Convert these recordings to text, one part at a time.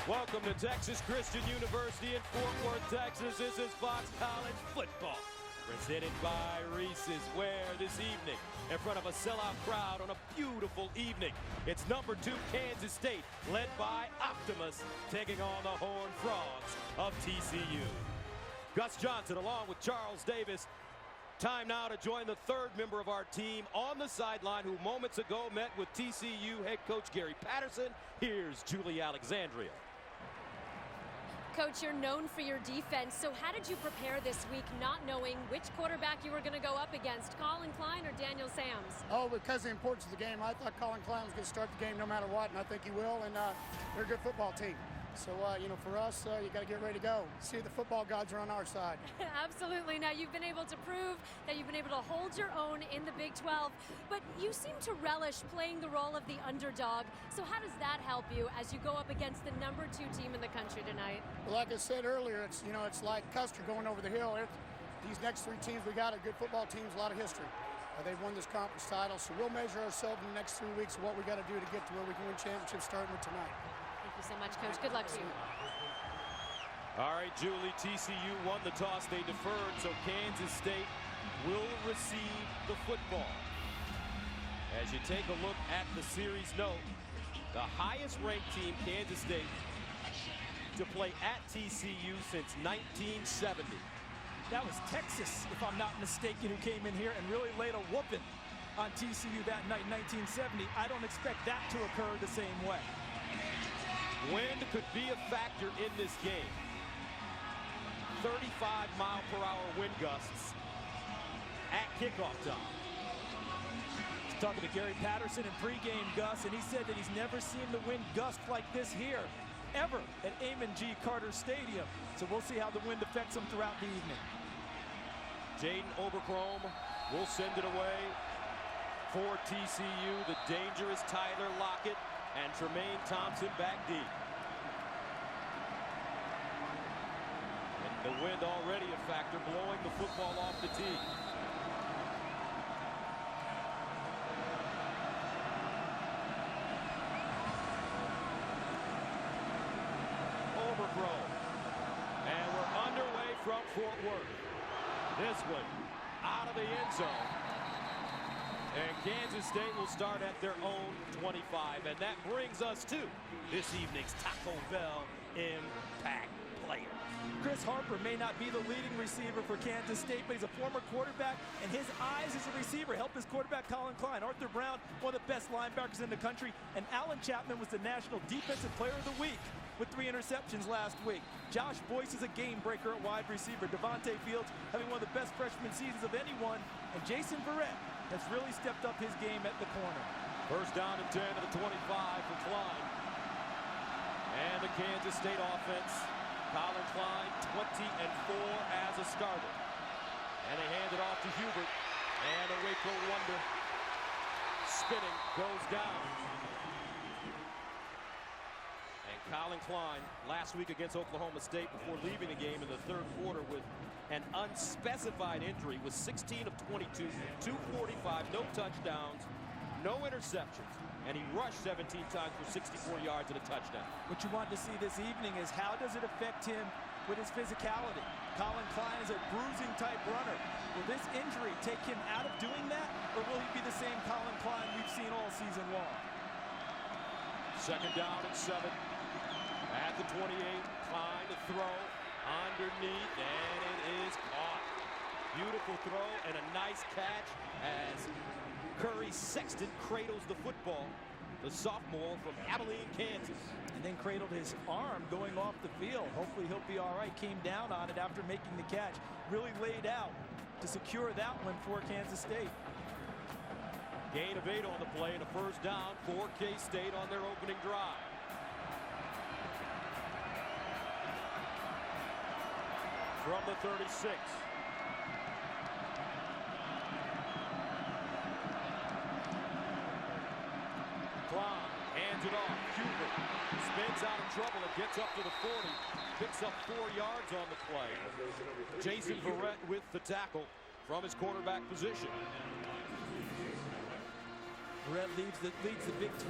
Welcome to Texas Christian University in Fort Worth, Texas. This is Fox College Football, presented by Reese's, where this evening, in front of a sellout crowd on a beautiful evening, it's number 2 Kansas State, led by Optimus, taking on the Horned Frogs of TCU. Gus Johnson along with Charles Davis. Time now to join the third member of our team on the sideline who moments ago met with TCU head coach Gary Patterson. Here's Julie Alexandria. Coach, you're known for your defense, so how did you prepare this week not knowing which quarterback you were going to go up against, Colin Klein or Daniel Sams? Oh, because of the importance of the game. I thought Colin Klein was going to start the game no matter what, and I think he will, and they're a good football team. So, for us, you got to get ready to go. See, the football gods are on our side. Absolutely. Now, you've been able to prove that you've been able to hold your own in the Big 12, but you seem to relish playing the role of the underdog. So how does that help you as you go up against the number 2 team in the country tonight? Well, like I said earlier, it's like Custer going over the hill. These next 3 teams we got are good football teams, a lot of history. They've won this conference title, so we'll measure ourselves in the next 3 weeks of what we got to do to get to where we can win championships starting with tonight. Thank you so much, Coach. Good luck to you. All right, Julie, TCU won the toss. They deferred, so Kansas State will receive the football. As you take a look at the series note, the highest-ranked team, Kansas State, to play at TCU since 1970. That was Texas, if I'm not mistaken, who came in here and really laid a whooping on TCU that night in 1970. I don't expect that to occur the same way. Wind could be a factor in this game. 35-mile-per-hour wind gusts at kickoff time. He's talking to Gary Patterson in pregame, Gus, and he said that he's never seen the wind gust like this here, ever, at Amon G. Carter Stadium. So we'll see how the wind affects him throughout the evening. Jaden Oberchrome will send it away for TCU. The dangerous Tyler Lockett and Tremaine Thompson back deep. And the wind already a factor, blowing the football off the tee. Oberchrome. And we're underway from Fort Worth. This one out of the end zone. And Kansas State will start at their own 25. And that brings us to this evening's Taco Bell Impact Player. Chris Harper may not be the leading receiver for Kansas State, but he's a former quarterback, and his eyes as a receiver helped his quarterback Colin Klein. Arthur Brown, one of the best linebackers in the country, and Alan Chapman was the National Defensive Player of the Week with 3 interceptions last week. Josh Boyce is a game breaker at wide receiver. Devontae Fields having one of the best freshman seasons of anyone, and Jason Verrett has really stepped up his game at the corner. First down and 10 to the 25 for Klein. And the Kansas State offense, Colin Klein, 20-4 as a starter. And they hand it off to Hubert. And a Waco Wonder spinning goes down. And Colin Klein last week against Oklahoma State before leaving the game in the 3rd quarter with an unspecified injury, was 16 of 22, 245, no touchdowns, no interceptions, and he rushed 17 times for 64 yards and a touchdown. What you want to see this evening is how does it affect him with his physicality? Colin Klein is a bruising type runner. Will this injury take him out of doing that, or will he be the same Colin Klein we've seen all season long? Second down and 7 at the 28. Klein to throw underneath, and it is caught. Beautiful throw and a nice catch as Curry Sexton cradles the football. The sophomore from Abilene, Kansas. And then cradled his arm going off the field. Hopefully he'll be all right. Came down on it after making the catch. Really laid out to secure that one for Kansas State. Gain of 8 on the play and a first down for K-State on their opening drive. From the 36. Klein hands it off. Hubert spins out of trouble and gets up to the 40. Picks up 4 yards on the play. Jason Verrett with the tackle from his quarterback position. Verrett leads the Big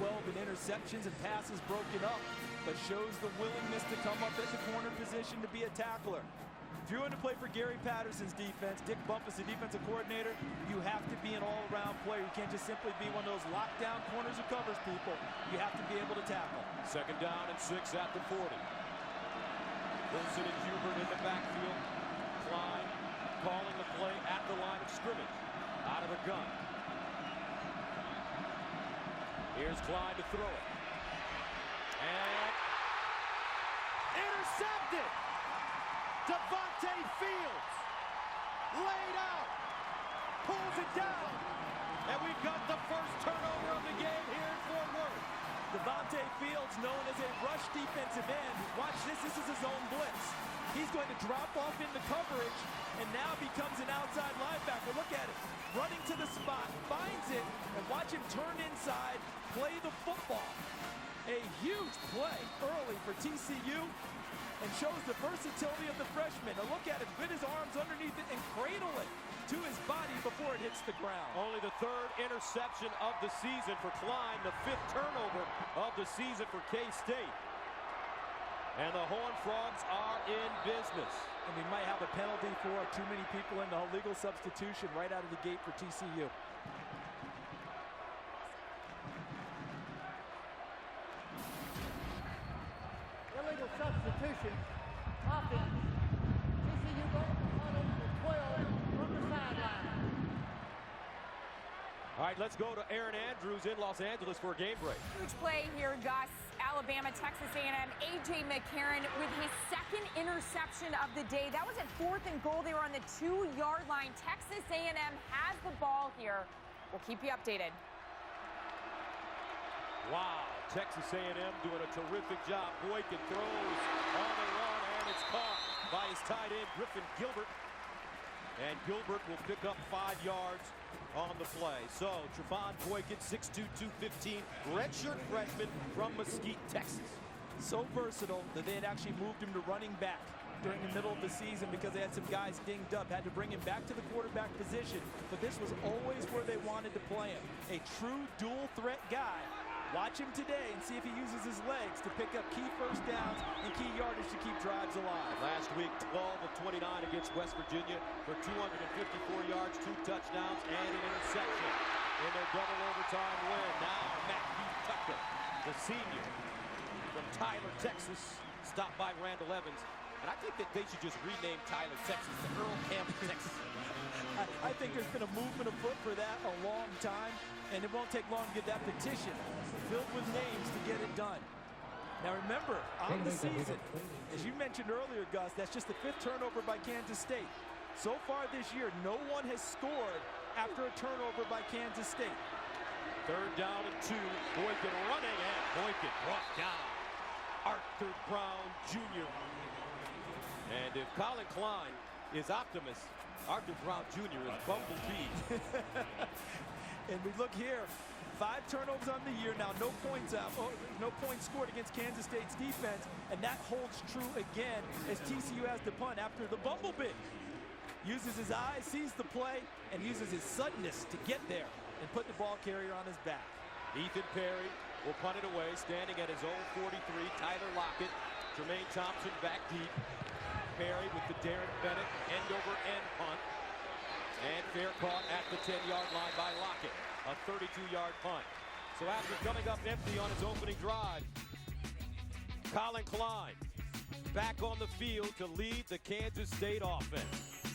12 in interceptions and passes broken up. but shows the willingness to come up at the corner position to be a tackler. If you're going to play for Gary Patterson's defense, Dick Bumpus, the defensive coordinator, you have to be an all-around player. You can't just simply be one of those lockdown corners who covers people. You have to be able to tackle. Second down and 6 at the 40. Wilson and Hubert in the backfield. Klein calling the play at the line of scrimmage. Out of the gun. Here's Klein to throw it. And intercepted! Devontae Fields laid out, pulls it down, and we've got the first turnover of the game here in Fort Worth. Devontae Fields, known as a rush defensive end. Watch this, this is his own blitz. He's going to drop off into coverage and now becomes an outside linebacker. Look at it, running to the spot, finds it, and watch him turn inside, play the football. A huge play early for TCU. And shows the versatility of the freshman. Now look at him, put his arms underneath it and cradle it to his body before it hits the ground. Only the third interception of the season for Klein, the 5th turnover of the season for K-State. And the Horned Frogs are in business. And we might have a penalty for too many people in the illegal substitution right out of the gate for TCU. Illegal substitution. Offense. TCU going to huddle for 12 from the sideline. All right, let's go to Aaron Andrews in Los Angeles for a game break. Huge play here, Gus. Alabama, Texas A&M. A.J. McCarron with his second interception of the day. That was at 4th and goal. They were on the 2-yard line. Texas A&M has the ball here. We'll keep you updated. Wow, Texas A&M doing a terrific job. Boykin throws on the run, and it's caught by his tight end, Griffin Gilbert. And Gilbert will pick up 5 yards on the play. So, Trevon Boykin, 6'2", 215, redshirt freshman from Mesquite, Texas. So versatile that they had actually moved him to running back during the middle of the season because they had some guys dinged up, had to bring him back to the quarterback position, but this was always where they wanted to play him. A true dual threat guy. Watch him today and see if he uses his legs to pick up key first downs and key yardage to keep drives alive. Last week, 12 of 29 against West Virginia for 254 yards, 2 touchdowns, and an interception in their double overtime win. Now, Matthew Tucker, the senior from Tyler, Texas, stopped by Randall Evans. And I think that they should just rename Tyler, Texas to Earl Campbell, Texas. I think there's been a movement afoot for that a long time, and it won't take long to get that petition filled with names to get it done. Now remember, on the season, as you mentioned earlier, Gus, that's just the 5th turnover by Kansas State. So far this year, no one has scored after a turnover by Kansas State. 3rd down and 2. Boykin running, and Boykin brought down Arthur Brown Jr. And if Colin Klein is Optimus, Arthur Brown Jr. is Bumblebee. And we look here, 5 turnovers on the year now, no points out, no points scored against Kansas State's defense, and that holds true again as TCU has to punt after the Bumblebee. Uses his eyes, sees the play, and uses his suddenness to get there and put the ball carrier on his back. Ethan Perry will punt it away, standing at his own 43. Tyler Lockett, Jermaine Thompson back deep. Perry with the Darren Bennett end-over-end punt. And fair caught at the 10-yard line by Lockett. A 32-yard punt. So after coming up empty on his opening drive, Colin Klein back on the field to lead the Kansas State offense.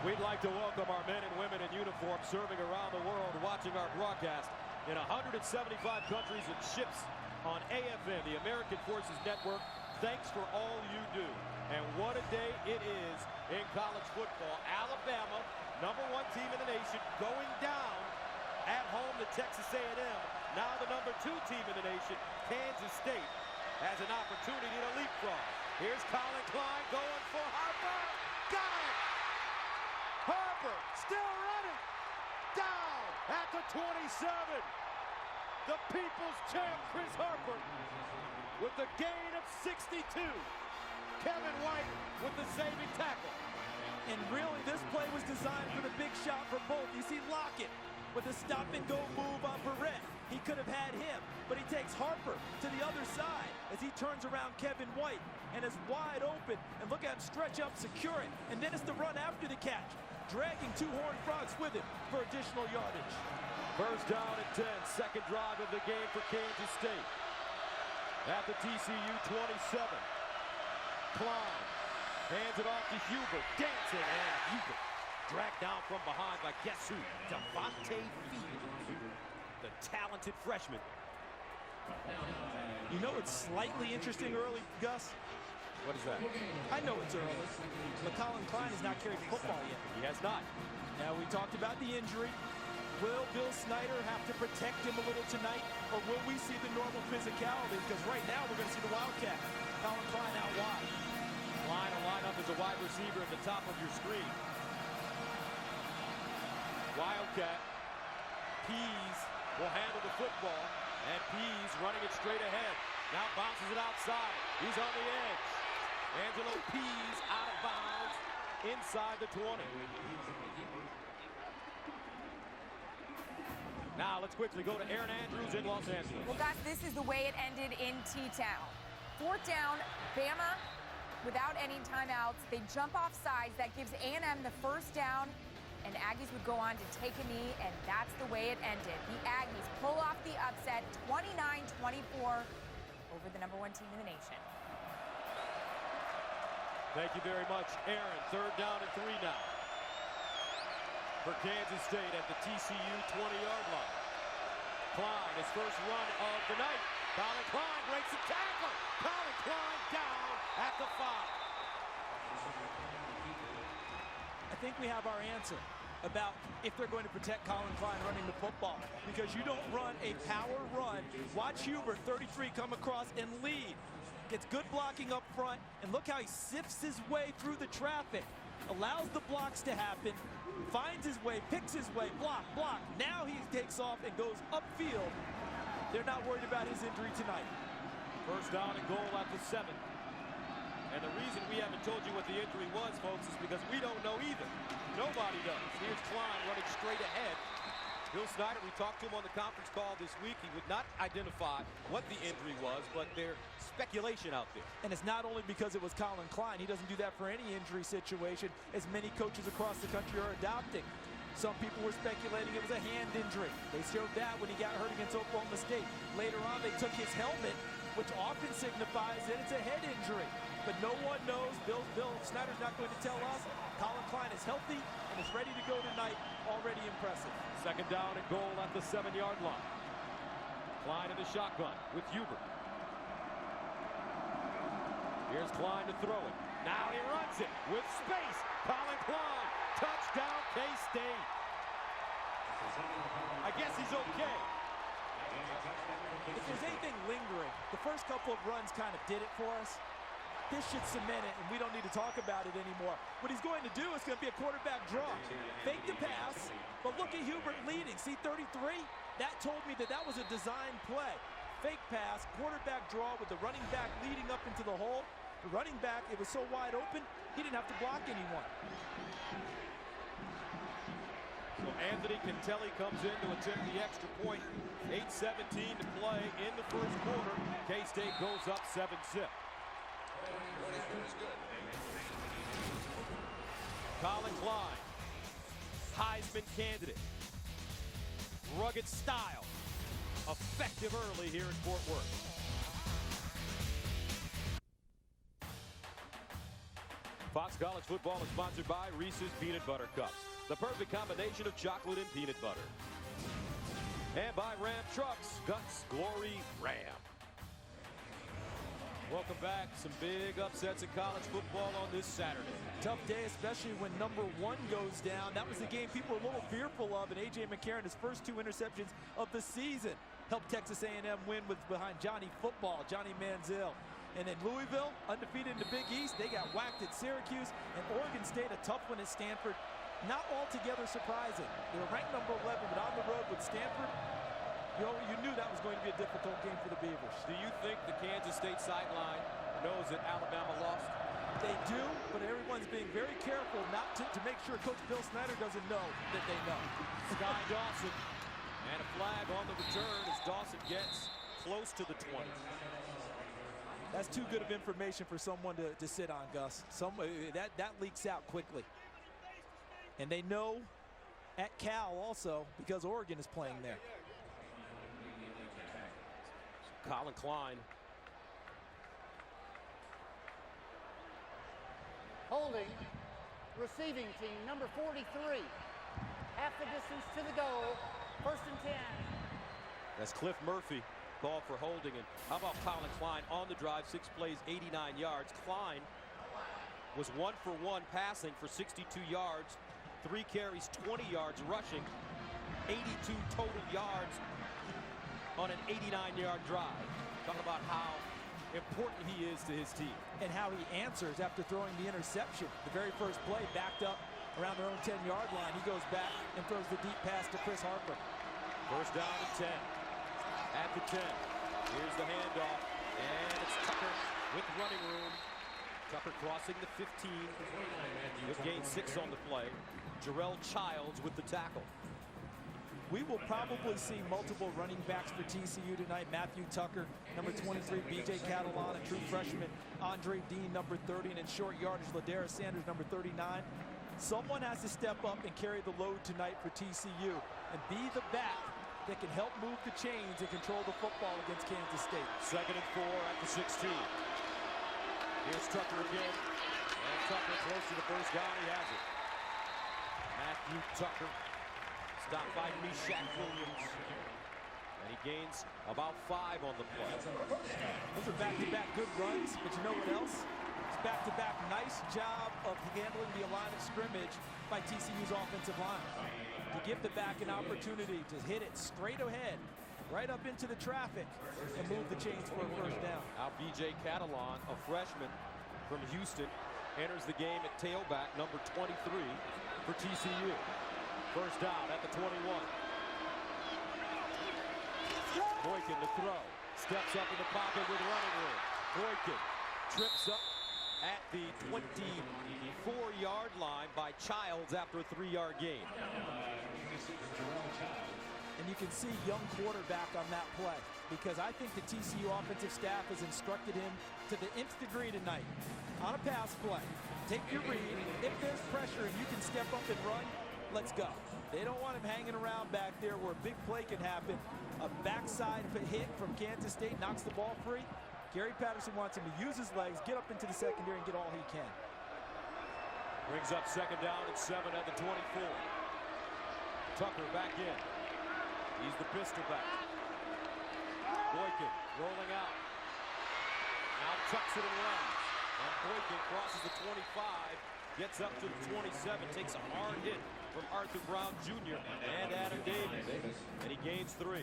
We'd like to welcome our men and women in uniform serving around the world, watching our broadcast in 175 countries and ships on AFN, the American Forces Network. Thanks for all you do. And what a day it is in college football. Alabama, #1 team in the nation, going down at home to Texas A&M. Now the #2 team in the nation, Kansas State, has an opportunity to leapfrog. Here's Colin Klein going for Harper. Got it! Harper still running. Down at the 27. The people's champ, Chris Harper, with the gain of 62. Kevin White with the saving tackle. And really, this play was designed for the big shot for both. You see Lockett with a stop-and-go move on Barrett. He could have had him, but he takes Harper to the other side as he turns around Kevin White and is wide open. And look at him stretch up, secure it, and then it's the run after the catch, dragging two Horned Frogs with him for additional yardage. First down and 10, second drive of the game for Kansas State. At the TCU 27. Klein hands it off to Hubert, dancing, and Hubert dragged down from behind by guess who? Devontae Field, the talented freshman. You know it's slightly interesting early, Gus? What is that? I know it's early, but Colin Klein has not carried the football yet. He has not. Now, we talked about the injury. Will Bill Snyder have to protect him a little tonight, or will we see the normal physicality? Because right now we're going to see the Wildcat. Colin Klein out wide. Klein will line up as a wide receiver at the top of your screen. Wildcat. Pease will handle the football, and Pease running it straight ahead. Now bounces it outside. He's on the edge. Angelo Pease out of bounds inside the 20. Now let's quickly go to Aaron Andrews in Los Angeles. Well, guys, this is the way it ended in T-Town. Fourth down, Bama without any timeouts. They jump off sides. That gives A&M the first down, and Aggies would go on to take a knee, and that's the way it ended. The Aggies pull off the upset, 29-24 over the #1 team in the nation. Thank you very much, Aaron. Third down and 3 now for Kansas State at the TCU 20-yard line. Klein, his first run of the night. Colin Klein breaks the tackle. Colin Klein down at the 5. I think we have our answer about if they're going to protect Colin Klein running the football, because you don't run a power run. Watch Hubert, 33, come across and lead. Gets good blocking up front, and look how he sifts his way through the traffic. Allows the blocks to happen, finds his way, picks his way, block, block. Now he takes off and goes upfield. They're not worried about his injury tonight. First down and goal at the 7. And the reason we haven't told you what the injury was, folks, is because we don't know either. Nobody does. Here's Klein running straight ahead. Bill Snyder, we talked to him on the conference call this week. He would not identify what the injury was, but there's speculation out there. And it's not only because it was Colin Klein. He doesn't do that for any injury situation, as many coaches across the country are adopting. Some people were speculating it was a hand injury. They showed that when he got hurt against Oklahoma State. Later on, they took his helmet, which often signifies that it's a head injury. But no one knows. Bill Snyder's not going to tell us. Colin Klein is healthy and is ready to go tonight. Already impressive. Second down and goal at the 7-yard line. Klein in the shotgun with Hubert. Here's Klein to throw it. Now he runs it with space. Colin Klein, touchdown K-State. I guess he's okay. If there's anything lingering, the first couple of runs kind of did it for us. This should cement it, and we don't need to talk about it anymore. What he's going to do is going to be a quarterback draw. Fake the pass, but look at Hubert leading. See 33? That told me that that was a design play. Fake pass, quarterback draw with the running back leading up into the hole. The running back, it was so wide open, he didn't have to block anyone. So Anthony Cantelli comes in to attempt the extra point. 8:17 to play in the first quarter. K-State goes up 7-zip. Colin Klein, Heisman candidate. Rugged style. Effective early here in Fort Worth. Fox College Football is sponsored by Reese's Peanut Butter Cups. The perfect combination of chocolate and peanut butter. And by Ram Trucks, Guts Glory Ram. Welcome back. Some big upsets in college football on this Saturday. Tough day, especially when #1 goes down. That was the game people were a little fearful of, and A.J. McCarron, his first 2 interceptions of the season, helped Texas A&M win with behind Johnny Football, Johnny Manziel. And in Louisville, undefeated in the Big East, they got whacked at Syracuse, and Oregon State, a tough one at Stanford. Not altogether surprising. They were ranked #11, but on the road with Stanford, you knew that was going to be a difficult game for the Beavers. Do you think the Kansas State sideline knows that Alabama lost? They do, but everyone's being very careful not to make sure Coach Bill Snyder doesn't know that they know. Sky Dawson, and a flag on the return as Dawson gets close to the 20. That's too good of information for someone to sit on, Gus. That leaks out quickly. And they know at Cal also because Oregon is playing there. Colin Klein. Holding, receiving team, number 43. Half the distance to the goal, 1st and 10. That's Cliff Murphy. Ball for holding. And how about Colin Klein on the drive? 6 plays, 89 yards. Klein was 1 for 1 passing for 62 yards. 3 carries, 20 yards rushing. 82 total yards on an 89-yard drive. Talking about how important he is to his team. And how he answers after throwing the interception. The very first play, backed up around their own 10-yard line. He goes back and throws the deep pass to Chris Harper. First down and 10. At the 10. Here's the handoff. And it's Tucker with running room. Tucker crossing the 15. He'll gain 6 on the play. Jarrell Childs with the tackle. We will probably see multiple running backs for TCU tonight. Matthew Tucker, number 23, B.J. Catalan, a true freshman. Andre Dean, number 30, and in short yardage, Ladera Sanders, number 39. Someone has to step up and carry the load tonight for TCU and be the back that can help move the chains and control the football against Kansas State. 2nd and 4 at the 16. Here's Tucker again. And Tucker close to the first down. He has it. Matthew Tucker stopped by Meshach Williams. And he gains about 5 on the play. Those are back-to-back good runs, but you know what else? It's back-to-back nice job of handling the line of scrimmage by TCU's offensive line. To give the back an opportunity to hit it straight ahead, right up into the traffic, and move the chains for a first down. Now B.J. Catalan, a freshman from Houston, enters the game at tailback, number 23 for TCU. First down at the 21. Boykin to throw. Steps up in the pocket with running room. Boykin trips up at the 24-yard line by Childs after a 3-yard gain. And you can see young quarterback on that play because I think the TCU offensive staff has instructed him to the nth degree tonight. On a pass play, take your read. If there's pressure and you can step up and run, let's go. They don't want him hanging around back there where a big play can happen. A backside hit from Kansas State knocks the ball free. Gary Patterson wants him to use his legs, get up into the secondary, and get all he can. Brings up 2nd down and 7 at the 24. Tucker back in. He's the pistol back. Boykin rolling out. Now tucks it and runs. And Boykin crosses the 25, gets up to the 27, takes a hard hit from Arthur Brown Jr. and Adam Davis. And he gains 3.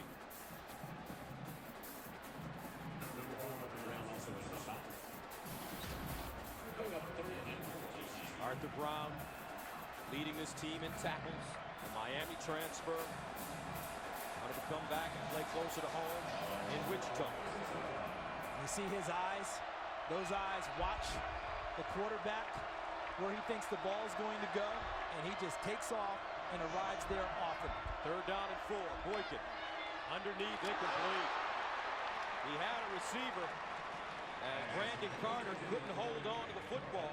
Arthur Brown leading this team in tackles. The Miami transfer. Wanted to come back and play closer to home in Wichita. You see his eyes. Those eyes watch the quarterback where he thinks the ball is going to go, and he just takes off and arrives there often. 3rd down and 4. Boykin underneath, incomplete. He had a receiver, and Brandon Carter couldn't hold on to the football,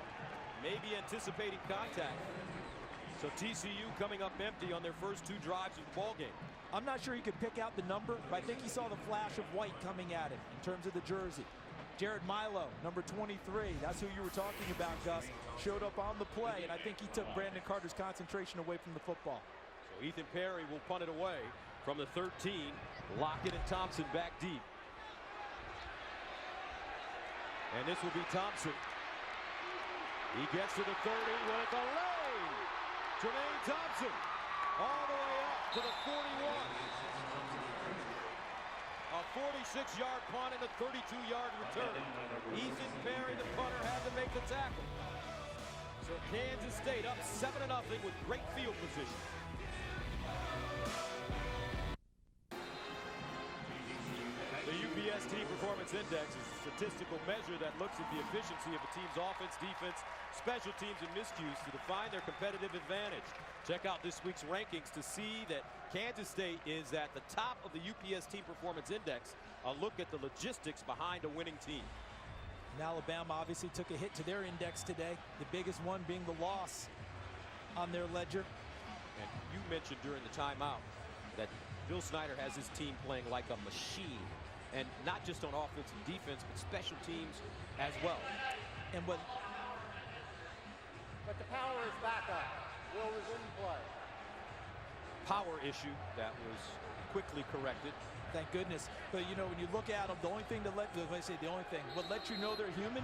maybe anticipating contact. So TCU coming up empty on their first 2 drives of the ball game. I'm not sure he could pick out the number, but I think he saw the flash of white coming at him in terms of the jersey. Jared Milo, number 23, that's who you were talking about, Gus, showed up on the play, and I think he took Brandon Carter's concentration away from the football. So Ethan Perry will punt it away from the 13. Lockett and Thompson back deep. And this will be Thompson. He gets to the 30 with a lane. Tremaine Thompson all the way up to the 41. A 46-yard punt and a 32-yard return. Ethan Perry, the punter, had to make the tackle. So Kansas State up 7-0 with great field position. The UPS team performance Index is a statistical measure that looks at the efficiency of a team's offense, defense, special teams, and miscues to define their competitive advantage. Check out this week's rankings to see that Kansas State is at the top of the UPS Team Performance Index. A look at the logistics behind a winning team. And Alabama obviously took a hit to their index today, the biggest one being the loss on their ledger. And you mentioned during the timeout that Bill Snyder has his team playing like a machine, and not just on offense and defense, but special teams as well. And but the power is back up. Will resume play. Power issue that was quickly corrected. Thank goodness. But you know, when you look at them, the only thing that what let you know they're human,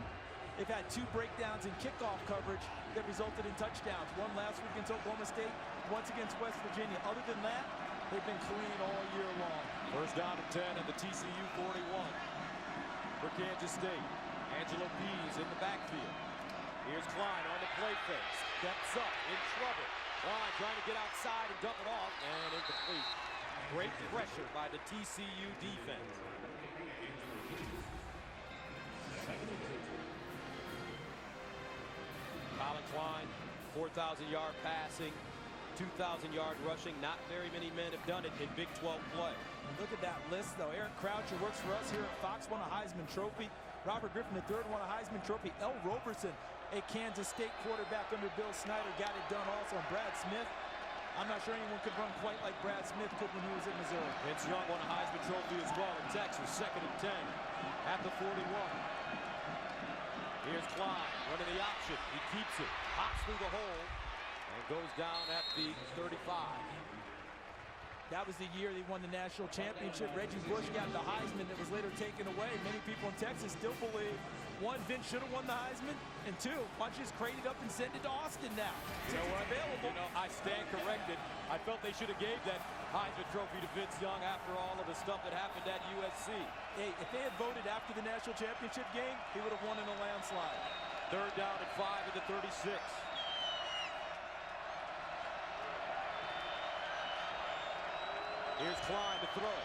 they've had 2 breakdowns in kickoff coverage that resulted in touchdowns. One last week against Oklahoma State, once against West Virginia. Other than that, they've been clean all year long. First down and 10 at the TCU 41 for Kansas State. Angelo Pease in the backfield. Here's Klein on the play fake. Steps up, in trouble. Klein trying to get outside and dump it off, and incomplete. Great pressure by the TCU defense. Colin Klein, 4,000-yard passing, 2,000-yard rushing. Not very many men have done it in Big 12 play. And look at that list, though. Eric Croucher works for us here at Fox, won a Heisman Trophy. Robert Griffin III won a Heisman Trophy. L. Roberson, a Kansas State quarterback under Bill Snyder, got it done also. And Brad Smith, I'm not sure anyone could run quite like Brad Smith could when he was at Missouri. Vince Young won a Heisman Trophy as well in Texas. 2nd and 10 at the 41. Here's Klein running the option. He keeps it, hops through the hole, and goes down at the 35. That was the year they won the national championship. Reggie Bush got the Heisman that was later taken away. Many people in Texas still believe, 1, Vince should have won the Heisman, and 2, why don't you just crate it up and send it to Austin now? You know what? Available. You know, I stand corrected. I felt they should have gave that Heisman Trophy to Vince Young after all of the stuff that happened at USC. Hey, if they had voted after the national championship game, he would have won in a landslide. 3rd down and 5 at the 36. Here's Klein to throw.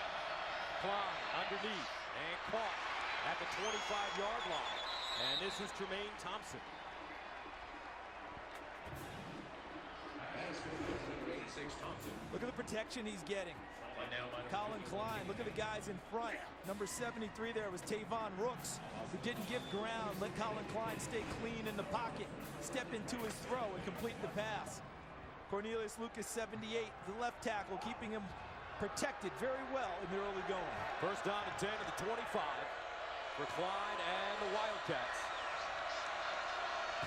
Klein underneath and caught at the 25-yard line. And this is Tremaine Thompson. Look at the protection he's getting. Colin Klein, look at the guys in front. Number 73 there was Tavon Rooks, who didn't give ground, let Colin Klein stay clean in the pocket, step into his throw and complete the pass. Cornelius Lucas, 78, the left tackle, keeping him protected very well in the early going. First down and 10 at the 25 for Klein and the Wildcats.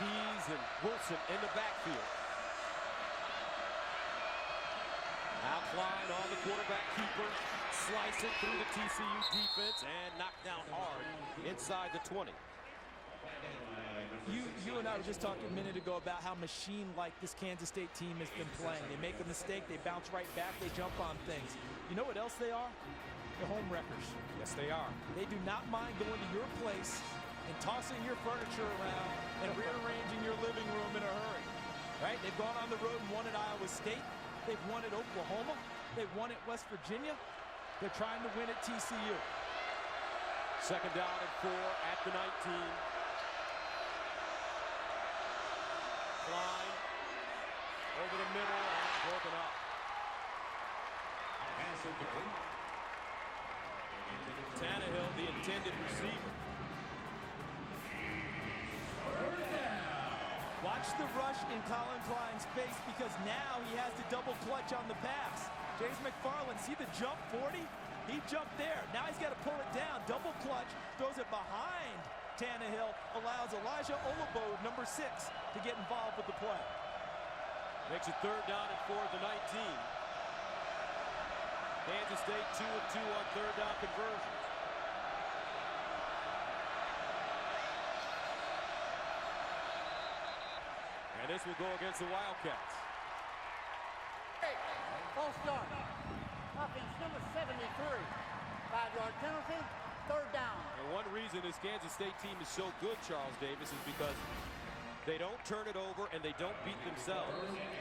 Pease and Wilson in the backfield. Now Klein on the quarterback keeper, slicing through the TCU defense and knocked down hard inside the 20. You and I were just talking a minute ago about how machine-like this Kansas State team has been playing. They make a mistake, they bounce right back, they jump on things. You know what else they are? They're home wreckers. Yes, they are. They do not mind going to your place and tossing your furniture around and rearranging your living room in a hurry. Right? They've gone on the road and won at Iowa State. They've won at Oklahoma. They've won at West Virginia. They're trying to win at TCU. 2nd down and 4 at the 19. Klein over the middle and broken up. Tannehill, the intended receiver. Watch the rush in Colin Klein's face because now he has to double clutch on the pass. James McFarland, see the jump 40? He jumped there. Now he's got to pull it down. Double clutch, throws it behind Tannehill, allows Elijah Olabo, number 6, to get involved with the play. Makes it 3rd down and 4 at the 19. Kansas State 2 of 2 on 3rd down conversions. And this will go against the Wildcats. False start. Offense number 73. 5-yard penalty. 3rd down. And one reason this Kansas State team is so good, Charles Davis, is because they don't turn it over and they don't beat themselves.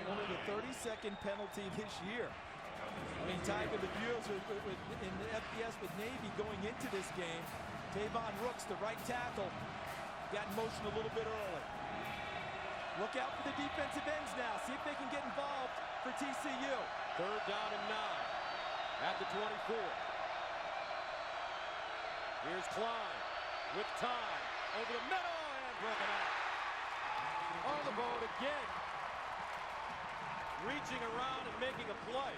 Only the 32nd penalty this year. I mean, Tiger, the viewers in the FBS with Navy going into this game, Tavon Rooks, the right tackle, got in motion a little bit early. Look out for the defensive ends now. See if they can get involved for TCU. 3rd down and 9 at the 24. Here's Klein with time over the middle and broken out. On the board again. Reaching around and making a play.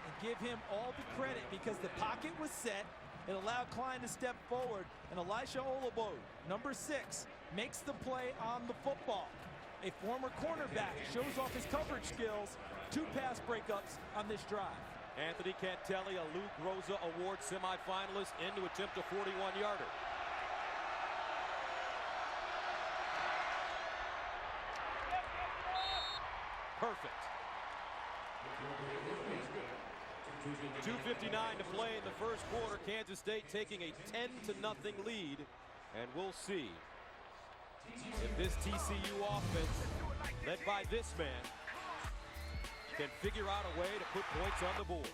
And give him all the credit because the pocket was set. It allowed Klein to step forward. And Elisha Olabo, number 6, makes the play on the football. A former cornerback shows off his coverage skills. 2 pass breakups on this drive. Anthony Cantelli, a Lou Groza Award semifinalist, in to attempt a 41-yarder. Perfect. 2:59 to play in the first quarter. Kansas State taking a 10-0 lead. And we'll see if this TCU offense, led by this man, can figure out a way to put points on the board.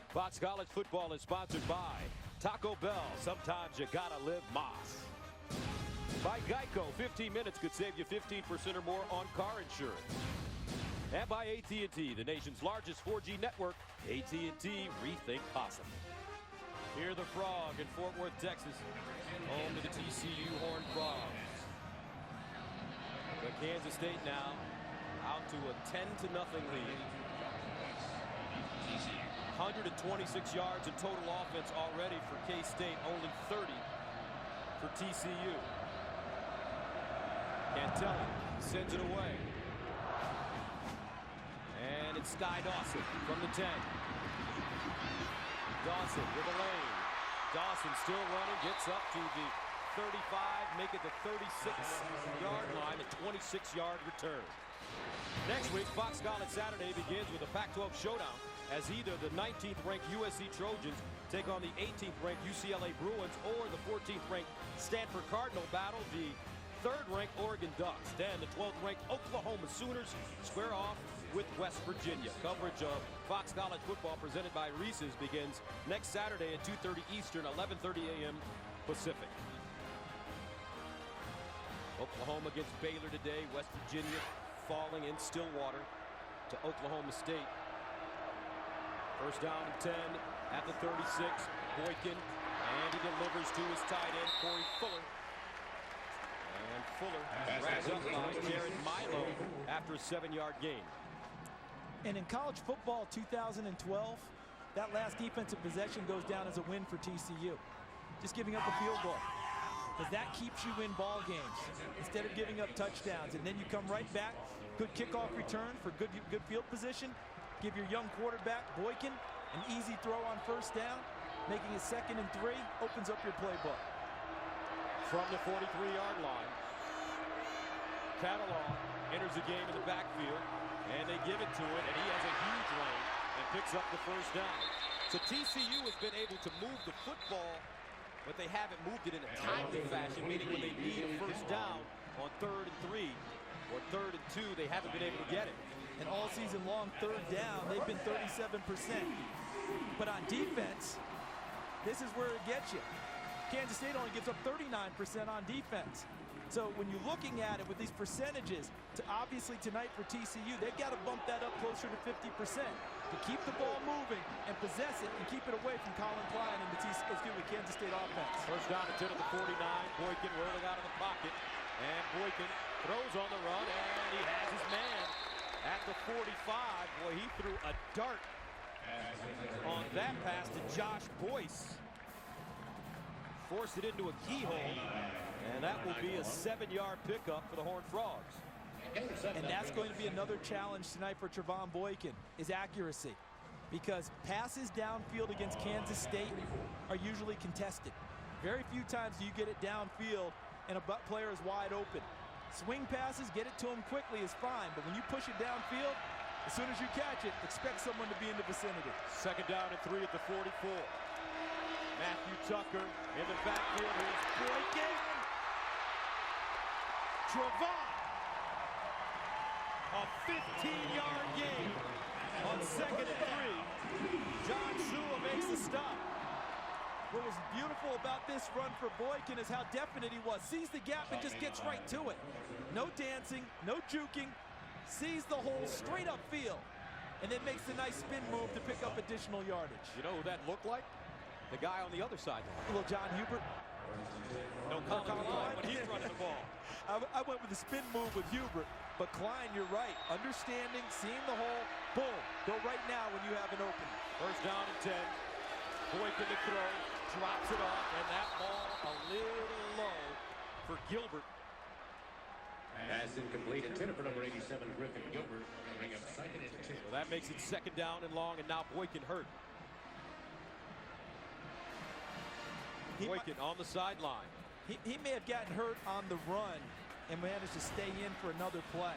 Fox College Football is sponsored by Taco Bell. Sometimes you gotta live Moss. By Geico, 15 minutes could save you 15% or more on car insurance. And by AT&T, the nation's largest 4G network. AT&T, rethink possible. Hear the Frog in Fort Worth, Texas, home to the TCU Horned Frogs. But Kansas State now out to a 10-0 lead. 126 yards in total offense already for K-State, only 30 for TCU. Cantelli sends it away. And it's Sky Dawson from the 10. Dawson with a lane. Dawson still running, gets up to the 35, make it the 36-yard line, a 26-yard return. Next week, Fox College Saturday begins with a Pac-12 showdown as either the 19th-ranked USC Trojans take on the 18th-ranked UCLA Bruins or the 14th-ranked Stanford Cardinal battle the 3rd-ranked Oregon Ducks. Then the 12th-ranked Oklahoma Sooners square off with West Virginia. Coverage of Fox College Football presented by Reese's begins next Saturday at 2:30 Eastern, 11:30 a.m. Pacific. Oklahoma against Baylor today. West Virginia falling in Stillwater to Oklahoma State. First down and 10 at the 36. Boykin, and he delivers to his tight end, Corey Fuller. And Fuller wraps up by Jared Milo after a 7-yard gain. And in college football 2012, that last defensive possession goes down as a win for TCU. Just giving up a field goal. Because that keeps you in ball games instead of giving up touchdowns. And then you come right back. Good kickoff return for good field position. Give your young quarterback, Boykin, an easy throw on first down. Making it 2nd and 3. Opens up your playbook. From the 43-yard line, Catalan enters the game in the backfield. And they give it to him, and he has a huge lane and picks up the first down. So TCU has been able to move the football, but they haven't moved it in a timely fashion, meaning when they need a first down on 3rd and 3 or 3rd and 2, they haven't been able to get it. And all season long, 3rd down, they've been 37%. But on defense, this is where it gets you. Kansas State only gives up 39% on defense. So when you're looking at it with these percentages, obviously tonight for TCU, they've got to bump that up closer to 50% to keep the ball moving and possess it and keep it away from Colin Klein and the Kansas State offense. First down and 10 at the 49. Boykin rolling out of the pocket. And Boykin throws on the run, and he has his man at the 45. Boy, he threw a dart on that pass to Josh Boyce. Forced it into a keyhole. And that will be a 7-yard pickup for the Horned Frogs. And that's going to be another challenge tonight for Trevon Boykin, is accuracy. Because passes downfield against Kansas State are usually contested. Very few times do you get it downfield and a player is wide open. Swing passes, get it to him quickly is fine, but when you push it downfield, as soon as you catch it, expect someone to be in the vicinity. 2nd down and 3 at the 44. Matthew Tucker in the backfield. Here's Boykin. Trevon, a 15-yard gain. On 2nd and 3, John Shula makes the stop. What was beautiful about this run for Boykin is how definite he was. Sees the gap and just gets right to it. No dancing, no juking. Sees the hole straight up field. And then makes a nice spin move to pick up additional yardage. You know who that looked like? The guy on the other side. Little John Hubert. No Colin Klein when he's running the ball. I went with the spin move with Hubert. But Klein, you're right. Understanding, seeing the hole, boom. Go right now when you have an opening. First down and 10. Boykin to throw, drops it off, and that ball a little low for Gilbert. Pass incomplete, intended for number 87, Griffin Gilbert. Bring up 2nd and 10. So that makes it 2nd down and long, and now Boykin hurt. Boykin on the sideline. He may have gotten hurt on the run and managed to stay in for another play.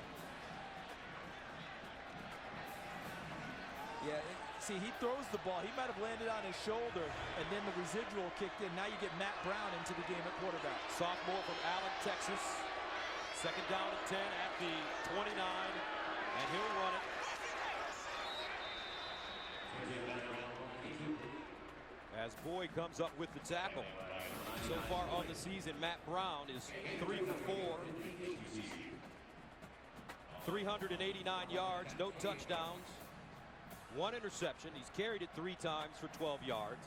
Yeah, see, he throws the ball. He might have landed on his shoulder, and then the residual kicked in. Now you get Matt Brown into the game at quarterback. Sophomore from Allen, Texas. 2nd down and 10 at the 29, and he'll run it. As Boyd comes up with the tackle. So far on the season, Matt Brown is 3 for 4. 389 yards, no touchdowns, 1 interception. He's carried it 3 times for 12 yards.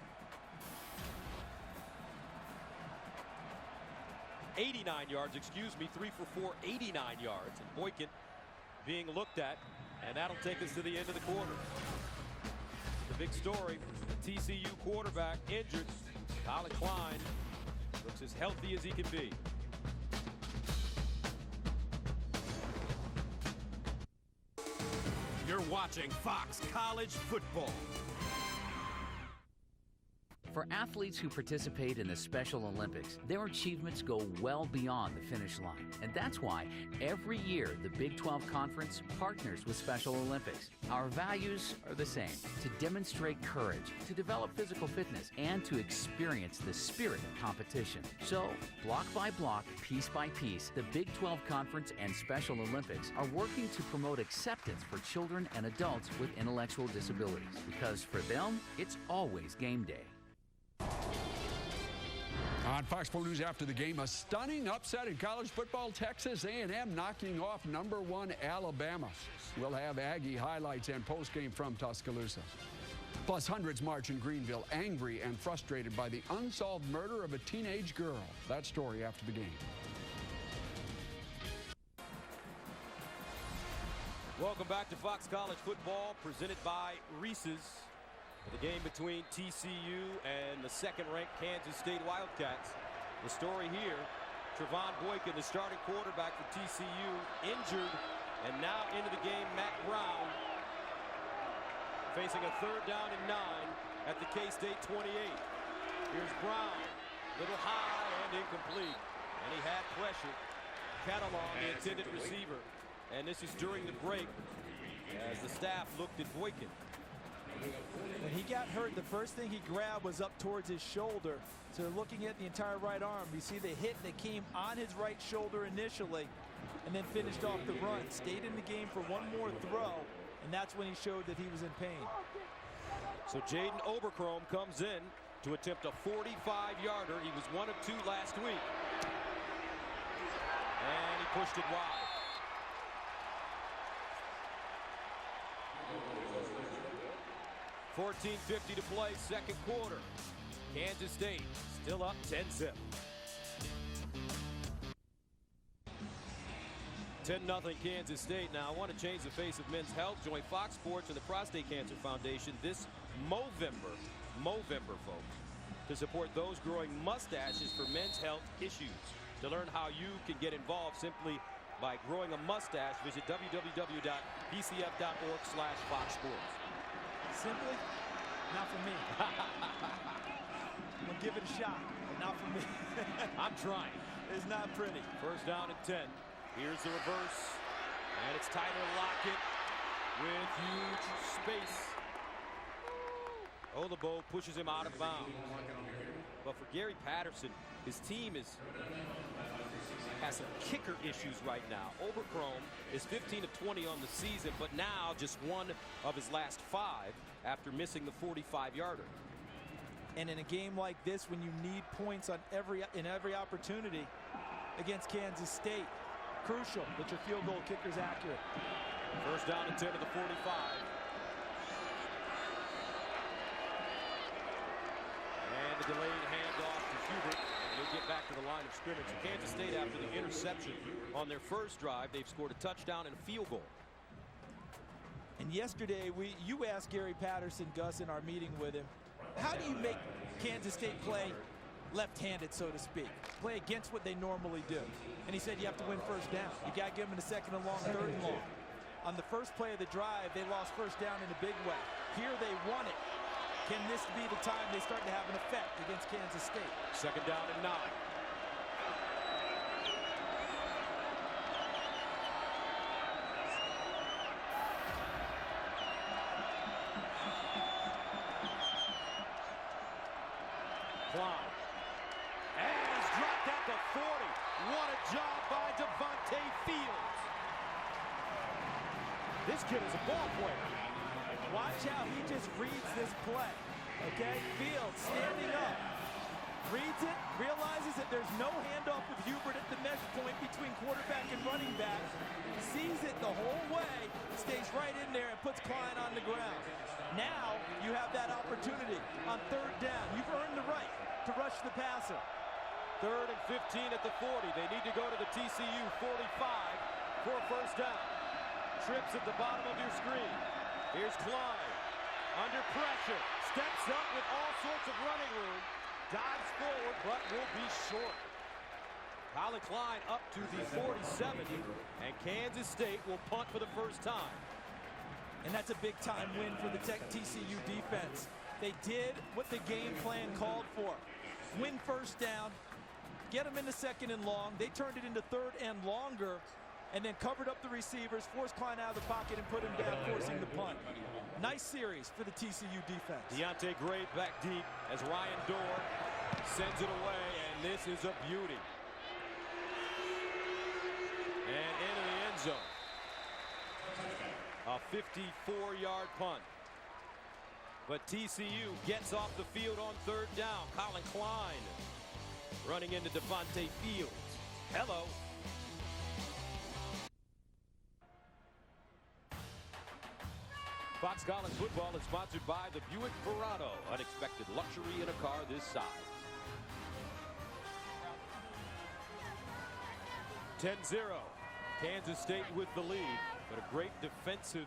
89 yards, excuse me, 3 for 4, 89 yards. And Boykin being looked at, and that'll take us to the end of the quarter. The big story, the TCU quarterback injured. Colin Klein looks as healthy as he can be. You're watching Fox College Football. For athletes who participate in the Special Olympics, their achievements go well beyond the finish line. And that's why every year the Big 12 Conference partners with Special Olympics. Our values are the same: to demonstrate courage, to develop physical fitness, and to experience the spirit of competition. So, block by block, piece by piece, the Big 12 Conference and Special Olympics are working to promote acceptance for children and adults with intellectual disabilities. Because for them, it's always game day. On Fox 4 News after the game, a stunning upset in college football. Texas A&M knocking off #1 Alabama. We'll have Aggie highlights and postgame from Tuscaloosa. Plus, hundreds march in Greenville, angry and frustrated by the unsolved murder of a teenage girl. That story after the game. Welcome back to Fox College Football, presented by Reese's. The game between TCU and the 2nd-ranked Kansas State Wildcats. The story here, Trevon Boykin, the starting quarterback for TCU, injured, and now into the game, Matt Brown, facing a 3rd down and 9 at the K-State 28. Here's Brown, little high and incomplete, and he had pressure. Catalan, the intended receiver, and this is during the break as the staff looked at Boykin. When he got hurt, the first thing he grabbed was up towards his shoulder. So looking at the entire right arm, you see the hit that came on his right shoulder initially and then finished off the run. Stayed in the game for one more throw, and that's when he showed that he was in pain. So Jaden Oberchrome comes in to attempt a 45-yarder. He was 1 of 2 last week. And he pushed it wide. .14:50 to play, 2nd quarter. Kansas State still up 10-zip. 10-0 Kansas State. Now, I want to change the face of men's health. Join Fox Sports and the Prostate Cancer Foundation this Movember, folks, to support those growing mustaches for men's health issues. To learn how you can get involved simply by growing a mustache, visit www.pcf.org/foxsports. Simply, not for me. I'm going to give it a shot, but not for me. I'm trying. It's not pretty. First down and 10. Here's the reverse. And it's Tyler Lockett with huge space. Olabo pushes him out of bounds. But but for Gary Patterson, his team has some kicker issues right now. Overchrome is 15 of 20 on the season, but now just one of his last 5 after missing the 45-yarder. And in a game like this, when you need points on every opportunity against Kansas State, crucial that your field goal kicker's accurate. First down and 10 to the 45. And the delayed handoff to Hubert. They'll get back to the line of scrimmage. So Kansas State, after the interception on their first drive, they've scored a touchdown and a field goal. And yesterday, you asked Gary Patterson, Gus, in our meeting with him, how do you make Kansas State play left-handed, so to speak, play against what they normally do? And he said you have to win first down. You got to give them a second and long, third and long. On the first play of the drive, they lost first down in a big way. Here they won it. Can this be the time they start to have an effect against Kansas State? Second down and 9. Klein. And he's dropped at the 40. What a job by Devontae Fields. This kid is a ball player. Watch how he just reads this play. Okay, Fields standing up. Reads it, realizes that there's no handoff with Hubert at the mesh point between quarterback and running back. Sees it the whole way, stays right in there and puts Klein on the ground. Now you have that opportunity on third down. You've earned the right to rush the passer. Third and 15 at the 40. They need to go to the TCU 45 for a first down. Trips at the bottom of your screen. Here's Klein. Under pressure. Steps up with all sorts of running room. Dives forward, but will be short. Colin Klein up to the 47, and Kansas State will punt for the first time. And that's a big-time win for the TCU defense. They did what the game plan called for. Win first down, get them into second and long. They turned it into third and longer, and then covered up the receivers, forced Klein out of the pocket, and put him down, forcing the punt. Nice series for the TCU defense. Deontay Gray back deep as Ryan Dorr sends it away, and this is a beauty. And into the end zone. A 54-yard punt. But TCU gets off the field on third down. Colin Klein running into Devontae Fields. Hello. Fox College football is sponsored by the Buick Verano. Unexpected luxury in a car this size. 10-0. Kansas State with the lead, but a great defensive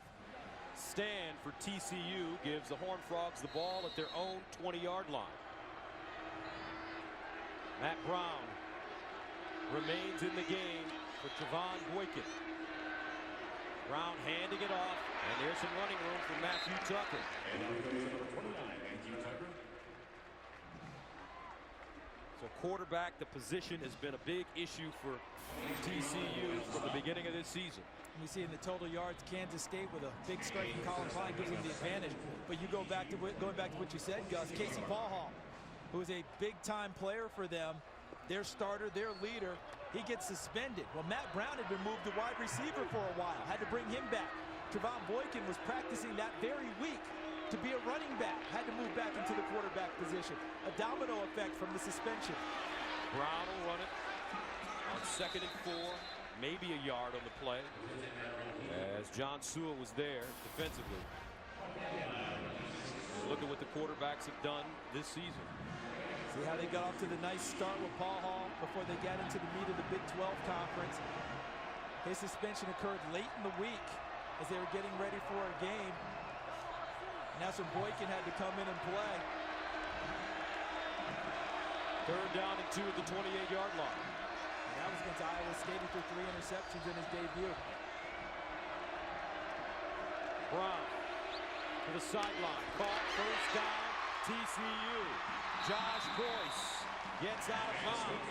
stand for TCU gives the Horned Frogs the ball at their own 20-yard line. Matt Brown remains in the game for Trevon Boykin. Brown handing it off, and there's some running room for Matthew Tucker. So quarterback, the position has been a big issue for TCU from the beginning of this season. You see in the total yards, Kansas State with a big strike from Colin Klein gives them the advantage. But you going back to what you said, Gus, Casey Paul, who is a big-time player for them, their starter, their leader, he gets suspended. Well, Matt Brown had been moved to wide receiver for a while, had to bring him back. Trevon Boykin was practicing that very week to be a running back, had to move back into the quarterback position. A domino effect from the suspension. Brown will run it on 2nd and 4, maybe a yard on the play, as John Sewell was there defensively. Look at what the quarterbacks have done this season. See how they got off to the nice start with Paul Hall before they got into the meat of the Big 12 conference. His suspension occurred late in the week as they were getting ready for a game. Now some Boykin had to come in and play. Third down and 2 at the 28-yard line. And that was against Iowa State. He threw 3 interceptions in his debut. Brown to the sideline. Caught, first down, TCU. Josh Boyce gets out of bounds.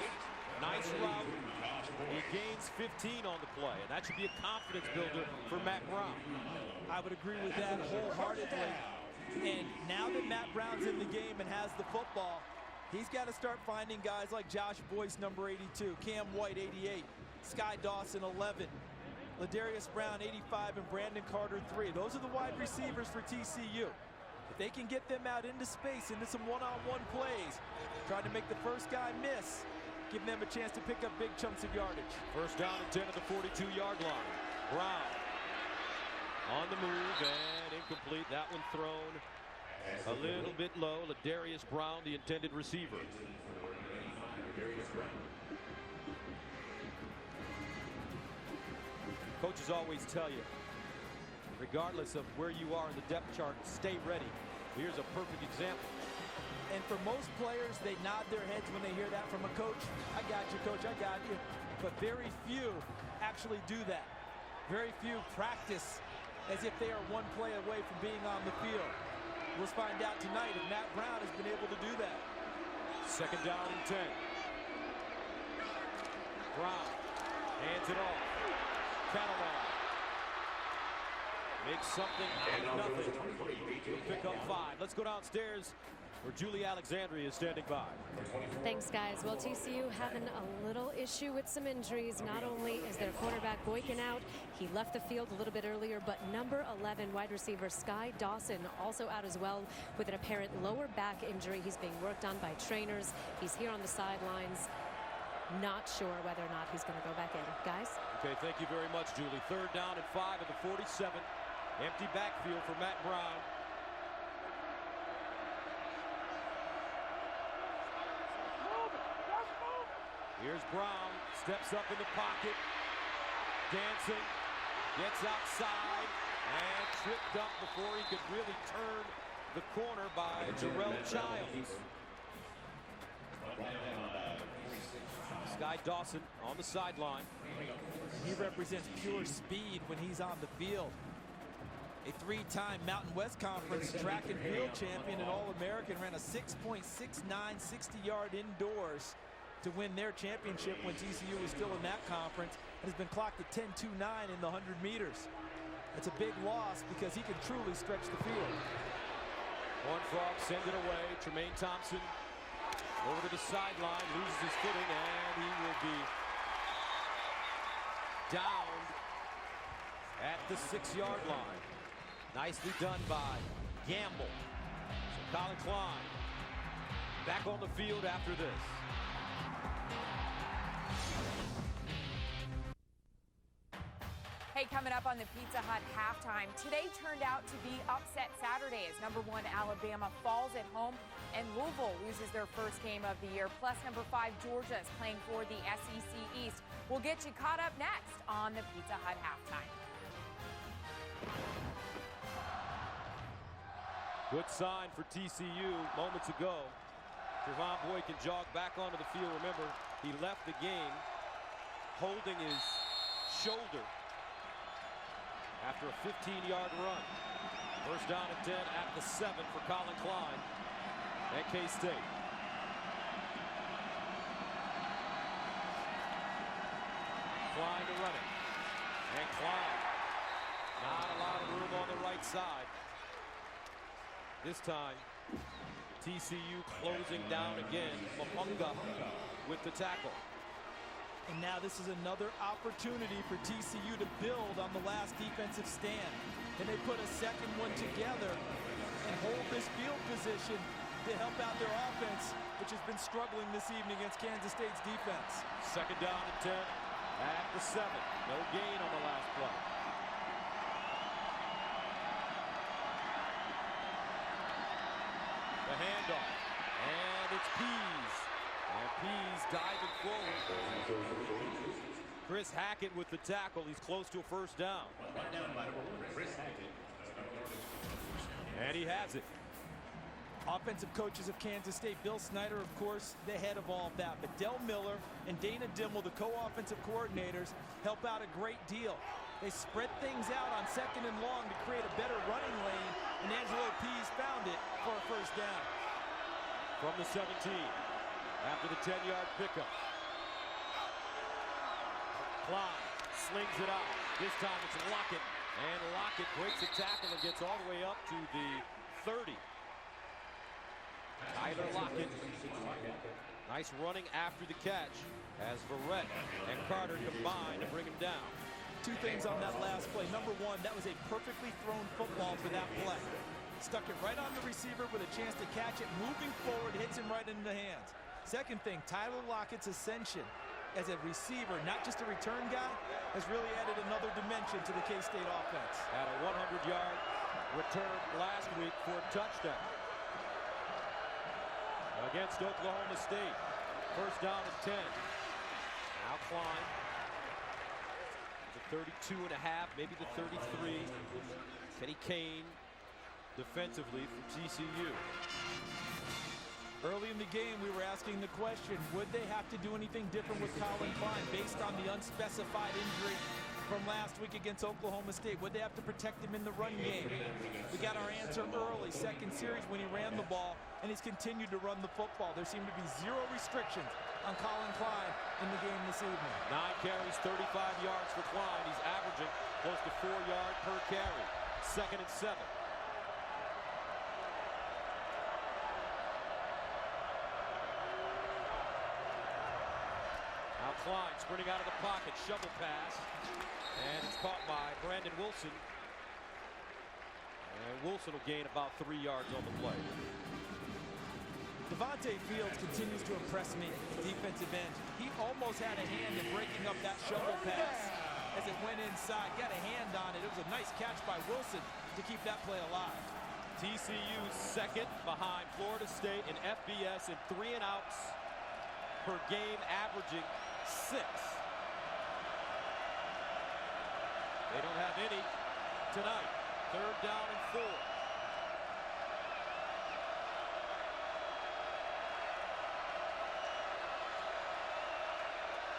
Nice route. He gains 15 on the play, and that should be a confidence builder for Matt Brown. I would agree with that wholeheartedly. And now that Matt Brown's in the game and has the football, He's got to start finding guys like Josh Boyce, number 82, Cam White, 88, Sky Dawson, 11, Ladarius Brown, 85, and Brandon Carter, 3. Those are the wide receivers for TCU. If they can get them out into space, into some one-on-one plays, trying to make the first guy miss, give them a chance to pick up big chunks of yardage. First down and 10 at the 42-yard line. Brown on the move and incomplete. That one thrown a little bit low. Ladarius Brown, the intended receiver. Coaches always tell you, regardless of where you are in the depth chart, stay ready. Here's a perfect example. And for most players, they nod their heads when they hear that from a coach. I got you, coach, I got you. But very few actually do that. Very few practice as if they are one play away from being on the field. We'll find out tonight if Matt Brown has been able to do that. Second down and 10. Brown hands it off. Catalan makes something out of nothing. He'll pick up 5. Let's go downstairs where Julie Alexandria is standing by. Thanks, guys. Well, TCU having a little issue with some injuries. Not only is their quarterback Boykin out, he left the field a little bit earlier, but number 11 wide receiver Sky Dawson also out as well with an apparent lower back injury. He's being worked on by trainers. He's here on the sidelines. Not sure whether or not he's going to go back in. Guys? Okay, thank you very much, Julie. Third down and 5 at the 47. Empty backfield for Matt Brown. Here's Brown, steps up in the pocket, dancing, gets outside, and tripped up before he could really turn the corner by Jarrell Childs. Sky Dawson on the sideline. He represents pure speed when he's on the field. A 3-time Mountain West Conference track and field champion and All-American, ran a 6.69 60-yard indoors to win their championship when TCU was still in that conference, and has been clocked at 10.29 in the 100 meters. It's a big loss because he can truly stretch the field. One frog, send it away. Tremaine Thompson over to the sideline, loses his footing, and he will be down at the 6-yard line. Nicely done by Gamble. So Colin Klein back on the field after this. Hey, coming up on the Pizza Hut halftime, today turned out to be Upset Saturday as number 1 Alabama falls at home and Louisville loses their first game of the year. Plus, number 5 Georgia is playing for the SEC East. We'll get you caught up next on the Pizza Hut halftime. Good sign for TCU moments ago. Trevon Boykin jogged back onto the field. Remember, he left the game holding his shoulder after a 15-yard run. First down and 10 at the 7 for Colin Klein at K-State. Klein to run it. And Klein. Not a lot of room on the right side. This time, TCU closing down again. Mapunga with the tackle. And now this is another opportunity for TCU to build on the last defensive stand. And they put a second one together and hold this field position to help out their offense, which has been struggling this evening against Kansas State's defense. Second down and 10 at the 7. No gain on the last play. The handoff, and it's Pease. And Pease diving forward. Chris Hackett with the tackle. He's close to a first down. Chris Hackett. And he has it. Offensive coaches of Kansas State, Bill Snyder, of course, the head of all that. But Del Miller and Dana Dimmel, the co-offensive coordinators, help out a great deal. They spread things out on second and long to create a better running lane, and Angelo Pease found it for a first down. From the 17, after the 10-yard pickup. Klein slings it out. This time it's Lockett, and Lockett breaks a tackle and gets all the way up to the 30. Tyler Lockett. Nice running after the catch as Verrett and Carter combine to bring him down. Two things on that last play. Number one, that was a perfectly thrown football for that play. Stuck it right on the receiver with a chance to catch it. Moving forward, hits him right into the hands. Second thing, Tyler Lockett's ascension as a receiver, not just a return guy, has really added another dimension to the K-State offense. Had a 100-yard return last week for a touchdown against Oklahoma State. First down and 10. Now Klein. The 32.5, maybe the 33. Kenny Kane defensively for TCU. Early in the game, we were asking the question, would they have to do anything different with Colin Klein based on the unspecified injury from last week against Oklahoma State? Would they have to protect him in the run game? We got our answer early, second series when he ran the ball, and he's continued to run the football. There seem to be zero restrictions on Colin Klein in the game this evening. 9 carries, 35 yards for Klein. He's averaging close to 4 yards per carry. Second and 7. Now Klein sprinting out of the pocket, shovel pass, and it's caught by Brandon Wilson. And Wilson will gain about 3 yards on the play. Devontae Fields continues to impress me at the defensive end. He almost had a hand in breaking up that shovel pass as it went inside. Got a hand on it. It was a nice catch by Wilson to keep that play alive. TCU second behind Florida State in FBS in 3 and outs per game, averaging 6. They don't have any tonight. Third down and 4.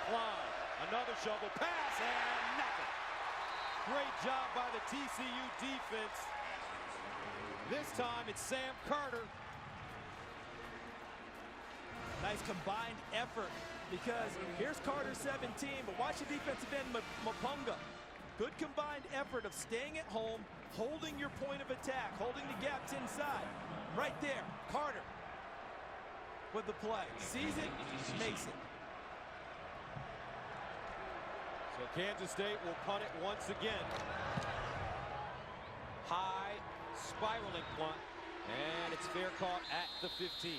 Klein, another shovel pass, and nothing. Great job by the TCU defense. This time it's Sam Carter. Nice combined effort because here's Carter 17, but watch the defensive end, Mapunga. Good combined effort of staying at home, holding your point of attack, holding the gaps inside. Right there, Carter with the play. Sees it, makes it. So Kansas State will punt it once again. High, spiraling punt, and it's fair caught at the 15.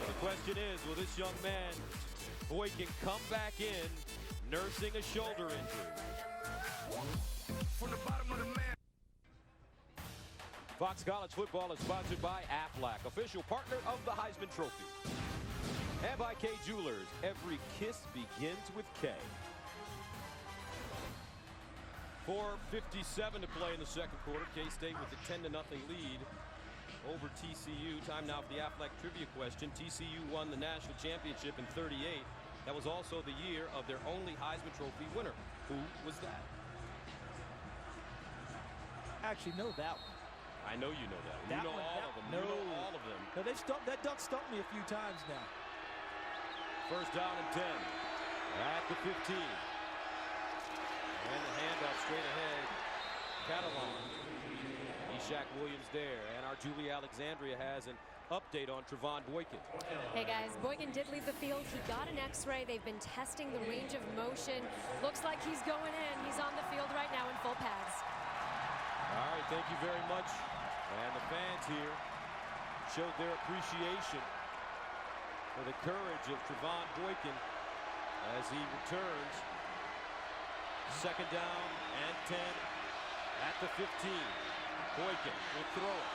The question is, will this young man, Boykin, come back in nursing a shoulder injury? From the bottom of the man. Fox College Football is sponsored by Aflac, official partner of the Heisman Trophy. And by K Jewelers, every kiss begins with K. 4:57 to play in the second quarter. K-State with a 10-0 lead over TCU. Time now for the Aflac trivia question. TCU won the national championship in '38. That was also the year of their only Heisman Trophy winner. Who was that? I actually know that one. I know you know that. That you know one, all that- of them. no. You know all of them. No, that duck stumped me a few times now. First down and 10 at the 15. And the handoff straight ahead. Catalan. Ishaq Williams there. And our Julie Alexandria has an update on Trevon Boykin. Hey guys, Boykin did leave the field. He got an x-ray. They've been testing the range of motion. Looks like he's going in. He's on the field right now in full pads. All right, thank you very much. And the fans here showed their appreciation for the courage of Trevon Boykin as he returns. Second down and 10 at the 15. Boykin will throw it.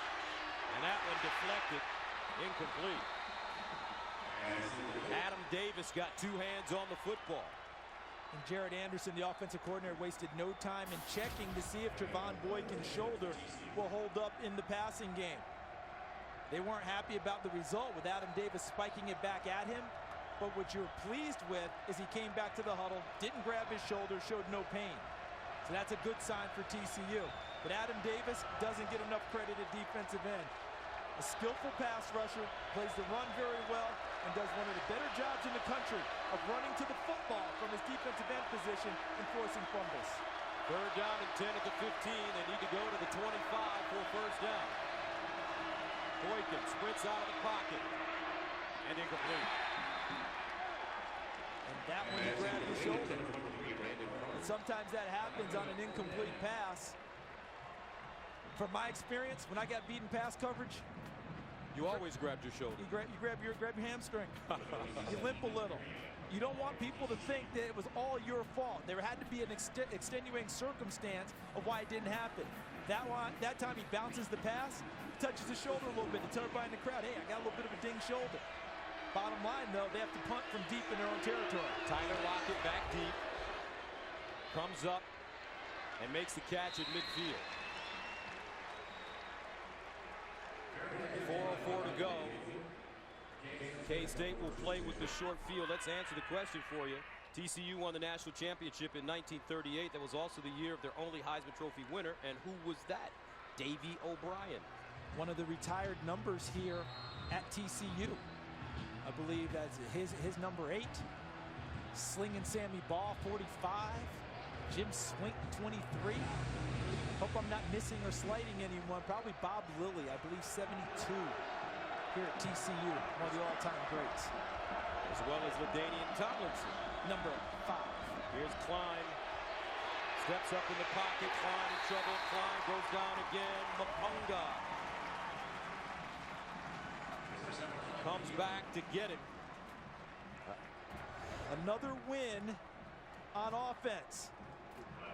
And that one deflected, incomplete. Adam Davis got 2 hands on the football. And Jared Anderson, the offensive coordinator, wasted no time in checking to see if Trevon Boykin's shoulder will hold up in the passing game. They weren't happy about the result with Adam Davis spiking it back at him. But what you're pleased with is he came back to the huddle, didn't grab his shoulder, showed no pain. So that's a good sign for TCU. But Adam Davis doesn't get enough credit at defensive end. A skillful pass rusher, plays the run very well, and does one of the better jobs in the country of running to the football from his defensive end position and forcing fumbles. Third down and 10 at the 15. They need to go to the 25 for a first down. Boykin sprints out of the pocket. And incomplete. And that one he grabbed the shoulder. And sometimes that happens on an incomplete pass. From my experience, when I got beaten pass coverage, You always grabbed your shoulder. you grab your hamstring. You limp a little. You don't want people to think that it was all your fault. There had to be an extenuating circumstance of why it didn't happen. That time he bounces the pass, touches his shoulder a little bit to tell everybody in the crowd, hey, I got a little bit of a ding shoulder. Bottom line, though, they have to punt from deep in their own territory. Tyler Lockett back deep. Comes up and makes the catch at midfield. 4:04 to go. K-State will play with the short field. Let's answer the question for you. TCU won the national championship in 1938. That was also the year of their only Heisman Trophy winner. And who was that? Davey O'Brien. One of the retired numbers here at TCU. I believe that's his number 8. Slinging Sammy Ball, 45. Jim Swink, 23. Hope I'm not missing or slighting anyone. Probably Bob Lilly, I believe 72 here at TCU, one of the all-time greats. As well as LaDainian Tomlinson. Number 5. Here's Klein. Steps up in the pocket. Klein in trouble. Klein goes down again. Mapunga comes back to get it. Another win on offense.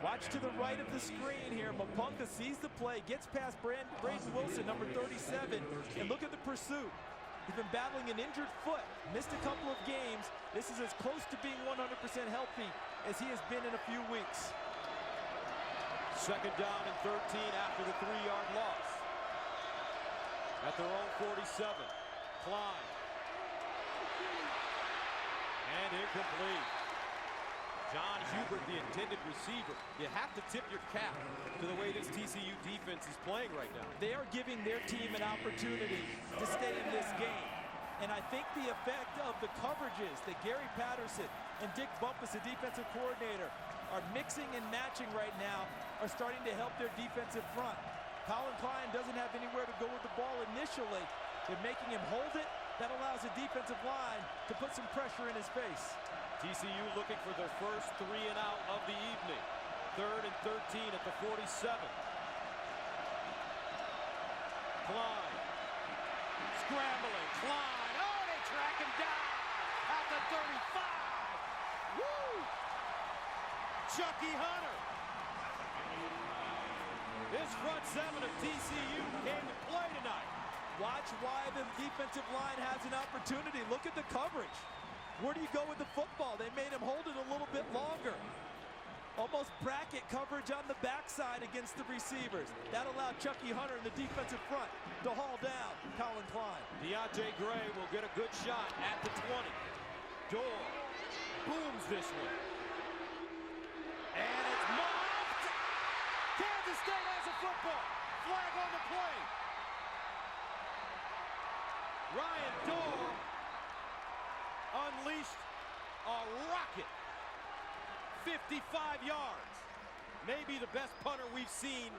Watch to the right of the screen here. Mapunga sees the play, gets past Braden Wilson, number 37, and look at the pursuit. He's been battling an injured foot, missed a couple of games. This is as close to being 100% healthy as he has been in a few weeks. Second down and 13 after the 3-yard loss. At their own 47. Klein. And incomplete. John Hubert, the intended receiver. You have to tip your cap to the way this TCU defense is playing right now. They are giving their team an opportunity to stay in this game. And I think the effect of the coverages that Gary Patterson and Dick Bumpus, the defensive coordinator, are mixing and matching right now are starting to help their defensive front. Colin Klein doesn't have anywhere to go with the ball initially. They're making him hold it. That allows the defensive line to put some pressure in his face. TCU looking for their first 3 and out of the evening. 3rd and 13 at the 47. Klein. Scrambling. Klein. Oh, they track him down at the 35. Woo! Chucky Hunter. This front 7 of TCU came to play tonight. Watch why the defensive line has an opportunity. Look at the coverage. Where do you go with the football? They made him hold it a little bit longer. Almost bracket coverage on the backside against the receivers. That allowed Chucky Hunter in the defensive front to haul down Colin Klein. Deontay Gray will get a good shot at the 20. Dorr booms this one. And it's muffed. Kansas State has a football. Flag on the play. Ryan Dorr unleashed a rocket. 55 yards. Maybe the best punter we've seen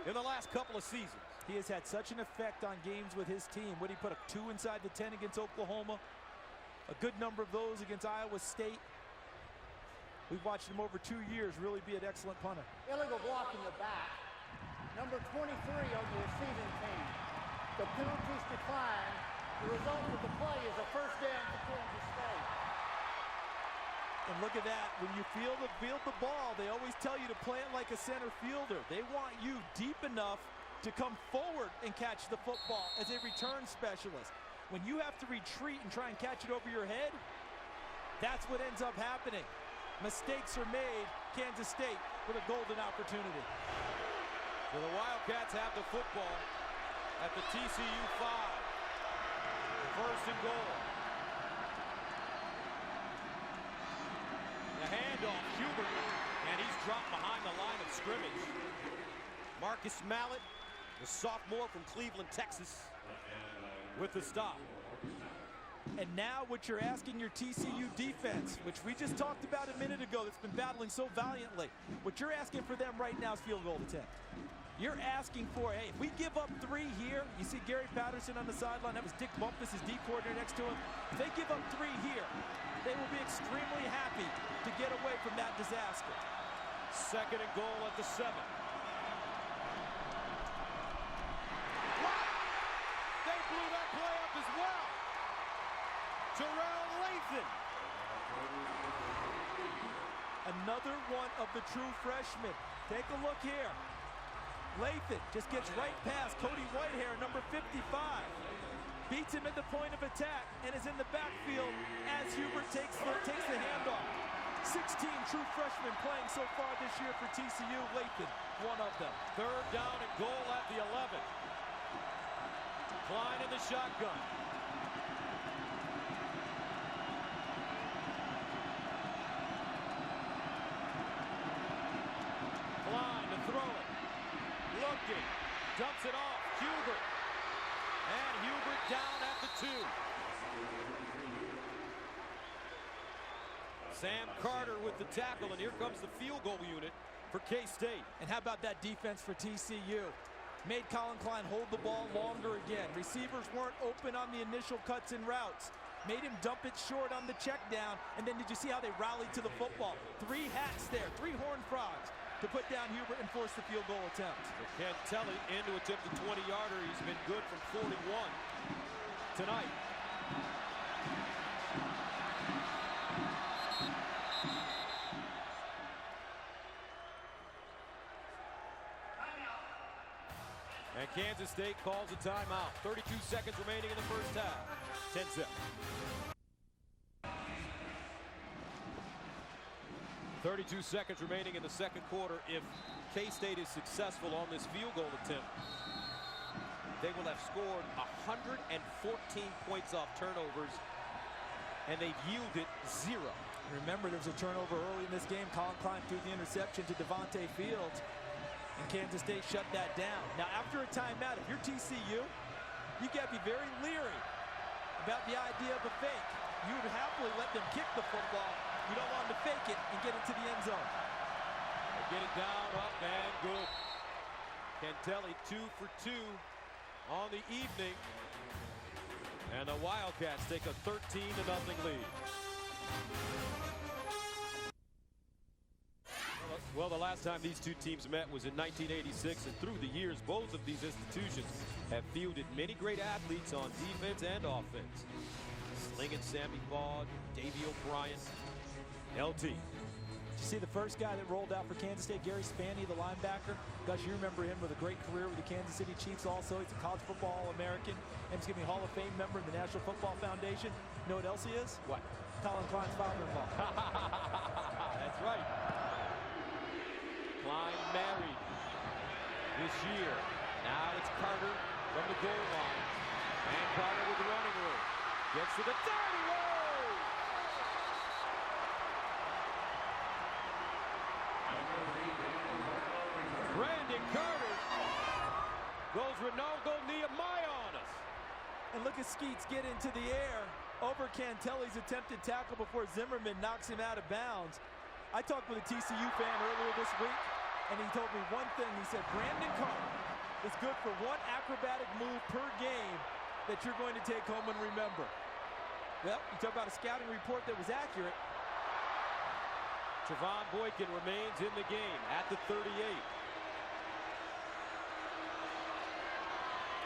in the last couple of seasons. He has had such an effect on games with his team. What, he put up 2 inside the 10 against Oklahoma? A good number of those against Iowa State. We've watched him over 2 years really be an excellent punter. Illegal block in the back. Number 23 on the receiving team. The penalties decline. The result of the play is a first down for Kansas State. And look at that. When you field the ball, they always tell you to play it like a center fielder. They want you deep enough to come forward and catch the football as a return specialist. When you have to retreat and try and catch it over your head, that's what ends up happening. Mistakes are made. Kansas State with a golden opportunity. So the Wildcats have the football at the TCU 5. First and goal. The handoff, Hubert, and he's dropped behind the line of scrimmage. Marcus Mallett, the sophomore from Cleveland, Texas, with the stop. And now what you're asking your TCU defense, which we just talked about a minute ago, that's been battling so valiantly, what you're asking for them right now is field goal attempt. You're asking for, hey, if we give up 3 here, you see Gary Patterson on the sideline. That was Dick Bumpus, his D coordinator next to him. If they give up 3 here, they will be extremely happy to get away from that disaster. 2nd and goal at the 7. They blew that play up as well. Terrell Lathan. Another one of the true freshmen. Take a look here. Lathan just gets right past Cody Whitehair, number 55. Beats him at the point of attack and is in the backfield as Hubert takes the handoff. 16 true freshmen playing so far this year for TCU. Lathan, one of them. 3rd down and goal at the 11. Klein in the shotgun. Klein to throw it. Looking. Dumps it off. Hubert. And Hubert down at the 2. Sam Carter with the tackle, and here comes the field goal unit for K-State. And how about that defense for TCU? Made Colin Klein hold the ball longer again. Receivers weren't open on the initial cuts and routes. Made him dump it short on the check down. And then did you see how they rallied to the football? 3 hats there, 3 Horned Frogs to put down Hubert and force the field goal attempt. Ken Telly in to attempt a 20-yarder. He's been good from 41 tonight. And Kansas State calls a timeout. 32 seconds remaining in the first half. 10-zip. 32 seconds remaining in the second quarter. If K-State is successful on this field goal attempt, they will have scored 114 points off turnovers, and they've yielded 0. Remember, there was a turnover early in this game. Colin Klein threw the interception to Devontae Fields, and Kansas State shut that down. Now, after a timeout, if you're TCU, you got to be very leery about the idea of a fake. You would happily let them kick the football. You don't want them to fake it and get into the end zone. They get it down, up, and good. Cantelli 2 for 2 on the evening. And the Wildcats take a 13-0 lead. Well, the last time these two teams met was in 1986, and through the years, both of these institutions have fielded many great athletes on defense and offense. Slinging Sammy Baugh, Davey O'Brien, LT. You see the first guy that rolled out for Kansas State, Gary Spanny, the linebacker. Gus, you remember him with a great career with the Kansas City Chiefs also. He's a college football All-American. And he's going to be a Hall of Fame member in the National Football Foundation. You know what else he is? What? Colin Klein's father-in-law. That's right. Klein married this year. Now it's Carter from the goal line. And Carter with the running room. Gets to the 30. Brandon Carter goes Ronaldo Nehemiah on us. And look at Skeets get into the air over Cantelli's attempted tackle before Zimmerman knocks him out of bounds. I talked with a TCU fan earlier this week, and he told me one thing. He said, Brandon Carter is good for one acrobatic move per game that you're going to take home and remember. Well, you talk about a scouting report that was accurate. Trevon Boykin remains in the game at the 38.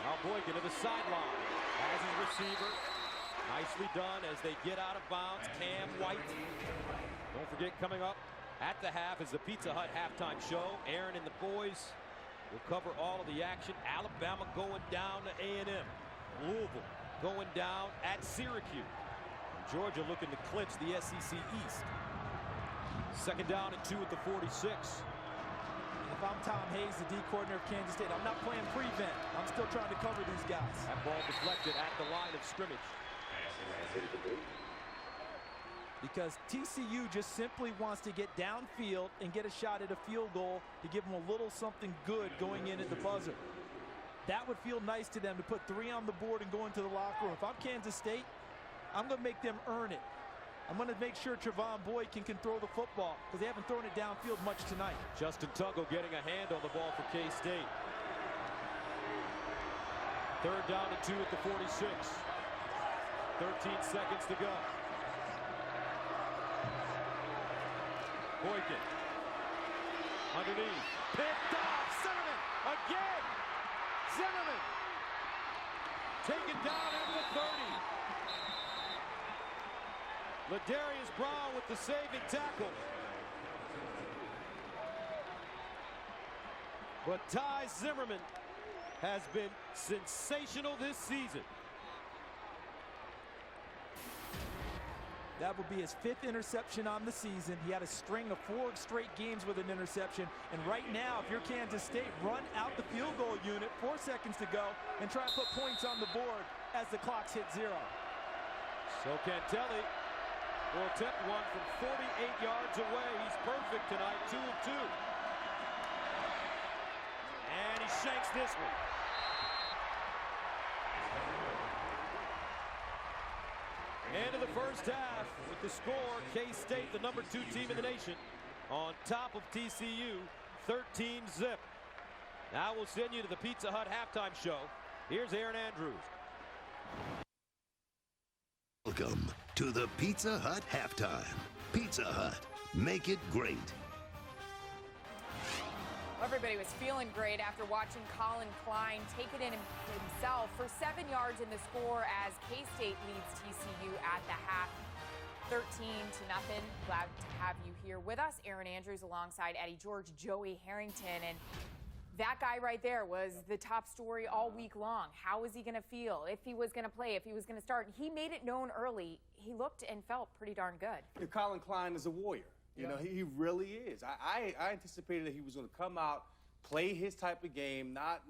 Now Boykin to the sideline as his receiver. Nicely done as they get out of bounds. Cam White. Don't forget, coming up at the half is the Pizza Hut halftime show. Aaron and the boys will cover all of the action. Alabama going down to A&M. Louisville going down at Syracuse. And Georgia looking to clinch the SEC East. 2nd down and 2 at the 46. If I'm Tom Hayes, the D coordinator of Kansas State, I'm not playing prevent. I'm still trying to cover these guys. That ball deflected at the line of scrimmage. Because TCU just simply wants to get downfield and get a shot at a field goal to give them a little something good going in at the buzzer. That would feel nice to them to put 3 on the board and go into the locker room. If I'm Kansas State, I'm going to make them earn it. I'm going to make sure Trevon Boykin can throw the football because they haven't thrown it downfield much tonight. Justin Tungo getting a hand on the ball for K-State. Third down and 2 at the 46. 13 seconds to go. Boykin. Underneath. Picked off. Zimmerman again. Zimmerman. Taken down at the 30. Ladarius Brown with the saving tackle. But Ty Zimmerman has been sensational this season. That will be his 5th interception on the season. He had a string of 4 straight games with an interception. And right now, if you're Kansas State, run out the field goal unit, 4 seconds to go, and try to put points on the board as the clocks hit 0. So Cantelli will attempt one from 48 yards away. He's perfect tonight, 2 of 2. And he shanks this one. End of the first half with the score. K-State, the number 2 team in the nation, on top of TCU, 13-zip. Now we'll send you to the Pizza Hut halftime show. Here's Aaron Andrews. Welcome to the Pizza Hut halftime. Pizza Hut, make it great. Everybody was feeling great after watching Colin Klein take it in himself for 7 yards in the score as K-State leads TCU at the half, 13-0. Glad to have you here with us. Aaron Andrews alongside Eddie George, Joey Harrington, and that guy right there was the top story all week long. How was he going to feel? If he was going to play, if he was going to start. He made it known early. He looked and felt pretty darn good. Colin Klein is a warrior. You know, he really is. I anticipated that he was going to come out, play his type of game, not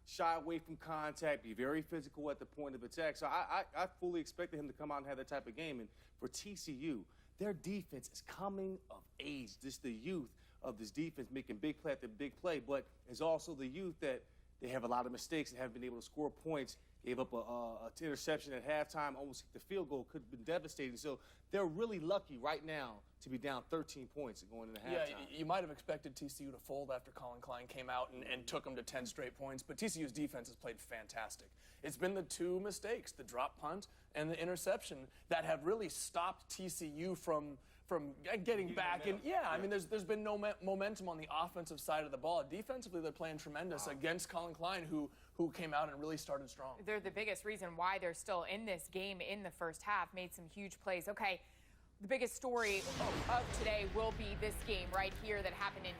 shy away from contact, be very physical at the point of attack. So I fully expected him to come out and have that type of game. And for TCU, their defense is coming of age. Just the youth of this defense making big play after big play, but it's also the youth that they have a lot of mistakes and haven't been able to score points. Gave up a interception at halftime, almost hit the field goal, could have been devastating. So they're really lucky right now to be down 13 points and going into halftime. Yeah, you might have expected TCU to fold after Colin Klein came out and took them to 10 straight points, but TCU's defense has played fantastic. It's been the 2 mistakes, the drop punt and the interception, that have really stopped TCU from getting back. And I mean, there's been no momentum on the offensive side of the ball. Defensively, they're playing tremendous against Colin Klein, who came out and really started strong. They're the biggest reason why they're still in this game in the first half, made some huge plays. Okay, the biggest story of today will be this game right here that happened in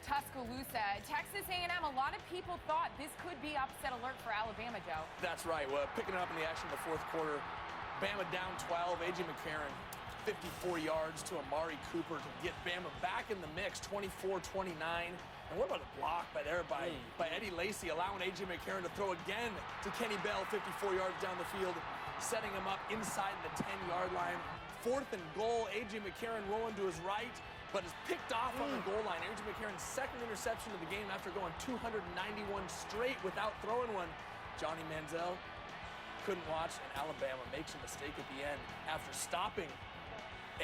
Tuscaloosa. Texas A&M, a lot of people thought this could be upset alert for Alabama, Joe. That's right. Well, picking it up in the action in the 4th quarter, Bama down 12, A.J. McCarron 54 yards to Amari Cooper to get Bama back in the mix, 24-29. And what about a block by Eddie Lacy, allowing A.J. McCarron to throw again to Kenny Bell, 54 yards down the field, setting him up inside the 10-yard line. 4th and goal, A.J. McCarron rolling to his right, but is picked off on the goal line. A.J. McCarron's 2nd interception of the game after going 291 straight without throwing one. Johnny Manziel couldn't watch, and Alabama makes a mistake at the end after stopping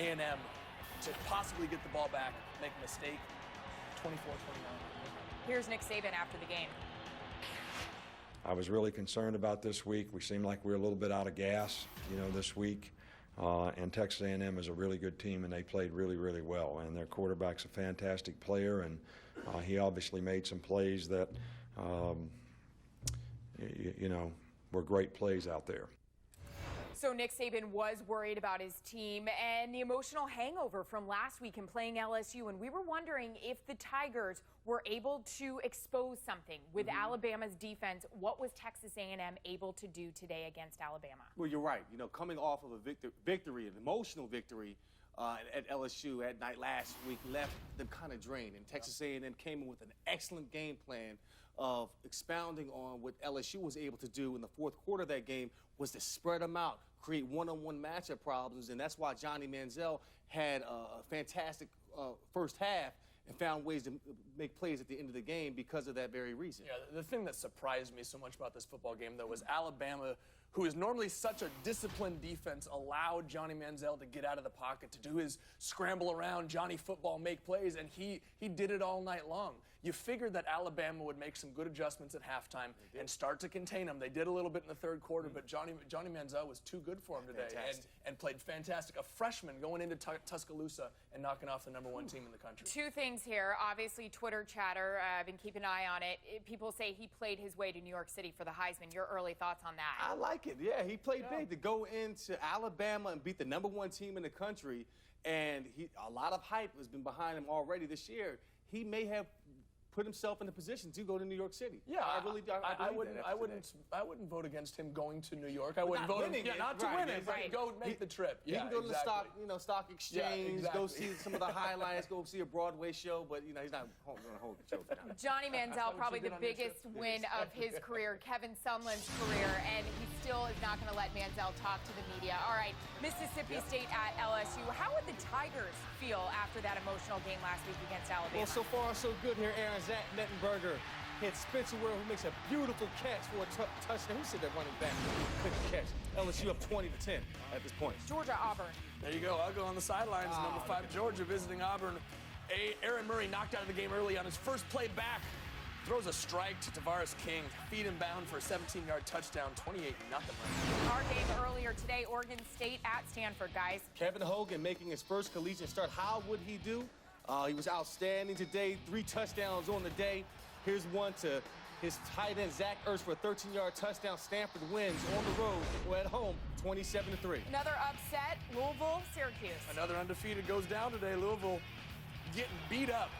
A&M to possibly get the ball back, make a mistake, 24-29. Here's Nick Saban after the game. I was really concerned about this week. We seemed like we were a little bit out of gas, this week. And Texas A&M is a really good team, and they played really, really well. And their quarterback's a fantastic player, and he obviously made some plays that, were great plays out there. So Nick Saban was worried about his team and the emotional hangover from last week in playing LSU, and we were wondering if the Tigers were able to expose something with Alabama's defense. What was Texas A&M able to do today against Alabama? Well, you're right. Coming off of a victory, an emotional victory at LSU at night last week left them kind of drained, and Texas A&M came in with an excellent game plan of expounding on what LSU was able to do in the 4th quarter of that game, was to spread them out, create one-on-one matchup problems, and that's why Johnny Manziel had a fantastic first half and found ways to make plays at the end of the game because of that very reason. Yeah, the thing that surprised me so much about this football game, though, was Alabama who is normally such a disciplined defense, allowed Johnny Manziel to get out of the pocket, to do his scramble around Johnny football, make plays, and he did it all night long. You figured that Alabama would make some good adjustments at halftime and start to contain them. They did a little bit in the third quarter, but Johnny Manziel was too good for him today and played fantastic. A freshman going into Tuscaloosa and knocking off the #1 team in the country. Two things here. Obviously, Twitter chatter. I've been keeping an eye on it. People say he played his way to New York City for the Heisman. Your early thoughts on that? I like it. Yeah, he played big to go into Alabama and beat the #1 team in the country. And a lot of hype has been behind him already this year. He may have put himself in a position to go to New York City. Yeah, I really do. I wouldn't vote against him going to New York. I wouldn't vote him, not to win it, but go make the trip. He can go to the stock exchange, go see some of the highlights, go see a Broadway show, but he's not going to hold the show down. Johnny Manziel, probably the biggest win of his career, Kevin Sumlin's career, and he still is not going to let Manziel talk to the media. All right, Mississippi State at LSU. How would the Tigers feel after that emotional game last week against Alabama? Well, so far so good here, Aaron. Zach Mettenberger hit Spencer Ware, who makes a beautiful catch for a touchdown. Who said that running back couldn't catch? LSU up 20-10 at this point. Georgia, Auburn. There you go. I'll go on the sidelines. Number 5, Georgia visiting Auburn. Aaron Murray knocked out of the game early on his first play back. Throws a strike to Tavares King. Feet him bound for a 17-yard touchdown. 28-0. Our game earlier today, Oregon State at Stanford, guys. Kevin Hogan making his first collegiate start. How would he do? He was outstanding today. 3 touchdowns on the day. Here's one to his tight end, Zach Ertz, for a 13-yard touchdown. Stanford wins on the road or at home, 27-3. Another upset, Louisville, Syracuse. Another undefeated goes down today. Louisville getting beat up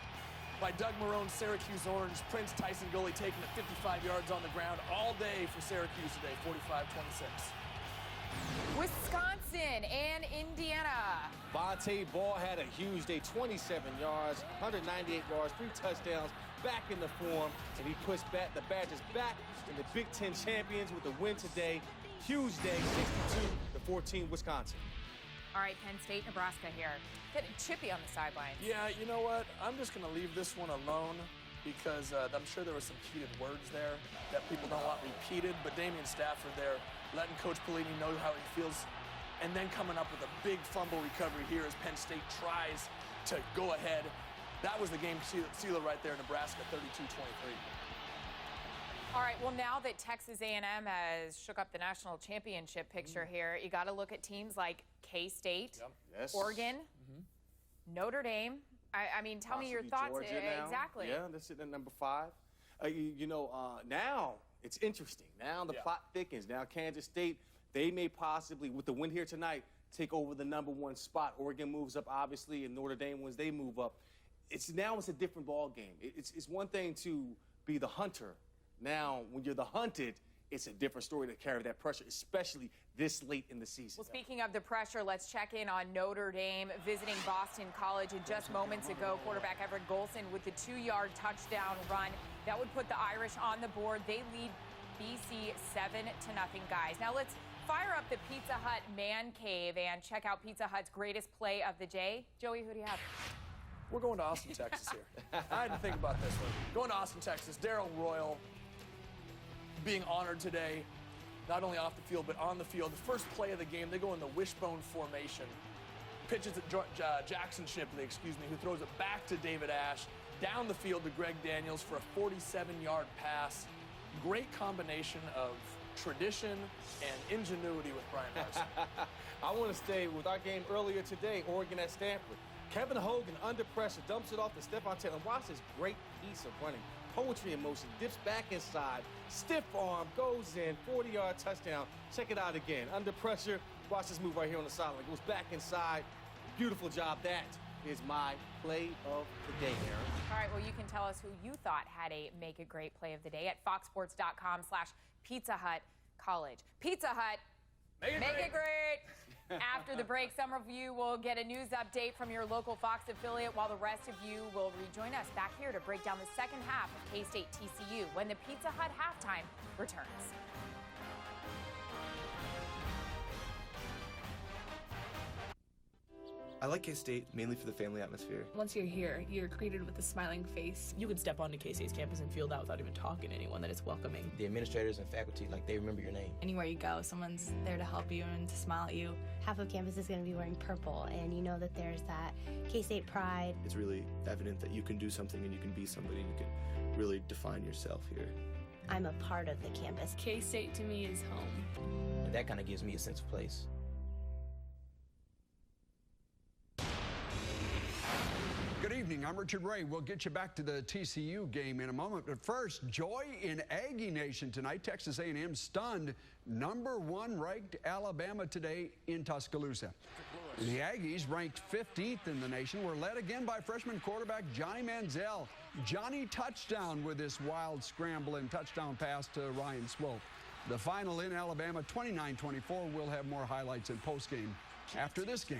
by Doug Marone's Syracuse Orange. Prince Tyson goalie taking it 55 yards on the ground all day for Syracuse today, 45-26. Wisconsin and Indiana. Vontae Ball had a huge day, 27 yards, 198 yards, 3 touchdowns, back in the form, and he puts the Badgers back in the Big Ten champions with a win today. Huge day, 62-14, Wisconsin. All right, Penn State, Nebraska here. Getting chippy on the sidelines. Yeah, you know what? I'm just going to leave this one alone because I'm sure there were some heated words there that people don't want repeated, but Damian Stafford there letting Coach Pelini know how he feels, and then coming up with a big fumble recovery here as Penn State tries to go ahead. That was the game sealer right there, Nebraska, 32-23. All right, well, now that Texas A&M has shook up the national championship picture here, you got to look at teams like K-State, Oregon, Notre Dame. I mean, tell me your thoughts. Georgia now. Exactly. Yeah, they're sitting at number 5. Now it's interesting. Now the plot thickens. Now Kansas State, they may possibly, with the win here tonight, take over the number 1 spot. Oregon moves up, obviously, and Notre Dame wins, they move up. It's a different ball game. It's one thing to be the hunter. Now, when you're the hunted, it's a different story to carry that pressure, especially this late in the season. Well, speaking of the pressure, let's check in on Notre Dame visiting Boston College. And just moments ago, quarterback Everett Golson with the 2-yard touchdown run. That would put the Irish on the board. They lead BC 7-0, guys. Now let's fire up the Pizza Hut Man Cave and check out Pizza Hut's greatest play of the day. Joey, who do you have? We're going to Austin, Texas here. I had to think about this one. Going to Austin, Texas, Darrell Royal being honored today, not only off the field, but on the field. The first play of the game, they go in the wishbone formation. Pitches at Jackson Shipley, who throws it back to David Ash, down the field to Greg Daniels for a 47-yard pass. Great combination of tradition and ingenuity with Brian Larson. I want to stay with our game earlier today, Oregon at Stanford. Kevin Hogan, under pressure, dumps it off to Stephon Taylor. Watch this great piece of running. Poetry in motion, dips back inside, stiff arm, goes in, 40-yard touchdown. Check it out again. Under pressure, watch this move right here on the sideline. Goes back inside. Beautiful job. That is my play of the day, Aaron. All right, well, you can tell us who you thought had a Make It Great play of the day at foxsports.com/Pizza Hut College. Pizza Hut, make it great. After the break, some of you will get a news update from your local Fox affiliate, while the rest of you will rejoin us back here to break down the second half of K-State TCU when the Pizza Hut halftime returns. I like K-State mainly for the family atmosphere. Once you're here, you're greeted with a smiling face. You can step onto K-State's campus and feel that without even talking to anyone, that it's welcoming. The administrators and faculty, like, they remember your name. Anywhere you go, someone's there to help you and to smile at you. Half of campus is going to be wearing purple, and you know that there's that K-State pride. It's really evident that you can do something and you can be somebody and you can really define yourself here. I'm a part of the campus. K-State to me is home. And that kind of gives me a sense of place. Good evening, I'm Richard Ray. We'll get you back to the TCU game in a moment. But first, joy in Aggie Nation tonight. Texas A&M stunned #1 ranked Alabama today in Tuscaloosa. The Aggies, ranked 15th in the nation, were led again by freshman quarterback Johnny Manziel. Johnny touchdown with this wild scramble and touchdown pass to Ryan Swope. The final in Alabama, 29-24. We'll have more highlights in postgame after this game.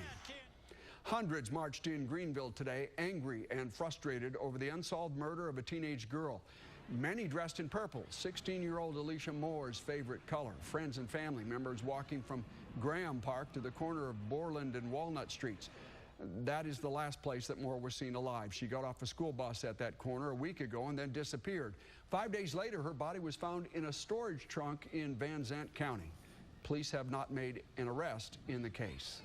Hundreds marched in Greenville today, angry and frustrated over the unsolved murder of a teenage girl. Many dressed in purple, 16-year-old Alicia Moore's favorite color. Friends and family members walking from Graham Park to the corner of Borland and Walnut Streets. That is the last place that Moore was seen alive. She got off a school bus at that corner a week ago and then disappeared. 5 days later, her body was found in a storage trunk in Van Zandt County. Police have not made an arrest in the case.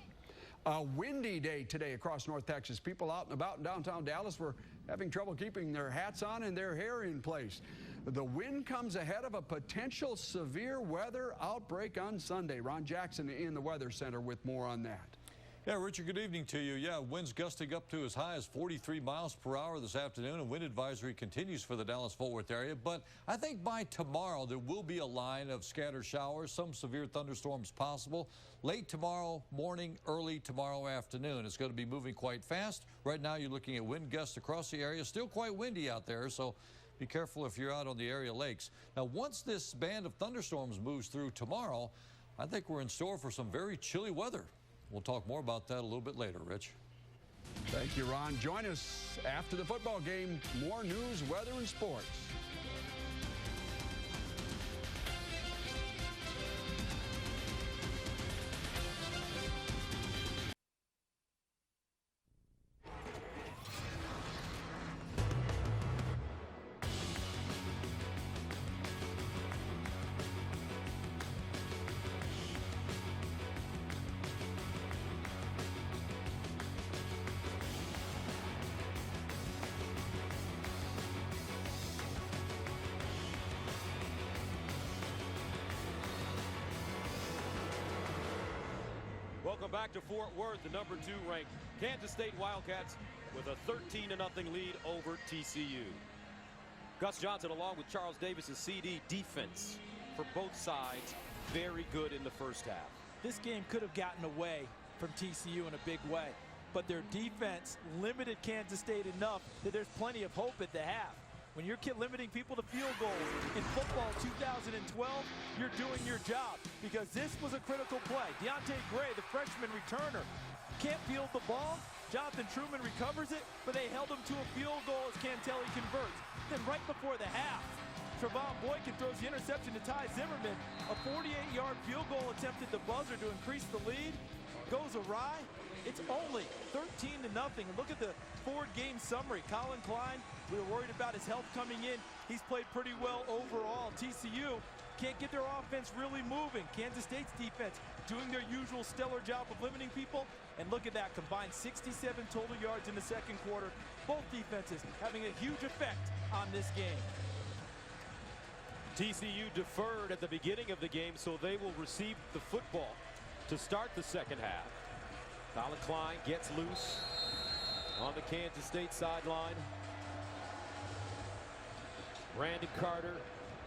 A windy day today across North Texas. People out and about in downtown Dallas were having trouble keeping their hats on and their hair in place. The wind comes ahead of a potential severe weather outbreak on Sunday. Ron Jackson in the Weather Center with more on that. Yeah, Richard, good evening to you. Yeah, winds gusting up to as high as 43 miles per hour this afternoon. A wind advisory continues for the Dallas-Fort Worth area. But I think by tomorrow there will be a line of scattered showers, some severe thunderstorms possible. Late tomorrow morning, early tomorrow afternoon. It's going to be moving quite fast. Right now you're looking at wind gusts across the area. Still quite windy out there, so be careful if you're out on the area lakes. Now, once this band of thunderstorms moves through tomorrow, I think we're in store for some very chilly weather. We'll talk more about that a little bit later, Rich. Thank you, Ron. Join us after the football game. More news, weather, and sports. Welcome back to Fort Worth, the #2 ranked Kansas State Wildcats with a 13-0 lead over TCU. Gus Johnson along with Charles Davis's CD defense for both sides, very good in the first half. This game could have gotten away from TCU in a big way, but their defense limited Kansas State enough that there's plenty of hope at the half. When you're limiting people to field goals in football 2012, you're doing your job because this was a critical play. Deontay Gray, the freshman returner, can't field the ball. Jonathan Truman recovers it, but they held him to a field goal as Cantelli converts. Then right before the half, Trevon Boykin throws the interception to Ty Zimmerman. A 48-yard field goal attempt at the buzzer to increase the lead goes awry. It's only 13-0. And look at the forward-game summary. Colin Klein, we were worried about his health coming in. He's played pretty well overall. TCU can't get their offense really moving. Kansas State's defense doing their usual stellar job of limiting people. And look at that, combined 67 total yards in the second quarter. Both defenses having a huge effect on this game. TCU deferred at the beginning of the game, so they will receive the football to start the second half. Colin Klein gets loose on the Kansas State sideline. Brandon Carter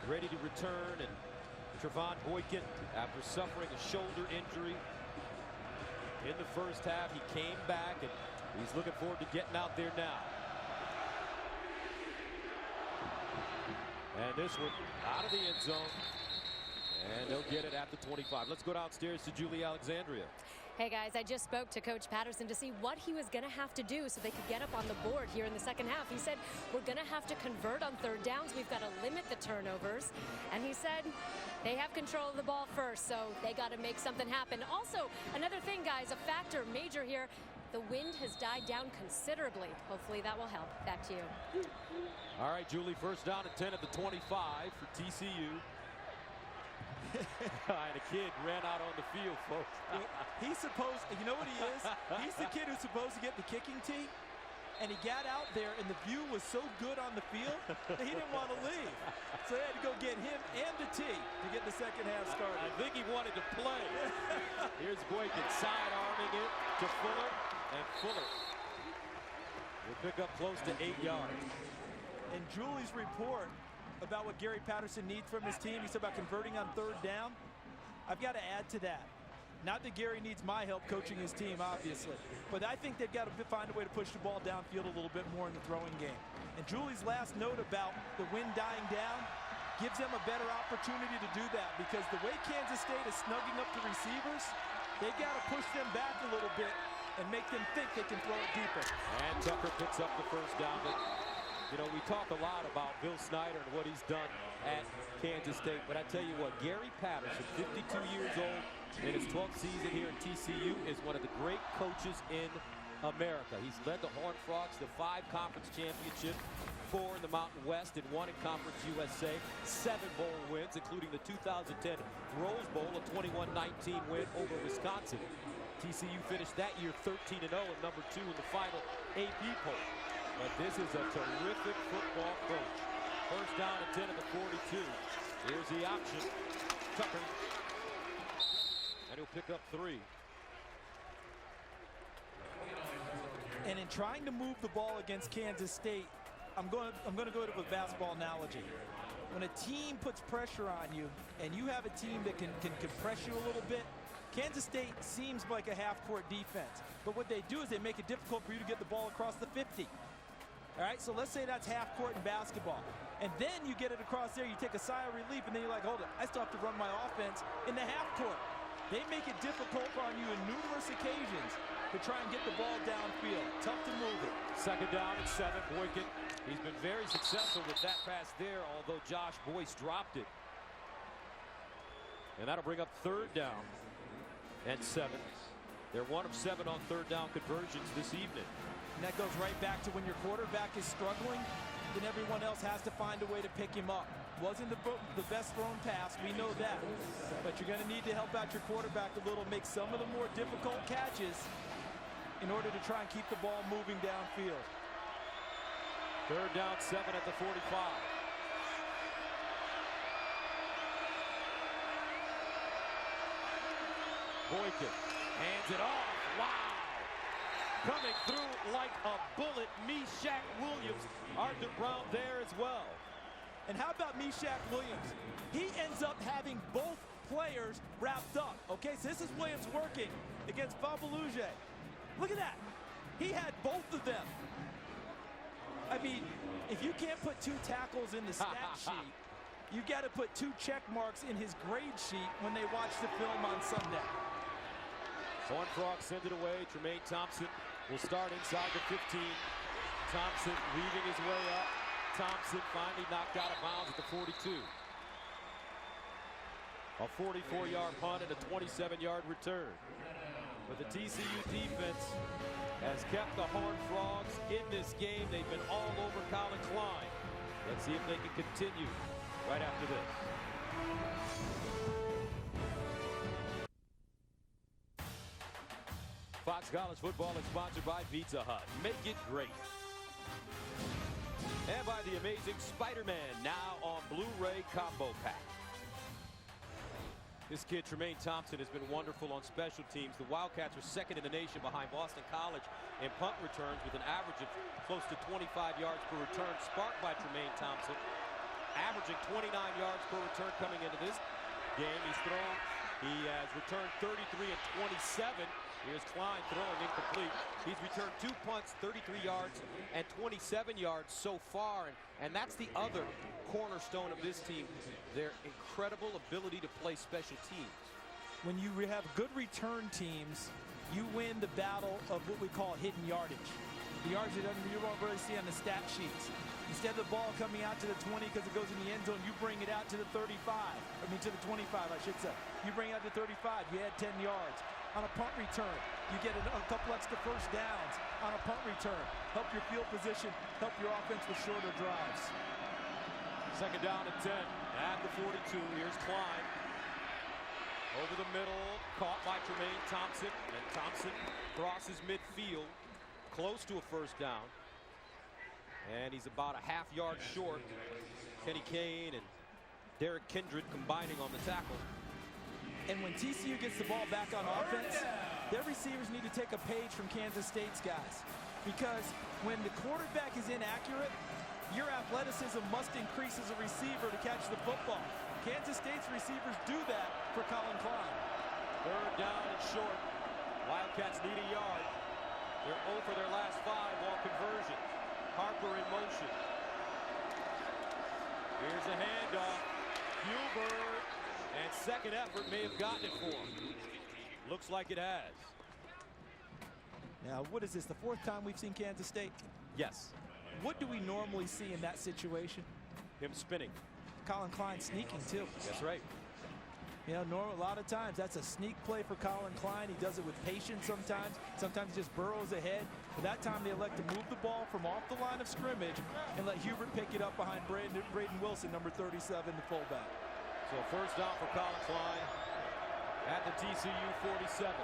ready to return, and Trevon Boykin, after suffering a shoulder injury in the first half, he came back, and he's looking forward to getting out there now. And this one out of the end zone, and they'll get it at the 25. Let's go downstairs to Julie Alexandria. Hey guys, I just spoke to Coach Patterson to see what he was going to have to do so they could get up on the board here in the second half. He said, we're going to have to convert on third downs. We've got to limit the turnovers. And he said they have control of the ball first, so they got to make something happen. Also, another thing, guys, a factor major here, The wind has died down considerably. Hopefully that will help. Back to you. All right, Julie, first down at 10 at the 25 for TCU. And a kid ran out on the field, folks. He's supposed, you know what he is? He's the kid who's supposed to get the kicking tee. And he got out there, and the view was so good on the field that he didn't want to leave. So they had to go get him and the tee to get the second half started. I think he wanted to play. Here's Boykin side-arming it to Fuller, and Fuller will pick up close to 8 yards. And Julie's report about what Gary Patterson needs from his team, he said about converting on third down. I've got to add to that. Not that Gary needs my help coaching his team, obviously, but I think they've got to find a way to push the ball downfield a little bit more in the throwing game. And Julie's last note about the wind dying down gives them a better opportunity to do that, because the way Kansas State is snugging up the receivers, they've got to push them back a little bit and make them think they can throw it deeper. And Tucker picks up the first down. But, you know, we talk a lot about Bill Snyder and what he's done at Kansas State, but I tell you what, Gary Patterson, 52 years old, in his 12th season here at TCU, is one of the great coaches in America. He's led the Horned Frogs to 5 conference championships, 4 in the Mountain West, and 1 in Conference USA, 7 bowl wins, including the 2010 Rose Bowl, a 21-19 win over Wisconsin. TCU finished that year 13-0 and number 2 in the final AP poll. But this is a terrific football coach. First down at 10 at the 42. Here's the option. Tucker. And he'll pick up 3. And in trying to move the ball against Kansas State, I'm going to go with a basketball analogy. When a team puts pressure on you and you have a team that can compress you a little bit, Kansas State seems like a half-court defense. But what they do is they make it difficult for you to get the ball across the 50. All right, so let's say that's half-court in basketball. And then you get it across there, you take a sigh of relief, and then you're like, hold it, I still have to run my offense in the half-court. They make it difficult on you in numerous occasions to try and get the ball downfield. Tough to move it. Second down at 7. Boykin, he's been very successful with that pass there, although Josh Boyce dropped it. And that'll bring up third down and 7. They're 1 of 7 on third down conversions this evening. And that goes right back to when your quarterback is struggling, then everyone else has to find a way to pick him up. Wasn't the best thrown pass, we know that. But you're going to need to help out your quarterback a little, make some of the more difficult catches in order to try and keep the ball moving downfield. Third down, 7 at the 45. Boykin hands it off. Wow. Coming through like a bullet, Meshach Williams. Arthur Brown there as well. And how about Meshach Williams? He ends up having both players wrapped up. Okay, so this is Williams working against Babaluge. Look at that. He had both of them. I mean, if you can't put 2 tackles in the stat sheet, you've got to put 2 check marks in his grade sheet when they watch the film on Sunday. Horned Frogs send it away. Tremaine Thompson will start inside the 15. Thompson weaving his way up. Thompson finally knocked out of bounds at the 42. A 44-yard punt and a 27-yard return. But the TCU defense has kept the Horned Frogs in this game. They've been all over Colin Klein. Let's see if they can continue right after this. Fox College Football is sponsored by Pizza Hut. Make it great. And by the amazing Spider-Man, now on Blu-ray Combo Pack. This kid, Tremaine Thompson, has been wonderful on special teams. The Wildcats are second in the nation behind Boston College in punt returns with an average of close to 25 yards per return, sparked by Tremaine Thompson, averaging 29 yards per return coming into this game. He has returned 33 and 27. Here's Klein throwing incomplete. He's returned 2 punts, 33 yards, and 27 yards so far. And that's the other cornerstone of this team, their incredible ability to play special teams. When you have good return teams, you win the battle of what we call hidden yardage. The yardage you won't really see on the stat sheets. Instead of the ball coming out to the 20 because it goes in the end zone, you bring it out to the 35. I mean, to the 25, I should say. You bring it out to 35, you add 10 yards. on a punt return. You get a couple extra first downs on a punt return. Help your field position, help your offense with shorter drives. Second down and 10 at the 42. Here's Klein. Over the middle, caught by Tremaine Thompson. And Thompson crosses midfield, close to a first down. And he's about a half yard short. Kenny Kane and Derek Kindred combining on the tackle. And when TCU gets the ball back on offense, their receivers need to take a page from Kansas State's guys. Because when the quarterback is inaccurate, your athleticism must increase as a receiver to catch the football. Kansas State's receivers do that for Colin Klein. Third down and short. Wildcats need a yard. They're 0 for their last 5 on conversion. Harper in motion. Here's a handoff. Hubert. And second effort may have gotten it for him. Looks like it has. Now, what is this, the 4th time we've seen Kansas State? Yes. What do we normally see in that situation? Him spinning. Colin Klein sneaking, too. That's right. You know, a lot of times that's a sneak play for Colin Klein. He does it with patience sometimes. Sometimes he just burrows ahead. But that time they elect to move the ball from off the line of scrimmage and let Hubert pick it up behind Braden Wilson, number 37, the fullback. So first down for Colin Klein at the TCU 47.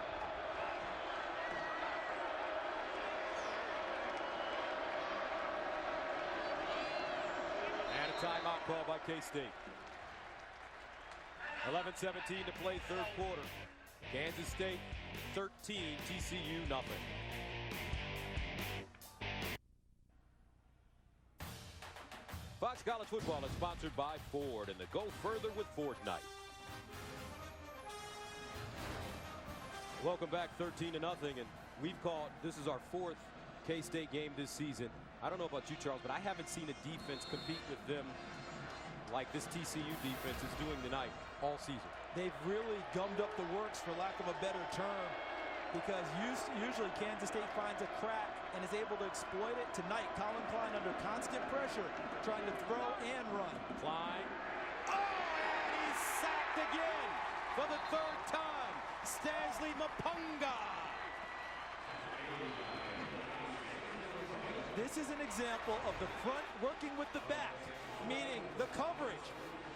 And a timeout call by K-State. 11:17 to play, third quarter. Kansas State 13, TCU nothing. Fox College Football is sponsored by Ford and the Go Further with Ford night. Welcome back, 13-0, and we've called, this is our 4th K-State game this season. I don't know about you, Charles, but I haven't seen a defense compete with them like this TCU defense is doing tonight all season. They've really gummed up the works, for lack of a better term, because usually Kansas State finds a crack and is able to exploit it. Tonight, Colin Klein under constant pressure, trying to throw and run. Klein. Oh, and he's sacked again for the 3rd time. Stanley Mapunga. This is an example of the front working with the back, meaning the coverage.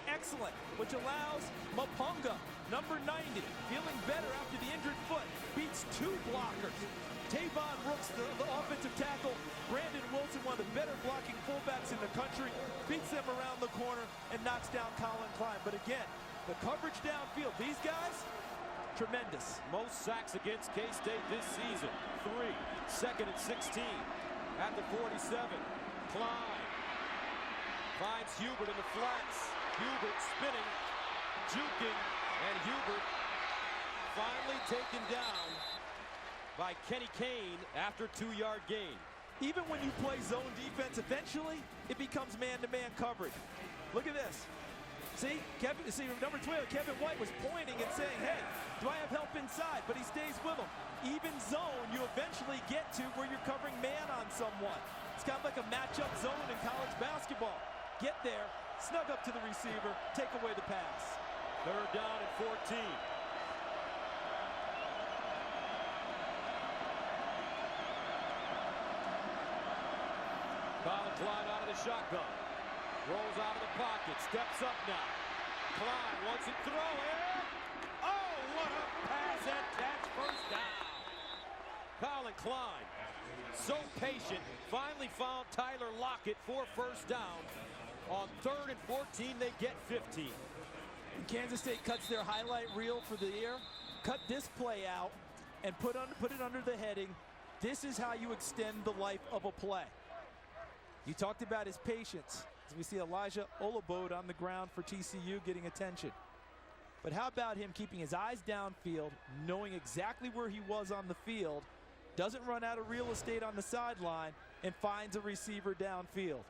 Excellent, which allows Mapunga, number 90, feeling better after the injured foot, beats 2 blockers. Tavon Brooks, the offensive tackle, Brandon Wilson, one of the better blocking fullbacks in the country, beats them around the corner and knocks down Colin Klein. But again, the coverage downfield, these guys, tremendous. Most sacks against K-State this season, 3. Second and 16 at the 47. Klein finds Hubert in the flats. Hubert spinning, juking, and Hubert finally taken down by Kenny Kane after 2-yard gain. Even when you play zone defense, eventually it becomes man-to-man coverage. Look at this. See, number 12, Kevin White was pointing and saying, hey, do I have help inside? But he stays with him. Even zone, you eventually get to where you're covering man on someone. It's kind of like a matchup zone in college basketball. Get there, snug up to the receiver, take away the pass. Third down and 14. Colin Klein out of the shotgun. Rolls out of the pocket, steps up now. Klein wants to throw it. Oh, what a pass and catch, first down. Colin Klein, so patient, finally found Tyler Lockett for first down. On 3rd and 14, they get 15. And Kansas State cuts their highlight reel for the year. Cut this play out and put it under the heading, this is how you extend the life of a play. You talked about his patience. As we see Elijah Olabode on the ground for TCU getting attention. But how about him keeping his eyes downfield, knowing exactly where he was on the field, doesn't run out of real estate on the sideline, and finds a receiver downfield.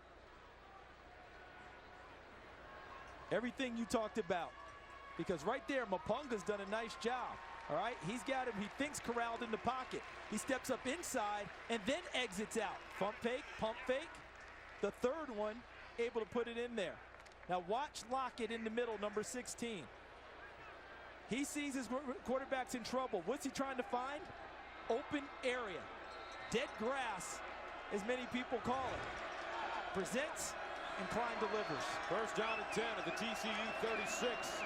Everything you talked about. Because right there, Mapunga's done a nice job. All right, he's got him, he thinks corralled in the pocket. He steps up inside and then exits out. Pump fake. The 3rd one, able to put it in there. Now watch Lockett in the middle, number 16. He sees his quarterback's in trouble. What's he trying to find? Open area. Dead grass, as many people call it. Presents, and Klein delivers. First down and 10 at the TCU 36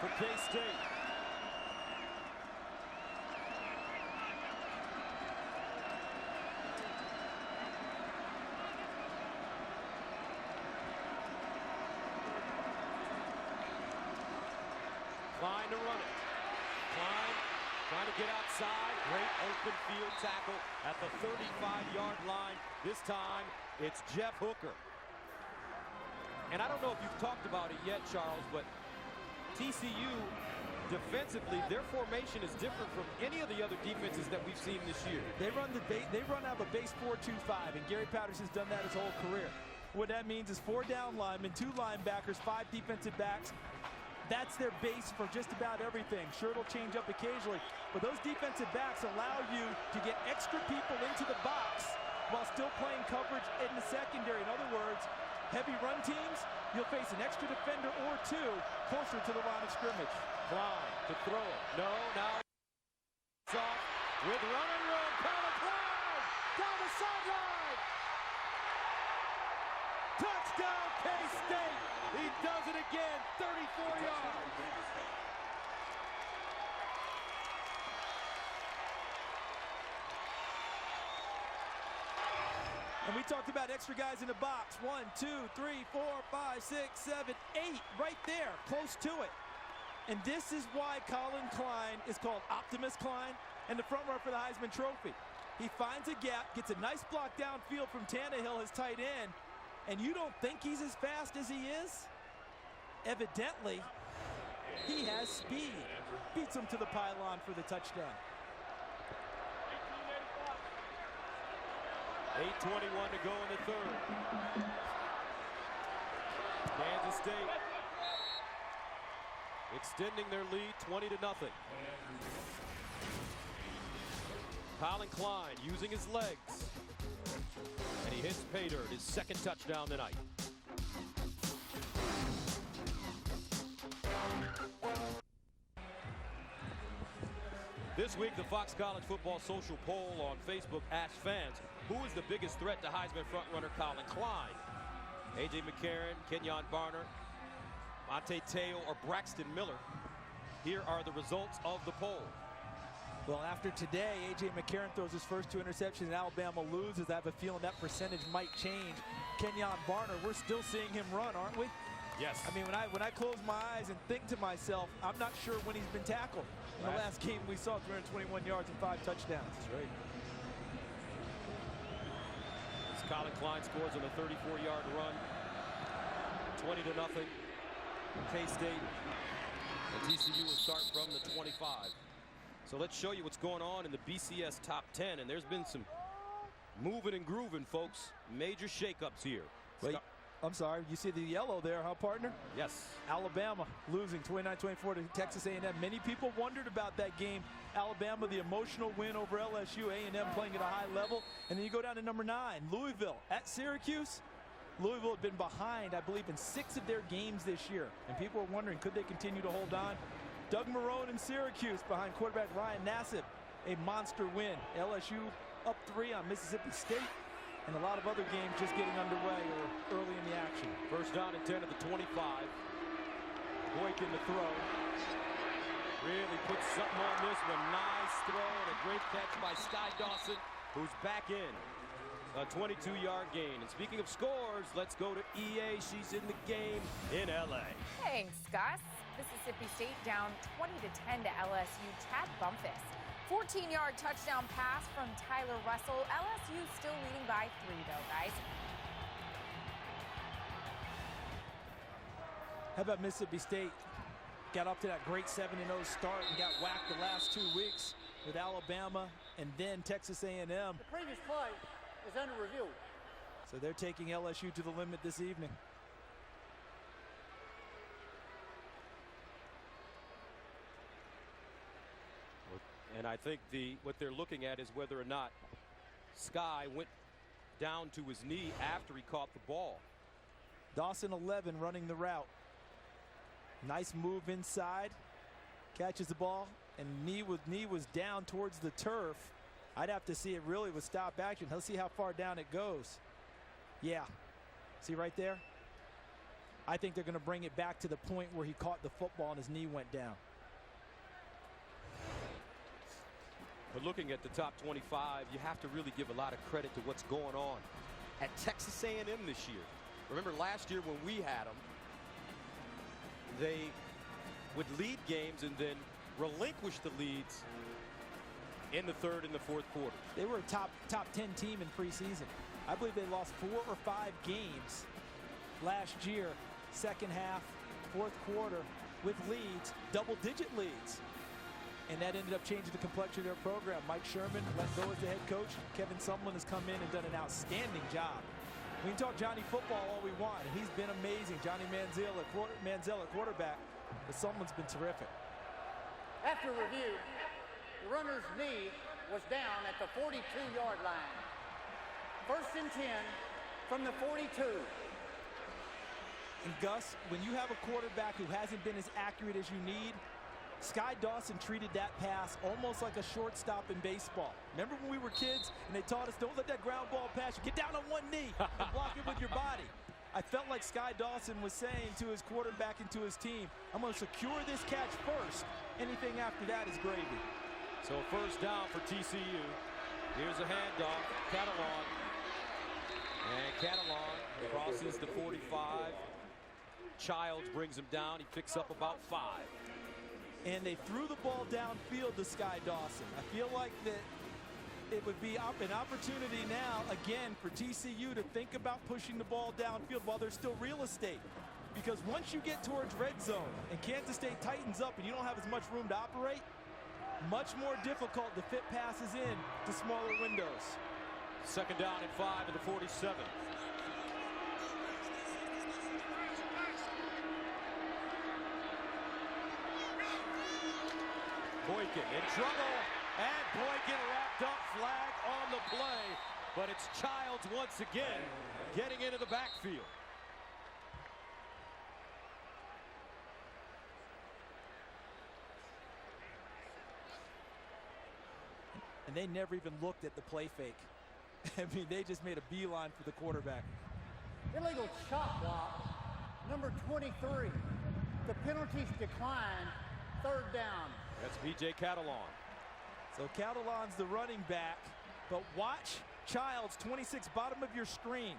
for K-State. Klein to run it. Klein trying to get outside. Great open field tackle at the 35-yard line. This time, it's Jeff Hooker. And I don't know if you've talked about it yet, Charles, but TCU, defensively, their formation is different from any of the other defenses that we've seen this year. They run out of a base 4-2-5, and Gary Patterson's done that his whole career. What that means is 4 down linemen, 2 linebackers, 5 defensive backs. That's their base for just about everything. Sure, it'll change up occasionally, but those defensive backs allow you to get extra people into the box while still playing coverage in the secondary. In other words, heavy run teams, you'll face an extra defender or 2 closer to the line of scrimmage. Klein to throw it. No, now it's off with running room. Colin Klein down the sideline. Touchdown K-State. He does it again, 34 yards. And we talked about extra guys in the box. 1, 2, 3, 4, 5, 6, 7, 8, right there, close to it. And this is why Colin Klein is called Optimus Klein and the front runner for the Heisman Trophy. He finds a gap, gets a nice block downfield from Tannehill, his tight end, and you don't think he's as fast as he is? Evidently, he has speed. Beats him to the pylon for the touchdown. 8:21 to go in the third. Kansas State extending their lead 20-0. Colin Klein using his legs. And he hits pay dirt, his second touchdown tonight. This week, the Fox College Football social poll on Facebook asked fans, who is the biggest threat to Heisman frontrunner Colin Klein? A.J. McCarron, Kenyon Barner, Monte Teo, or Braxton Miller? Here are the results of the poll. Well, after today, A.J. McCarron throws his first 2 interceptions and Alabama loses. I have a feeling that percentage might change. Kenyon Barner, we're still seeing him run, aren't we? Yes. I mean, when I close my eyes and think to myself, I'm not sure when he's been tackled. In the last game, we saw 321 yards and 5 touchdowns. That's right. As Colin Klein scores on a 34-yard run, 20-0. K-State and TCU will start from the 25. So let's show you what's going on in the BCS top 10. And there's been some moving and grooving, folks. Major shakeups here. Wait, I'm sorry. You see the yellow there, huh, partner? Yes. Alabama losing 29-24 to Texas A&M. Many people wondered about that game. Alabama, the emotional win over LSU. A&M playing at a high level. And then you go down to number 9, Louisville at Syracuse. Louisville had been behind, I believe, in 6 of their games this year. And people were wondering, could they continue to hold on? Doug Marrone in Syracuse behind quarterback Ryan Nassib. A monster win. LSU up 3 on Mississippi State. And a lot of other games just getting underway or early in the action. First down and 10 at the 25. Boykin to throw. Really puts something on this one. Nice throw and a great catch by Sky Dawson, who's back in. A 22-yard gain. And speaking of scores, let's go to EA. She's in the game in L.A. Thanks, Gus. Mississippi State down 20-10 to LSU. Chad Bumpus. 14-yard touchdown pass from Tyler Russell. LSU still leading by 3, though, guys. How about Mississippi State? Got up to that great 7-0 start and got whacked the last 2 weeks with Alabama and then Texas A&M. The previous play is under review. So they're taking LSU to the limit this evening. And I think what they're looking at is whether or not Sky went down to his knee after he caught the ball. Dawson 11 running the route. Nice move inside. catches the ball, and knee was down towards the turf. I'd have to see it really with stop action. Let's see how far down it goes. Yeah. See right there? I think they're going to bring it back to the point where he caught the football and his knee went down. But looking at the top 25, you have to really give a lot of credit to what's going on at Texas A&M this year. Remember last year when we had them, they would lead games and then relinquish the leads in the third and the fourth quarter. They were a top 10 team in preseason. I believe they lost 4 or 5 games last year, second half, fourth quarter, with leads, double-digit leads. And that ended up changing the complexion of their program. Mike Sherman let go as the head coach. Kevin Sumlin has come in and done an outstanding job. We can talk Johnny football all we want, and he's been amazing. Johnny Manziel at quarterback, but Sumlin's been terrific. After review, the runner's knee was down at the 42-yard line. 1st and 10 from the 42. And Gus, when you have a quarterback who hasn't been as accurate as you need, Sky Dawson treated that pass almost like a shortstop in baseball. Remember when we were kids and they taught us, don't let that ground ball pass you. Get down on one knee and block it with your body. I felt like Sky Dawson was saying to his quarterback and to his team, I'm going to secure this catch first. Anything after that is gravy. So first down for TCU. Here's a handoff. Catalan. And Catalan crosses the 45. Childs brings him down. He picks up about 5. And they threw the ball downfield to Sky Dawson. I feel like that it would be an opportunity now, again, for TCU to think about pushing the ball downfield while there's still real estate. Because once you get towards red zone and Kansas State tightens up and you don't have as much room to operate, much more difficult to fit passes in to smaller windows. Second down and 5 at the 47. Boykin in trouble, and Boykin wrapped up, flag on the play, but it's Childs once again getting into the backfield. And they never even looked at the play fake. I mean, they just made a beeline for the quarterback. Illegal chop block, number 23. The penalties declined, 3rd down. That's B.J. Catalan. So Catalan's the running back, but watch Childs, 26, bottom of your screen.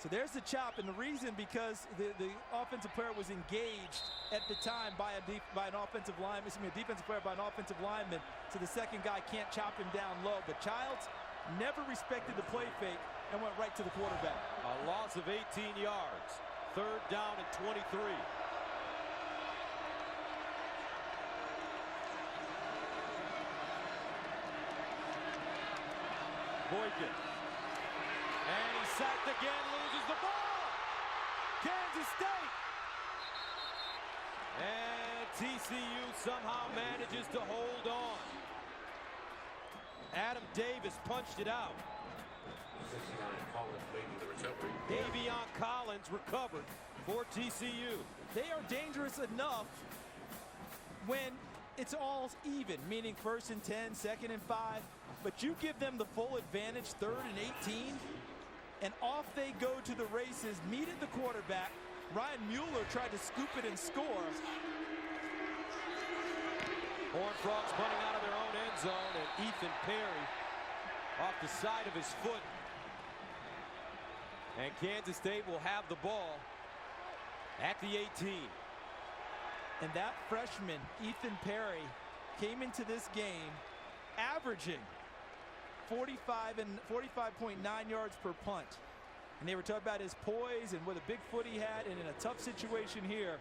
So there's the chop, and the reason because the offensive player was engaged at the time by a defensive player by an offensive lineman, so the second guy can't chop him down low. But Childs never respected the play fake and went right to the quarterback. A loss of 18 yards. 3rd down and 23. Boykin. And he's sacked again, loses the ball. Kansas State. And TCU somehow manages to hold on. Adam Davis punched it out. Davion Collins recovered for TCU. They are dangerous enough when it's all even, meaning 1st and 10, 2nd and 5. But you give them the full advantage, 3rd and 18, and off they go to the races, meet at the quarterback. Ryan Mueller tried to scoop it and score. Horned Frogs punting out of their own end zone, and Ethan Perry off the side of his foot. And Kansas State will have the ball at the 18. And that freshman, Ethan Perry, came into this game averaging 45.9 yards per punt. And they were talking about his poise and what a big foot he had, and in a tough situation here,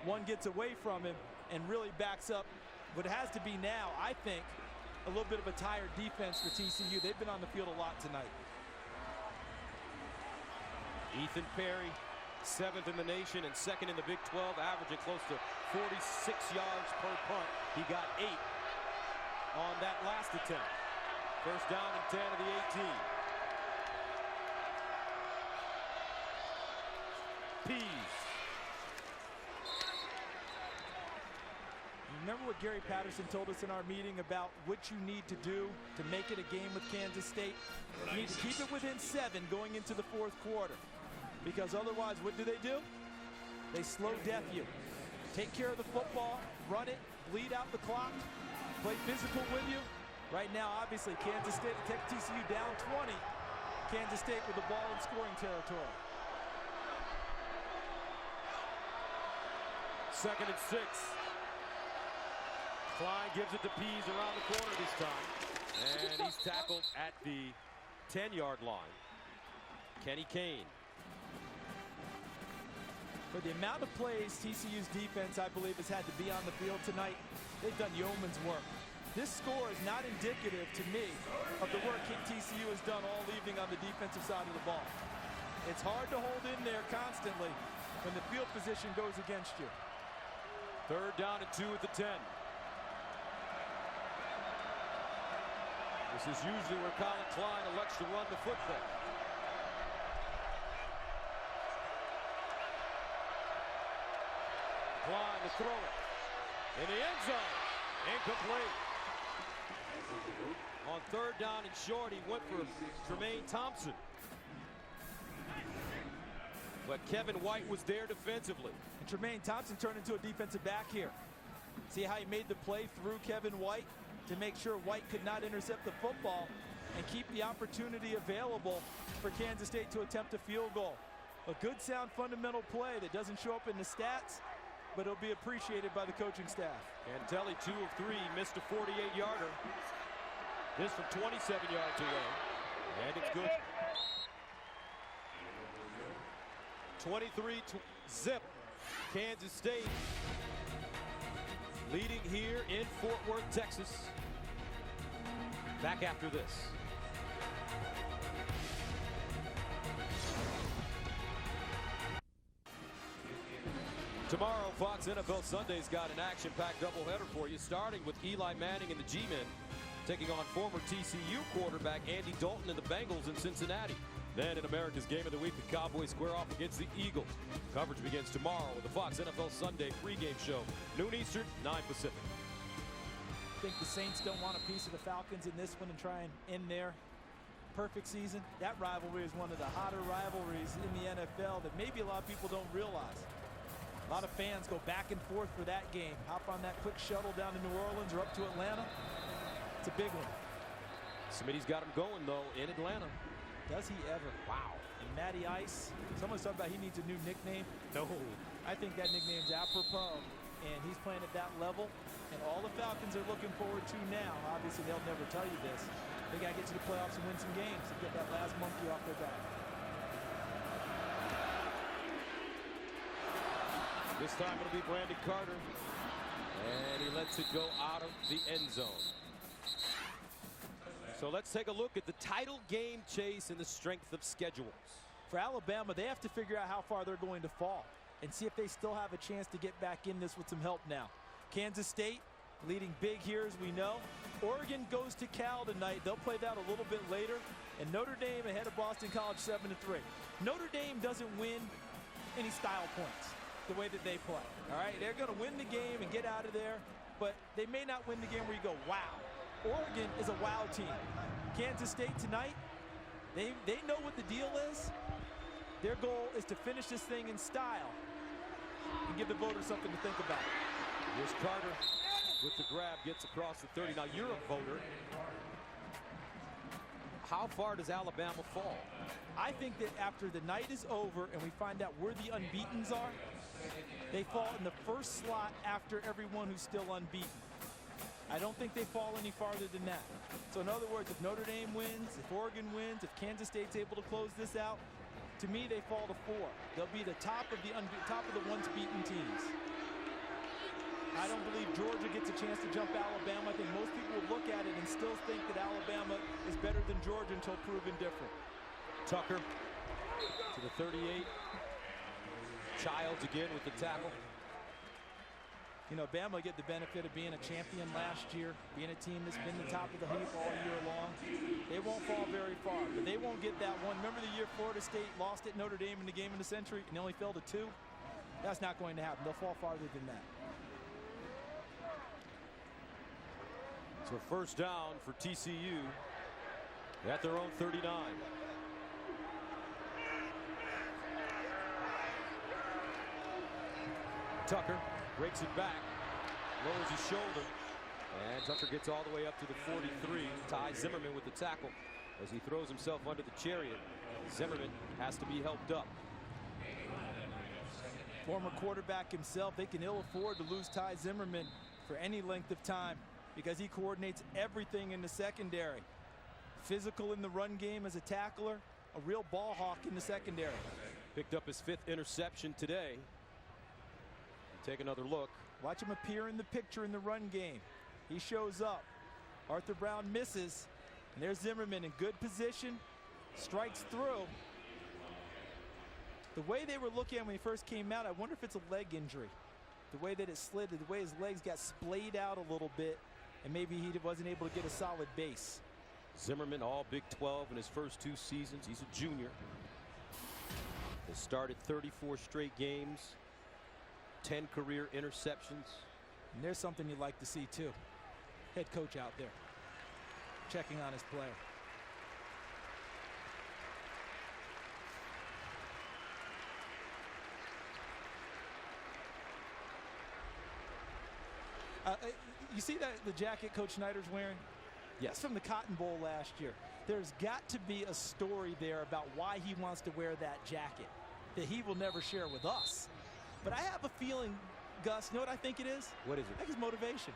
one gets away from him and really backs up what has to be now, I think, a little bit of a tired defense for TCU. They've been on the field a lot tonight. Ethan Perry, 7th in the nation and 2nd in the Big 12, averaging close to 46 yards per punt. He got 8 on that last attempt. 1st down and 10 of the 18. Pease. Remember what Gary Patterson told us in our meeting about what you need to do to make it a game with Kansas State? You need to keep it within 7 going into the 4th quarter. Because otherwise, what do? They slow death you. Take care of the football, run it, bleed out the clock, play physical with you. Right now, obviously, Kansas State, TCU down 20. Kansas State with the ball in scoring territory. 2nd and 6. Klein gives it to Pease around the corner this time. And he's tackled at the 10-yard line. Kenny Kane. For the amount of plays TCU's defense, I believe, has had to be on the field tonight, they've done yeoman's work. This score is not indicative to me of the work TCU has done all evening on the defensive side of the ball. It's hard to hold in there constantly when the field position goes against you. 3rd down and 2 at the 10. This is usually where Colin Klein elects to run the football. Klein to throw it. In the end zone. Incomplete. On 3rd down and short, he went for Tremaine Thompson. But Kevin White was there defensively. And Tremaine Thompson turned into a defensive back here. See how he made the play through Kevin White to make sure White could not intercept the football and keep the opportunity available for Kansas State to attempt a field goal. A good, sound, fundamental play that doesn't show up in the stats, but it'll be appreciated by the coaching staff. Cantelli 2 of 3, missed a 48-yarder. This from 27 yards away, and it's good. 23-zip. Kansas State leading here in Fort Worth, Texas. Back after this. Tomorrow, Fox NFL Sunday's got an action-packed doubleheader for you, starting with Eli Manning and the G-Men, taking on former TCU quarterback Andy Dalton and the Bengals in Cincinnati. Then in America's Game of the Week, the Cowboys square off against the Eagles. Coverage begins tomorrow with the Fox NFL Sunday pregame show, noon Eastern, 9 Pacific. I think the Saints don't want a piece of the Falcons in this one and try and end their perfect season. That rivalry is one of the hotter rivalries in the NFL that maybe a lot of people don't realize. A lot of fans go back and forth for that game. Hop on that quick shuttle down to New Orleans or up to Atlanta. It's a big one. Smitty's got him going, though, in Atlanta. Does he ever? Wow. And Matty Ice, someone's talking about he needs a new nickname. No. I think that nickname's apropos, and he's playing at that level. And all the Falcons are looking forward to now, obviously they'll never tell you this, they got to get to the playoffs and win some games to get that last monkey off their back. This time it'll be Brandon Carter, and he lets it go out of the end zone. So let's take a look at the title game chase and the strength of schedules. For Alabama, they have to figure out how far they're going to fall and see if they still have a chance to get back in this with some help now. Kansas State leading big here, as we know. Oregon goes to Cal tonight. They'll play that a little bit later. And Notre Dame ahead of Boston College 7-3. Notre Dame doesn't win any style points the way that they play. All right, they're going to win the game and get out of there, but they may not win the game where you go, wow. Oregon is a wow team. Kansas State tonight, they know what the deal is. Their goal is to finish this thing in style and give the voters something to think about. Here's Carter with the grab, gets across the 30. Now you're a voter. How far does Alabama fall? I think that after the night is over and we find out where the unbeatens are, they fall in the first slot after everyone who's still unbeaten. I don't think they fall any farther than that. So in other words, if Notre Dame wins, if Oregon wins, if Kansas State's able to close this out, to me they fall to 4. They'll be the top of the once beaten teams. I don't believe Georgia gets a chance to jump Alabama. I think most people will look at it and still think that Alabama is better than Georgia until proven different. Tucker to the 38. Childs again with the tackle. You know, Bama get the benefit of being a champion last year, being a team that's been the top of the heap all year long. They won't fall very far, but they won't get that one. Remember the year Florida State lost at Notre Dame in the game of the century and they only fell to 2? That's not going to happen. They'll fall farther than that. So first down for TCU at their own 39. Tucker breaks it back, lowers his shoulder, and Tucker gets all the way up to the 43. Ty Zimmerman with the tackle as he throws himself under the chariot. Zimmerman has to be helped up. Former quarterback himself, they can ill afford to lose Ty Zimmerman for any length of time because he coordinates everything in the secondary. Physical in the run game as a tackler, a real ball hawk in the secondary. Picked up his 5th interception today. Take another look. Watch him appear in the picture in the run game. He shows up. Arthur Brown misses. And there's Zimmerman in good position. Strikes through. The way they were looking at him when he first came out, I wonder if it's a leg injury. The way that it slid, the way his legs got splayed out a little bit, and maybe he wasn't able to get a solid base. Zimmerman, all Big 12 in his first 2 seasons. He's a junior. Has started 34 straight games. 10 career interceptions. And there's something you'd like to see too. Head coach out there checking on his player. You see that the jacket Coach Schneider's wearing? Yes. It's from the Cotton Bowl last year. There's got to be a story there about why he wants to wear that jacket that he will never share with us. But I have a feeling, Gus, you know what I think it is? What is it? I think it's motivation.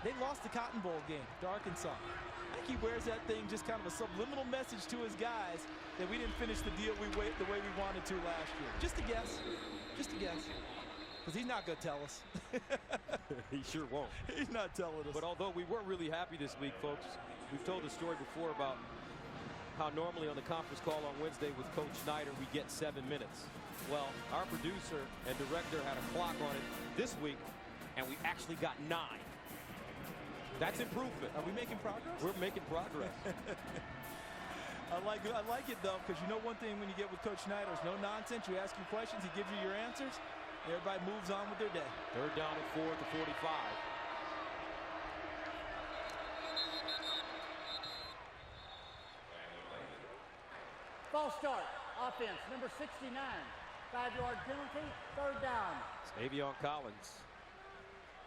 They lost the Cotton Bowl game to Arkansas. I think he wears that thing just kind of a subliminal message to his guys that we didn't finish the deal the way we wanted to last year. Just a guess. Just a guess. Because he's not going to tell us. He sure won't. He's not telling us. But although we weren't really happy this week, folks, we've told the story before about how normally on the conference call on Wednesday with Coach Schneider, we get 7 minutes. Well, our producer and director had a clock on it this week, and we actually got 9. That's improvement. Are we making progress? We're making progress. I like it, though, because you know one thing when you get with Coach Schneider is no nonsense. You ask him questions, he gives you your answers. Everybody moves on with their day. 3rd down and 4 at the 45. False start. Offense, number 69. 5-yard penalty, 3rd down. It's Avion Collins.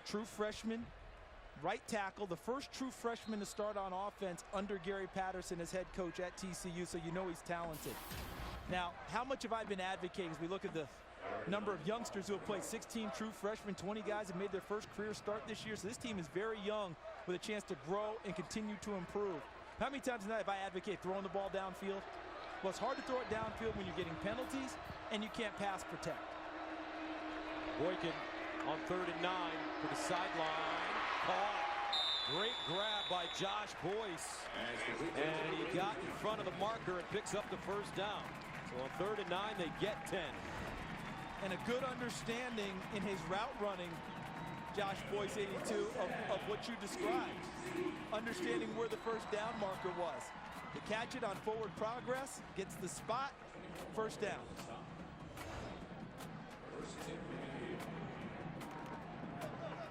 True freshman, right tackle, the first true freshman to start on offense under Gary Patterson as head coach at TCU, so you know he's talented. Now, how much have I been advocating as we look at the number of youngsters who have played? 16 true freshmen, 20 guys have made their first career start this year, so this team is very young with a chance to grow and continue to improve. How many times tonight have I advocated throwing the ball downfield? Well, it's hard to throw it downfield when you're getting penalties and you can't pass protect. Boykin on 3rd and 9 for the sideline. Caught. Great grab by Josh Boyce. And he got in front of the marker and picks up the first down. So on 3rd and 9, they get 10. And a good understanding in his route running, Josh Boyce, 82, of what you described. Understanding where the first down marker was. To catch it on forward progress, gets the spot, first down.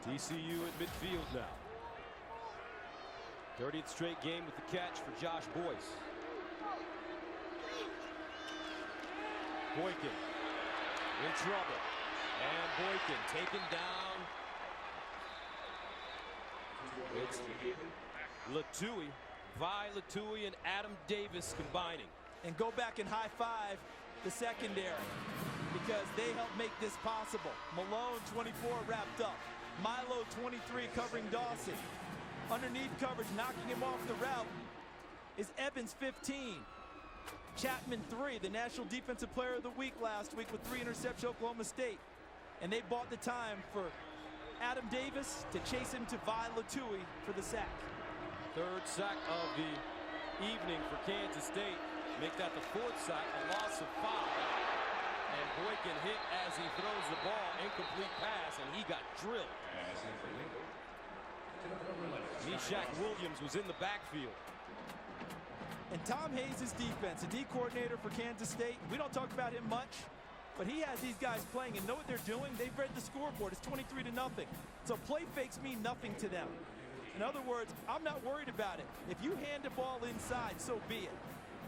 TCU at midfield now. 30th straight game with the catch for Josh Boyce. Boykin in trouble. And Boykin taken down. It's Latui. Vi Latui and Adam Davis combining. And go back and high-five the secondary because they helped make this possible. Malone, 24, wrapped up. Milo, 23, covering Dawson. Underneath coverage, knocking him off the route is Evans, 15. Chapman, 3, the National Defensive Player of the Week last week with 3 interceptions, Oklahoma State. And they bought the time for Adam Davis to chase him to Vi Latui for the sack. 3rd sack of the evening for Kansas State. Make that the 4th sack, a loss of 5. And Boykin hit as he throws the ball, incomplete pass, and he got drilled. Meshach Williams was in the backfield. And Tom Hayes' defense, the D coordinator for Kansas State, we don't talk about him much, but he has these guys playing and know what they're doing. They've read the scoreboard. It's 23-0. So play fakes mean nothing to them. In other words, I'm not worried about it. If you hand the ball inside, so be it.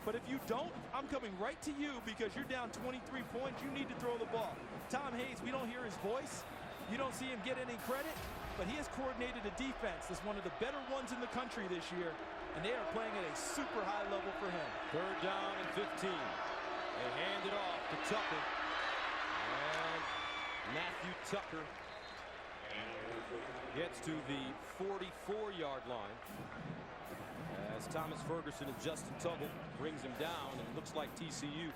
But if you don't, I'm coming right to you because you're down 23 points. You need to throw the ball. Tom Hayes, we don't hear his voice. You don't see him get any credit, but he has coordinated a defense that's one of the better ones in the country this year, and they are playing at a super high level for him. 3rd down and 15. They hand it off to Tucker. And Matthew Tucker gets to the 44-yard line as Thomas Ferguson and Justin Tuggle brings him down, and it looks like TCU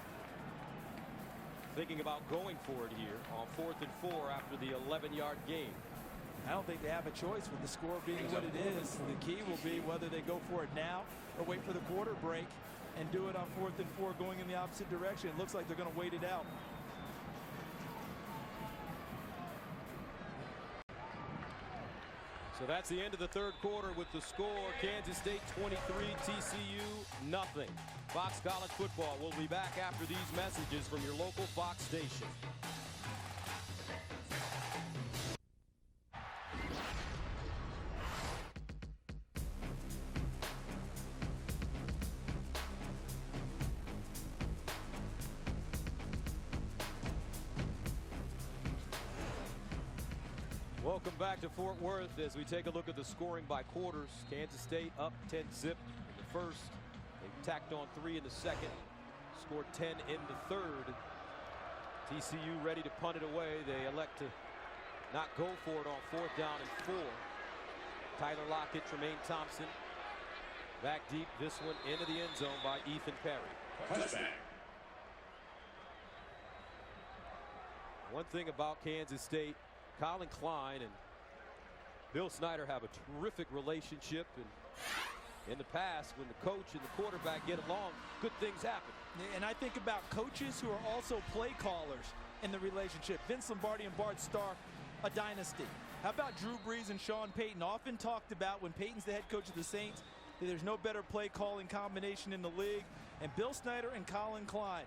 thinking about going for it here on 4th and 4 after the 11-yard gain. I don't think they have a choice with the score being what it is. The key will be whether they go for it now or wait for the quarter break and do it on 4th and 4 going in the opposite direction. It looks like they're going to wait it out. So that's the end of the 3rd quarter with the score, Kansas State 23, TCU nothing. Fox College Football will be back after these messages from your local Fox station. Welcome back to Fort Worth as we take a look at the scoring by quarters. Kansas State up 10-zip in the first. They tacked on 3 in the second. Scored 10 in the third. TCU ready to punt it away. They elect to not go for it on 4th down and 4. Tyler Lockett, Tremaine Thompson. Back deep, this one into the end zone by Ethan Perry. Touchback. One thing about Kansas State, Colin Klein and Bill Snyder have a terrific relationship, and in the past, when the coach and the quarterback get along, good things happen. And I think about coaches who are also play callers in the relationship. Vince Lombardi and Bart Starr, a dynasty. How about Drew Brees and Sean Payton? Often talked about when Payton's the head coach of the Saints, that there's no better play calling combination in the league. And Bill Snyder and Colin Klein.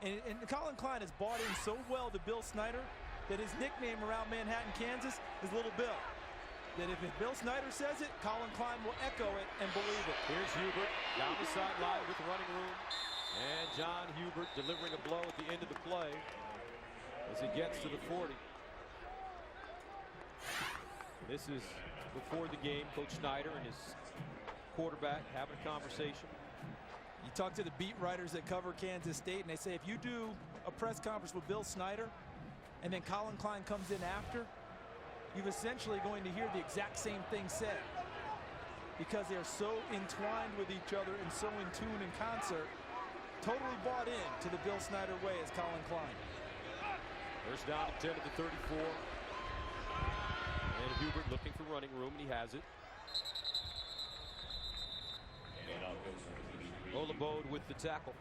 And Colin Klein has bought in so well to Bill Snyder that his nickname around Manhattan, Kansas is Little Bill. That if Bill Snyder says it, Colin Klein will echo it and believe it. Here's Hubert down the sideline with the running room. And John Hubert delivering a blow at the end of the play as he gets to the 40. This is before the game. Coach Snyder and his quarterback having a conversation. You talk to the beat writers that cover Kansas State, and they say if you do a press conference with Bill Snyder and then Colin Klein comes in after, you're essentially going to hear the exact same thing said, because they're so entwined with each other and so in tune in concert. Totally bought in to the Bill Snyder way as Colin Klein. First down at 10 at the 34. And Hubert looking for running room, and he has it. Olabode with the tackle.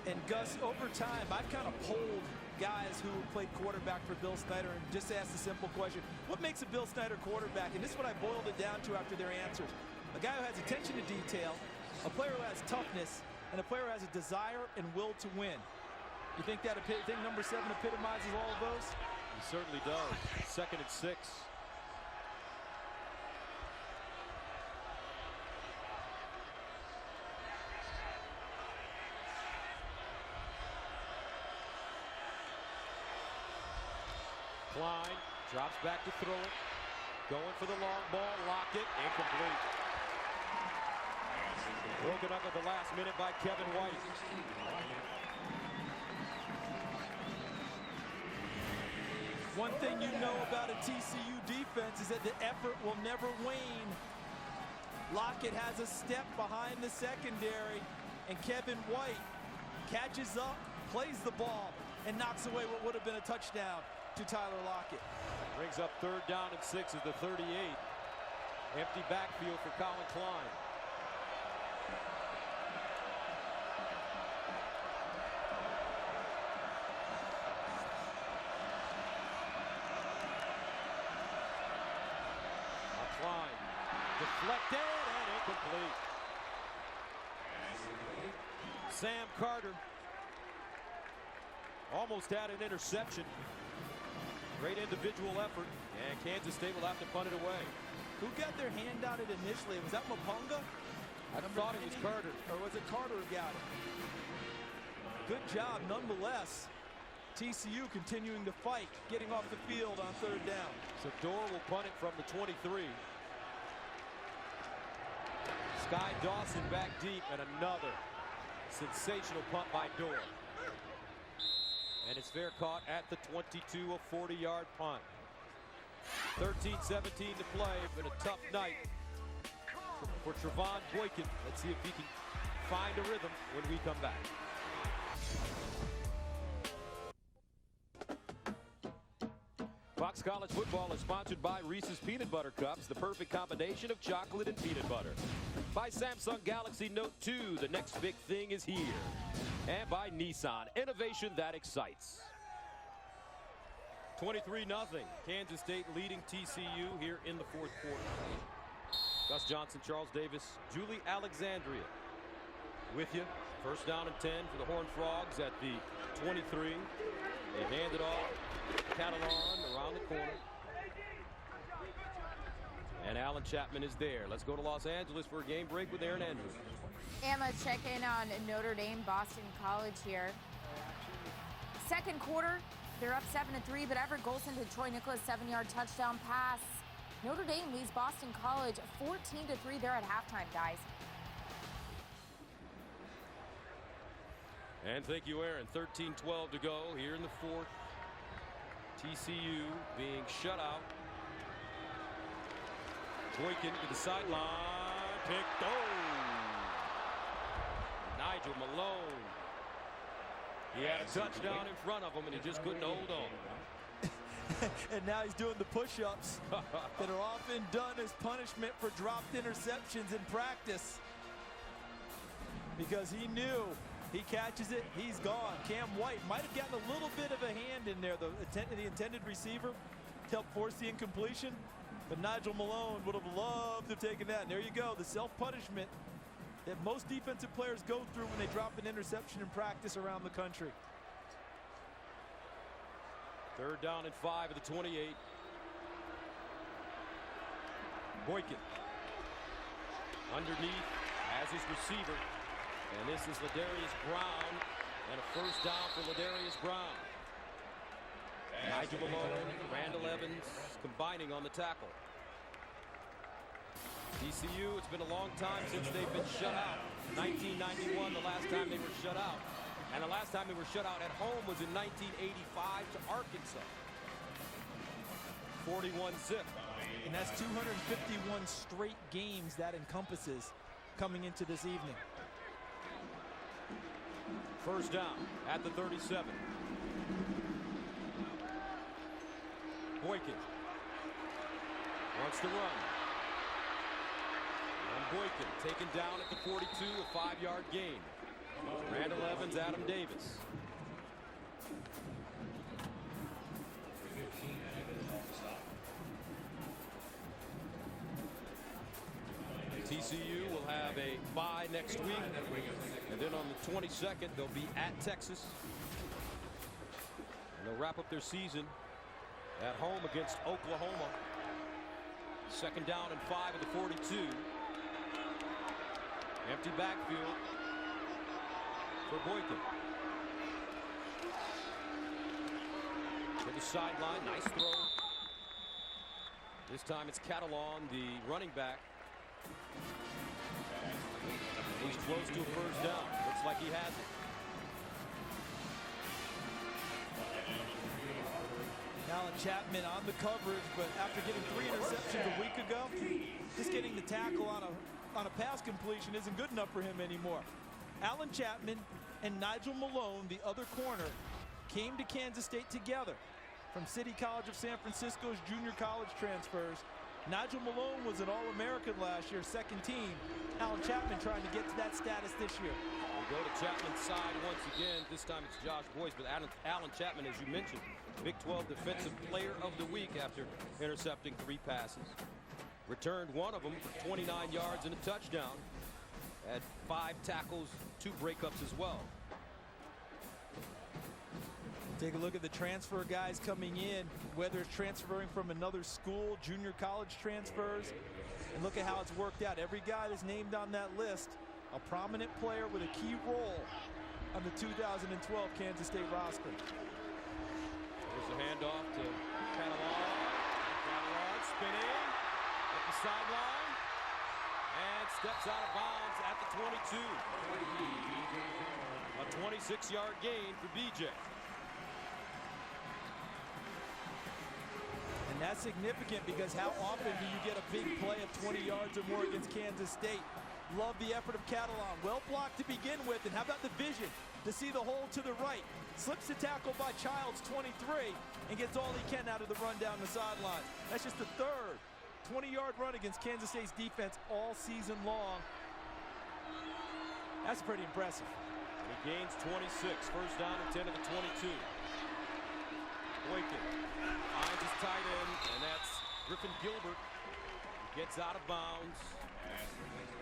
And Gus, over time, I've kind of polled guys who played quarterback for Bill Snyder and just asked a simple question. What makes a Bill Snyder quarterback? And this is what I boiled it down to after their answers. A guy who has attention to detail, a player who has toughness, and a player who has a desire and will to win. You think that number 7 epitomizes all of those? He certainly does. 2nd and 6. Klein drops back to throw it. Going for the long ball. Lockett. Incomplete. Broken up at the last minute by Kevin White. One thing you know about a TCU defense is that the effort will never wane. Lockett has a step behind the secondary, and Kevin White catches up, plays the ball, and knocks away what would have been a touchdown to Tyler Lockett. Brings up 3rd down and 6 at the 38. Empty backfield for Colin Klein. Klein deflected and incomplete. Sam Carter almost had an interception. Great individual effort, and Kansas State will have to punt it away. Who got their hand on it initially? Was that Mapunga? I thought it was Carter. Or was it Carter who got it? Good job nonetheless. TCU continuing to fight, getting off the field on 3rd down. So Dorr will punt it from the 23. Sky Dawson back deep, and another sensational punt by Dorr. And it's fair caught at the 22, a 40-yard punt. 13-17 to play, but a tough night for Trevon Boykin. Let's see if he can find a rhythm when we come back. Fox College Football is sponsored by Reese's Peanut Butter Cups, the perfect combination of chocolate and peanut butter. By Samsung Galaxy Note 2, the next big thing is here. And by Nissan, innovation that excites. 23-0, Kansas State leading TCU here in the 4th quarter. Gus Johnson, Charles Davis, Julie Alexandria with you. 1st down and 10 for the Horned Frogs at the 23. They hand it off. Catalan around the corner. And Alan Chapman is there. Let's go to Los Angeles for a game break with Aaron Andrews. And let's check in on Notre Dame, Boston College here. 2nd quarter, they're up 7-3, but Everett Golson to Troy Nicholas 7-yard touchdown pass. Notre Dame leads Boston College 14-3 there at halftime, guys. And thank you, Aaron. 13-12 to go here in the 4th. TCU being shut out. Boykin to the sideline. Picked. Nigel Malone. He had a touchdown in front of him, and he just couldn't hold on. And now he's doing the push-ups that are often done as punishment for dropped interceptions in practice. Because he knew he catches it, he's gone. Cam White might have gotten a little bit of a hand in there, the intended receiver, to help force the incompletion. But Nigel Malone would have loved to have taken that. And there you go, the self-punishment that most defensive players go through when they drop an interception in practice around the country. 3rd down and 5 at the 28. Boykin underneath as his receiver. And this is Ladarius Brown. And a 1st down for Ladarius Brown. Nigel Malone, Randall Evans combining on the tackle. TCU, it's been a long time since they've been shut out. 1991, the last time they were shut out. And the last time they were shut out at home was in 1985 to Arkansas. 41-zip. And that's 251 straight games that encompasses coming into this evening. 1st down at the 37. Boykin wants to run. And Boykin taken down at the 42, a 5-yard gain. Randall Evans, Adam Davis. TCU will have a bye next week. And then on the 22nd, they'll be at Texas. And they'll wrap up their season at home against Oklahoma. 2nd down and 5 at the 42. Empty backfield for Boykin. To the sideline, nice throw. This time it's Catalan, the running back. He's close to a 1st down. Looks like he has it. Alan Chapman on the coverage, but after getting 3 interceptions a week ago, just getting the tackle on a pass completion isn't good enough for him anymore. Alan Chapman and Nigel Malone, the other corner, came to Kansas State together from City College of San Francisco's junior college transfers. Nigel Malone was an All-American last year, 2nd team. Alan Chapman trying to get to that status this year. We'll go to Chapman's side once again. This time it's Josh Boyce, but Alan Chapman, as you mentioned, Big 12 Defensive Player of the Week after intercepting 3 passes. Returned one of them for 29 yards and a touchdown. Had 5 tackles, 2 breakups as well. Take a look at the transfer guys coming in, whether it's transferring from another school, junior college transfers, and look at how it's worked out. Every guy that's named on that list, a prominent player with a key role on the 2012 Kansas State roster. There's a handoff to Catalan. Catalan spinning at the sideline and steps out of bounds at the 22. A 26-yard gain for BJ. And that's significant because how often do you get a big play of 20 yards or more against Kansas State? Love the effort of Catalan. Well blocked to begin with, and how about the vision to see the hole to the right? Slips the tackle by Childs, 23, and gets all he can out of the run down the sideline. That's just the third 20-yard run against Kansas State's defense all season long. That's pretty impressive. And he gains 26, first down and 10 at the 22. Boykin finds his tight end, and that's Griffin Gilbert. He gets out of bounds.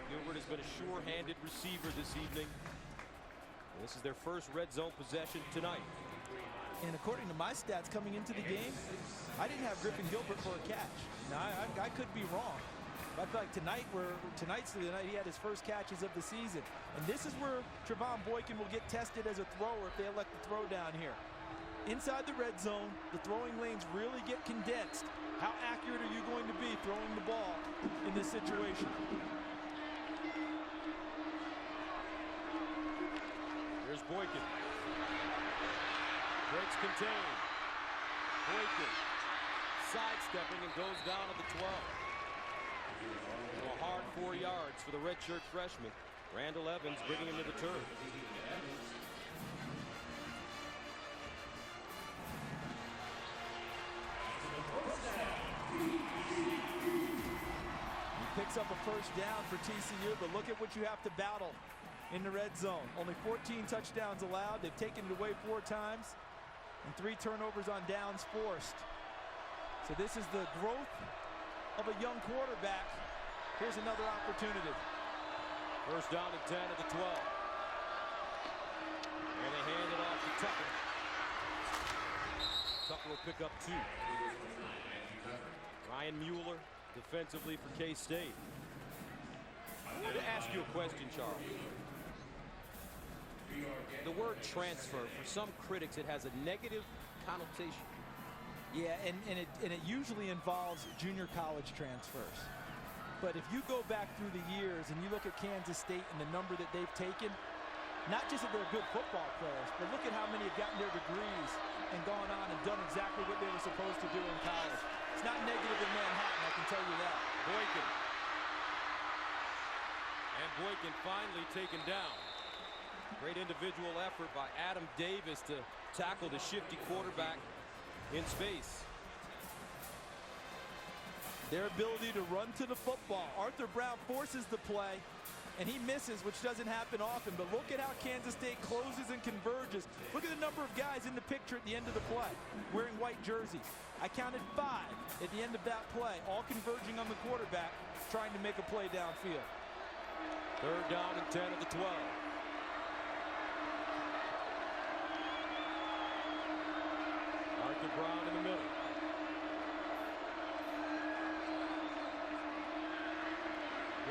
Gilbert has been a sure-handed receiver this evening. And this is their first red zone possession tonight. And according to my stats coming into the game, I didn't have Griffin Gilbert for a catch. Now, I could be wrong. But I feel like tonight's the night he had his first catches of the season. And this is where Trevon Boykin will get tested as a thrower if they elect to throw down here. Inside the red zone, the throwing lanes really get condensed. How accurate are you going to be throwing the ball in this situation? Here's Boykin. Breaks contained. Boykin sidestepping and goes down to the 12. So a hard 4 yards for the redshirt freshman. Randall Evans bringing him to the turf. He picks up a first down for TCU, but look at what you have to battle in the red zone. Only 14 touchdowns allowed. They've taken it away 4 times, and 3 turnovers on downs forced. So this is the growth of a young quarterback. Here's another opportunity. First down and 10 at the 12. And they hand it off to Tucker. Tucker will pick up 2. Ryan Mueller defensively for K-State. I'm going to ask you a question, Charles. The word transfer, for some critics, it has a negative connotation. Yeah, and it usually involves junior college transfers. But if you go back through the years and you look at Kansas State and the number that they've taken, not just that they're good football players, but look at how many have gotten their degrees and gone on and done exactly what they were supposed to do in college. It's not negative in Manhattan, I can tell you that. Boykin. And Boykin finally taken down. Great individual effort by Adam Davis to tackle the shifty quarterback in space. Their ability to run to the football. Arthur Brown forces the play, and he misses, which doesn't happen often. But look at how Kansas State closes and converges. Look at the number of guys in the picture at the end of the play wearing white jerseys. I counted 5 at the end of that play, all converging on the quarterback, trying to make a play downfield. Third down and 10 at the 12. Arthur Brown in the middle.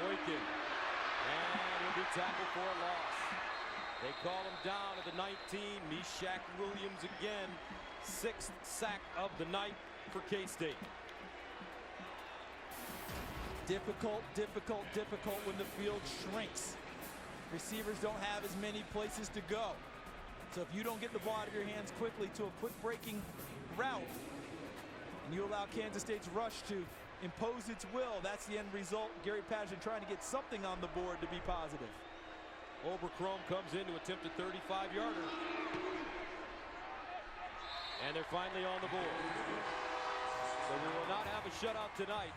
Boykin. And will be tackled for a loss. They call him down at the 19. Meshach Williams again. 6th sack of the night for K-State. Difficult when the field shrinks. Receivers don't have as many places to go. So if you don't get the ball out of your hands quickly to a quick breaking route, and you allow Kansas State's rush to impose its will, that's the end result. Gary Patterson trying to get something on the board to be positive. Overcrome comes in to attempt a 35-yarder. And they're finally on the board. So we will not have a shutout tonight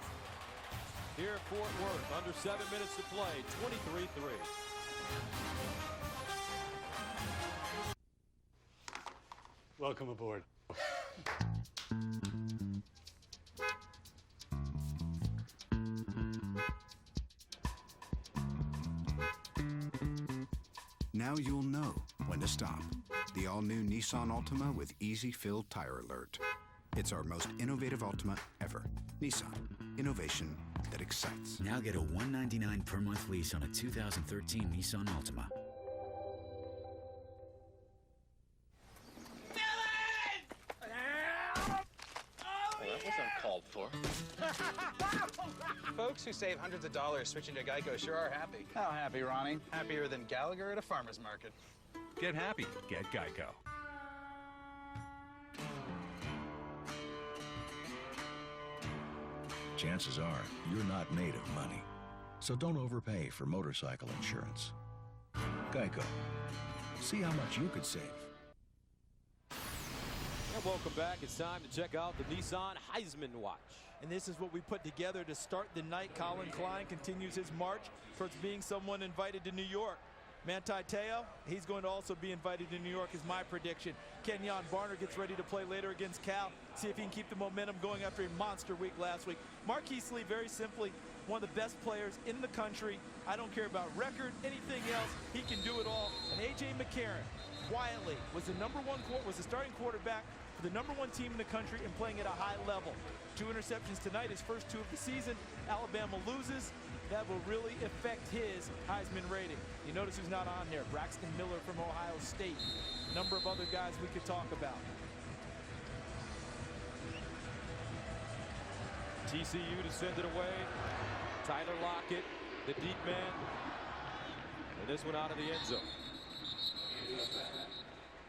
here at Fort Worth. Under 7 minutes to play, 23-3. Welcome aboard. Now you'll know when to stop. The all-new Nissan Altima with Easy Fill Tire Alert. It's our most innovative Altima ever. Nissan. Innovation that excites. Now get a $199 per month lease on a 2013 Nissan Altima. That was uncalled for. Folks who save hundreds of dollars switching to Geico sure are happy. How happy, Ronnie? Happier than Gallagher at a farmer's market. Get happy. Get Geico. Chances are you're not made of money, so don't overpay for motorcycle insurance. Geico. See how much you could save. And welcome back. It's time to check out the Nissan Heisman Watch. And this is what we put together to start the night. Colin Klein continues his march towards being someone invited to New York. Manti Te'o, he's going to also be invited to New York is my prediction. Kenyon Barner gets ready to play later against Cal. See if he can keep the momentum going after a monster week last week. Marquise Lee, very simply, one of the best players in the country. I don't care about record, anything else. He can do it all. And A.J. McCarron, quietly, was the starting quarterback for the #1 team in the country and playing at a high level. 2 interceptions tonight, his first 2 of the season. Alabama loses. That will really affect his Heisman rating. You notice who's not on there. Braxton Miller from Ohio State. A number of other guys we could talk about. TCU to send it away. Tyler Lockett, the deep man. And this one out of the end zone.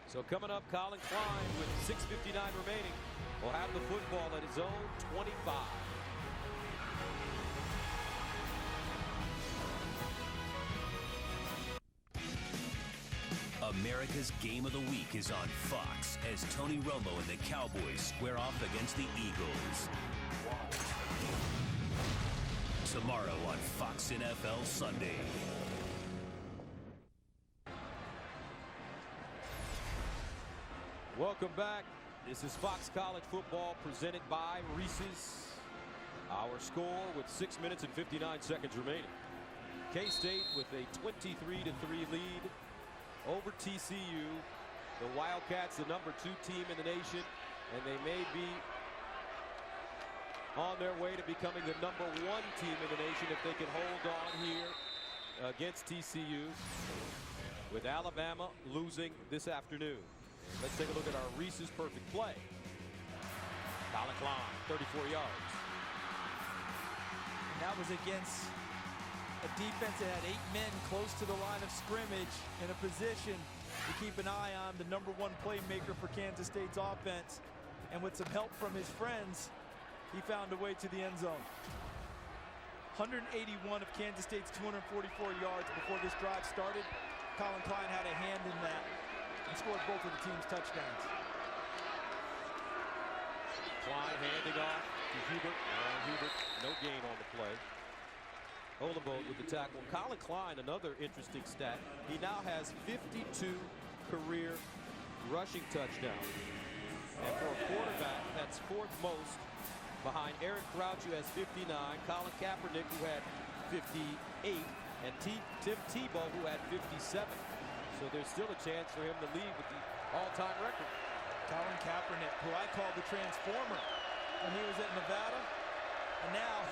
So coming up, Colin Klein with 6:59 remaining will have the football at his own 25. America's Game of the Week is on Fox as Tony Romo and the Cowboys square off against the Eagles. Tomorrow on Fox NFL Sunday. Welcome back. This is Fox College Football presented by Reese's. Our score with 6 minutes and 59 seconds remaining. K-State with a 23-3 lead over TCU. The Wildcats, the #2 team in the nation, and they may be on their way to becoming the #1 team in the nation if they can hold on here against TCU, with Alabama losing this afternoon. And let's take a look at our Reese's perfect play. Colin Klein, 34 yards. And that was against a defense that had 8 men close to the line of scrimmage in a position to keep an eye on the #1 playmaker for Kansas State's offense. And with some help from his friends, he found a way to the end zone. 181 of Kansas State's 244 yards before this drive started. Colin Klein had a hand in that and scored both of the team's touchdowns. Klein handing off to Hubert. Hubert, no gain on the play. Olenbold with the tackle. Colin Klein, another interesting stat. He now has 52 career rushing touchdowns. And for a quarterback, that's 4th most behind Eric Crouch, who has 59, Colin Kaepernick, who had 58, and Tim Tebow, who had 57. So there's still a chance for him to lead with the all-time record. Colin Kaepernick, who I called the Transformer when he was at Nevada. And now,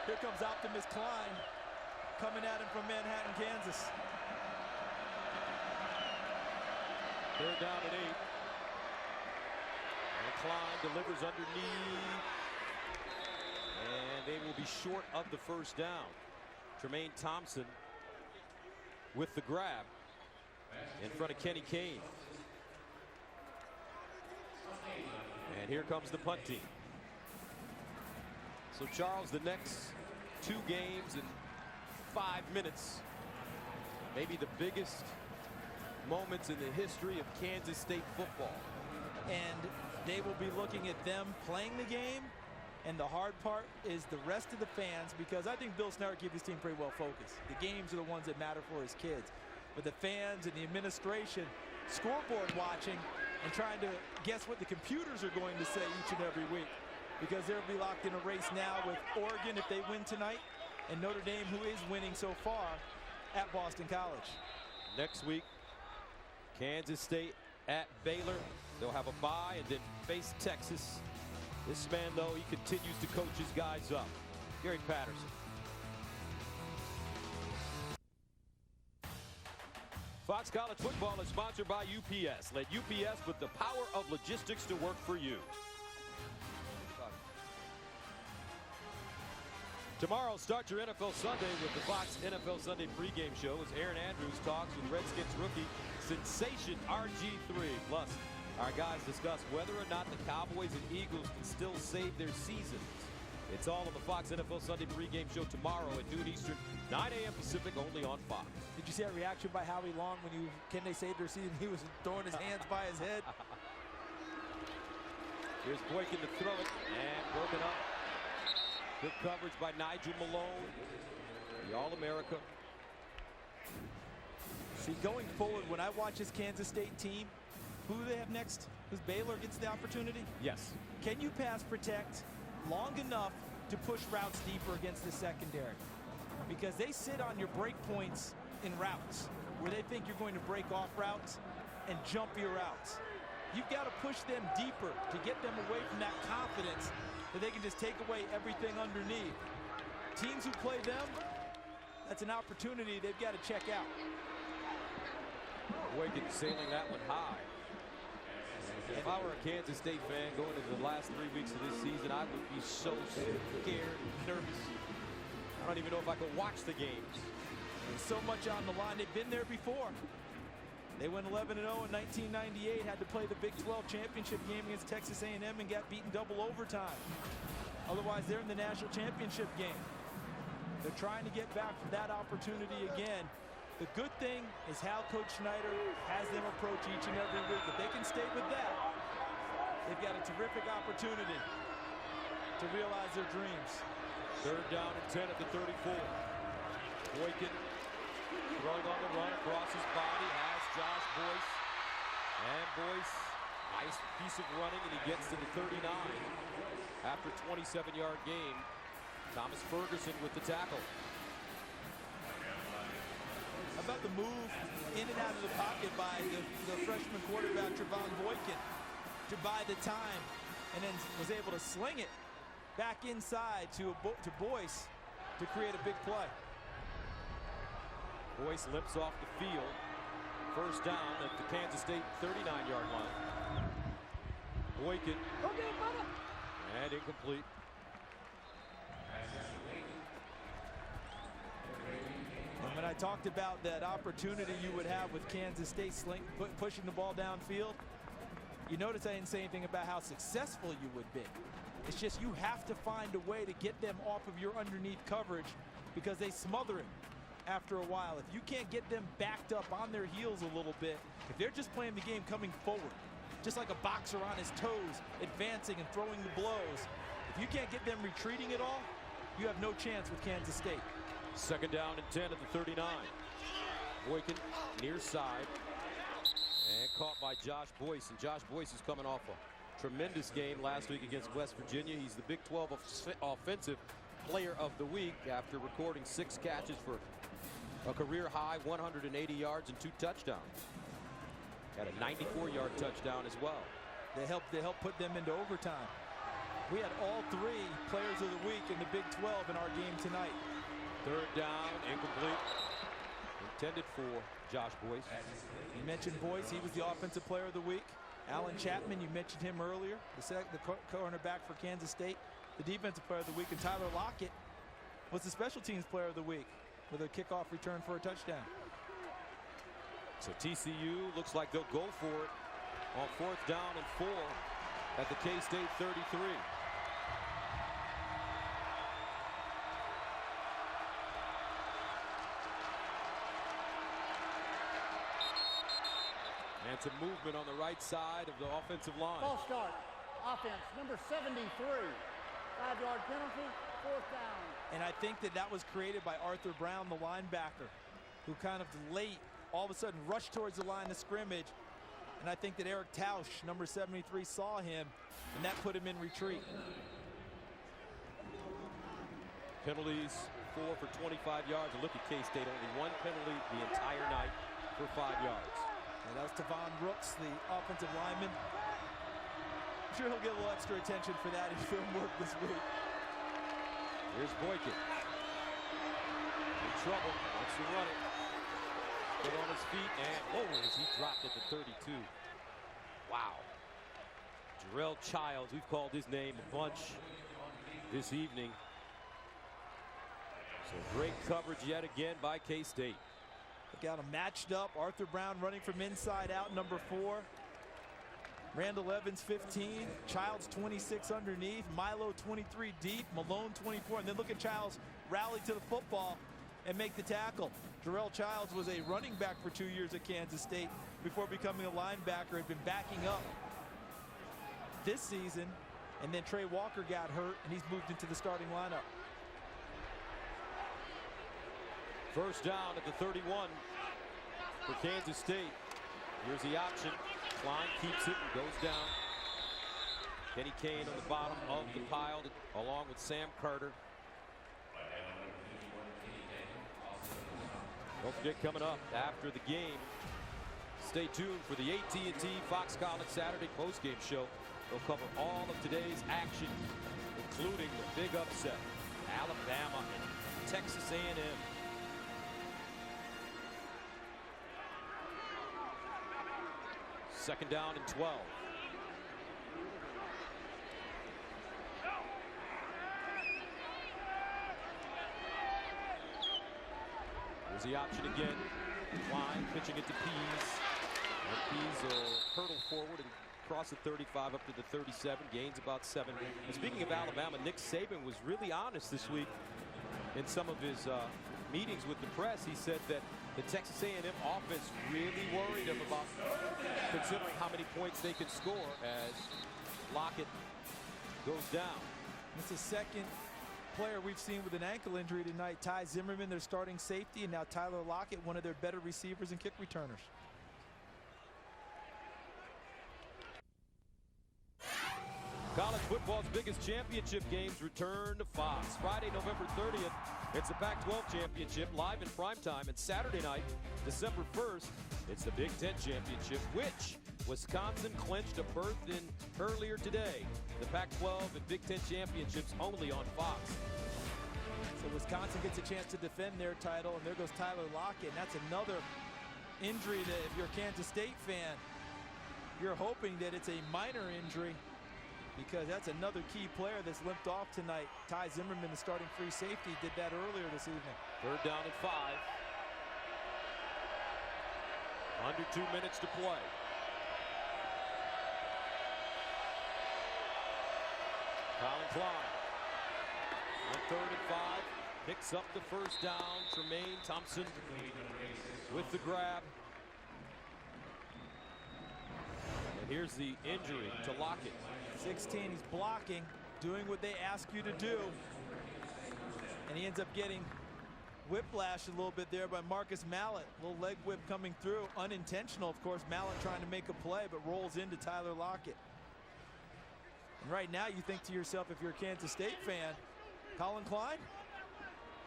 here comes Optimus Klein coming at him from Manhattan, Kansas. 3rd down and 8. And Klein delivers underneath. And they will be short of the 1st down. Tremaine Thompson with the grab in front of Kenny Kane. And here comes the punt team. So Charles, the next 2 games in 5 minutes, maybe the biggest moments in the history of Kansas State football. And they will be looking at them playing the game, and the hard part is the rest of the fans, because I think Bill Snyder keeps his team pretty well focused. The games are the ones that matter for his kids. But the fans and the administration scoreboard watching and trying to guess what the computers are going to say each and every week, because they'll be locked in a race now with Oregon if they win tonight, and Notre Dame, who is winning so far at Boston College. Next week, Kansas State at Baylor. They'll have a bye and then face Texas. This man, though, he continues to coach his guys up. Gary Patterson. Fox College Football is sponsored by UPS. Let UPS put the power of logistics to work for you. Tomorrow, start your NFL Sunday with the Fox NFL Sunday pregame show as Aaron Andrews talks with Redskins rookie sensation RG3. Plus, our guys discuss whether or not the Cowboys and Eagles can still save their seasons. It's all on the Fox NFL Sunday pregame show tomorrow at noon Eastern, 9 a.m. Pacific, only on Fox. Did you see that reaction by Howie Long when can they save their season? He was throwing his hands by his head. Here's Boykin to throw it, and broken up. Good coverage by Nigel Malone, the All-America. See, going forward, when I watch this Kansas State team, who do they have next? Does Baylor gets the opportunity? Yes. Can you pass protect long enough to push routes deeper against the secondary? Because they sit on your break points in routes where they think you're going to break off routes and jump your routes. You've got to push them deeper to get them away from that confidence that they can just take away everything underneath. Teams who play them, that's an opportunity they've got to check out. Boykin sailing that one high. If I were a Kansas State fan going into the last 3 weeks of this season, I would be so scared, nervous. I don't even know if I could watch the games. There's so much on the line. They've been there before. They went 11-0 in 1998, had to play the Big 12 championship game against Texas A&M and got beaten double overtime. Otherwise, they're in the national championship game. They're trying to get back for that opportunity again. The good thing is how Coach Schneider has them approach each and every week. If they can stay with that, they've got a terrific opportunity to realize their dreams. Third down and 10 at the 34. Boykin throwing on the run across his body, has Josh Boyce. And Boyce, nice piece of running, and he gets to the 39. After a 27-yard game, Thomas Ferguson with the tackle. How about the move in and out of the pocket by the freshman quarterback, Trevon Boykin, to buy the time, and then was able to sling it back inside to Boyce to create a big play. Boyce limps off the field. First down at the Kansas State 39-yard line. Boykin. Go get it, brother. And incomplete. And when I talked about that opportunity you would have with Kansas State pushing the ball downfield, you notice I didn't say anything about how successful you would be. It's just you have to find a way to get them off of your underneath coverage because they smother it after a while. If you can't get them backed up on their heels a little bit, if they're just playing the game coming forward, just like a boxer on his toes, advancing and throwing the blows, if you can't get them retreating at all, you have no chance with Kansas State. Second down and 10 at the 39. Boykin near side and caught by Josh Boyce. And Josh Boyce is coming off a tremendous game last week against West Virginia. He's the Big 12 Offensive Player of the Week after recording 6 catches for a career-high 180 yards and 2 touchdowns. Had a 94-yard touchdown as well. They helped put them into overtime. We had all 3 players of the week in the Big 12 in our game tonight. Third down, incomplete. Intended for Josh Boyce. You mentioned Boyce, he was the offensive player of the week. Alan Chapman, you mentioned him earlier, the cornerback for Kansas State, the defensive player of the week. And Tyler Lockett was the special teams player of the week with a kickoff return for a touchdown. So TCU looks like they'll go for it on 4th down and 4 at the K-State 33. And some movement on the right side of the offensive line. Ball start. Offense, number 73. 5-yard penalty, 4th down. And I think that was created by Arthur Brown, the linebacker, who kind of late, all of a sudden rushed towards the line of scrimmage. And I think that Eric Tausch, number 73, saw him, and that put him in retreat. Penalties, 4 for 25 yards. And look at K-State, only 1 penalty the entire night. for 5 yards. And that was Tavon Brooks, the offensive lineman. I'm sure he'll get a little extra attention for that in film work this week. Here's Boykin. In trouble. Wants to run it. Get on his feet, and as he dropped at the 32. Wow. Jarrell Childs, we've called his name a bunch this evening. So great coverage yet again by K-State. Look out, matched up. Arthur Brown running from inside out, number 4. Randall Evans 15, Childs 26 underneath, Milo 23 deep, Malone 24, and then look at Childs rally to the football and make the tackle. Jarrell Childs was a running back for 2 years at Kansas State before becoming a linebacker, had been backing up this season, and then Trey Walker got hurt, and he's moved into the starting lineup. First down at the 31 for Kansas State. Here's the option. Klein keeps it and goes down. Kenny Kane on the bottom of the pile along with Sam Carter. Don't forget, coming up after the game, stay tuned for the AT&T Fox College Saturday postgame show. They'll cover all of today's action, including the big upset, Alabama and Texas A&M. Second down and 12. Here's the option again. Klein pitching it to Pease. And Pease will hurdle forward and cross the 35 up to the 37. Gains about 7. And speaking of Alabama, Nick Saban was really honest this week in some of his meetings with the press. He said that the Texas A&M offense really worried him about considering how many points they can score as Lockett goes down. It's the second player we've seen with an ankle injury tonight. Ty Zimmerman, their starting safety, and now Tyler Lockett, one of their better receivers and kick returners. College football's biggest championship games return to Fox. Friday, November 30th, it's the Pac-12 championship live in primetime. And Saturday night, December 1st, it's the Big Ten championship, which Wisconsin clinched a berth in earlier today. The Pac-12 and Big Ten championships only on Fox. So Wisconsin gets a chance to defend their title, and there goes Tyler Lockett. And that's another injury that if you're a Kansas State fan, you're hoping that it's a minor injury, because that's another key player that's limped off tonight. Ty Zimmerman, the starting free safety, did that earlier this evening. Third down and 5. Under 2 minutes to play. Colin Klein on 3rd and 5. Picks up the first down. Tremaine Thompson with the grab. And here's the injury to Lockett. 16, he's blocking, doing what they ask you to do. And he ends up getting whiplash a little bit there by Marcus Mallett. Little leg whip coming through, unintentional, of course. Mallett trying to make a play, but rolls into Tyler Lockett. And right now you think to yourself, if you're a Kansas State fan, Colin Klein,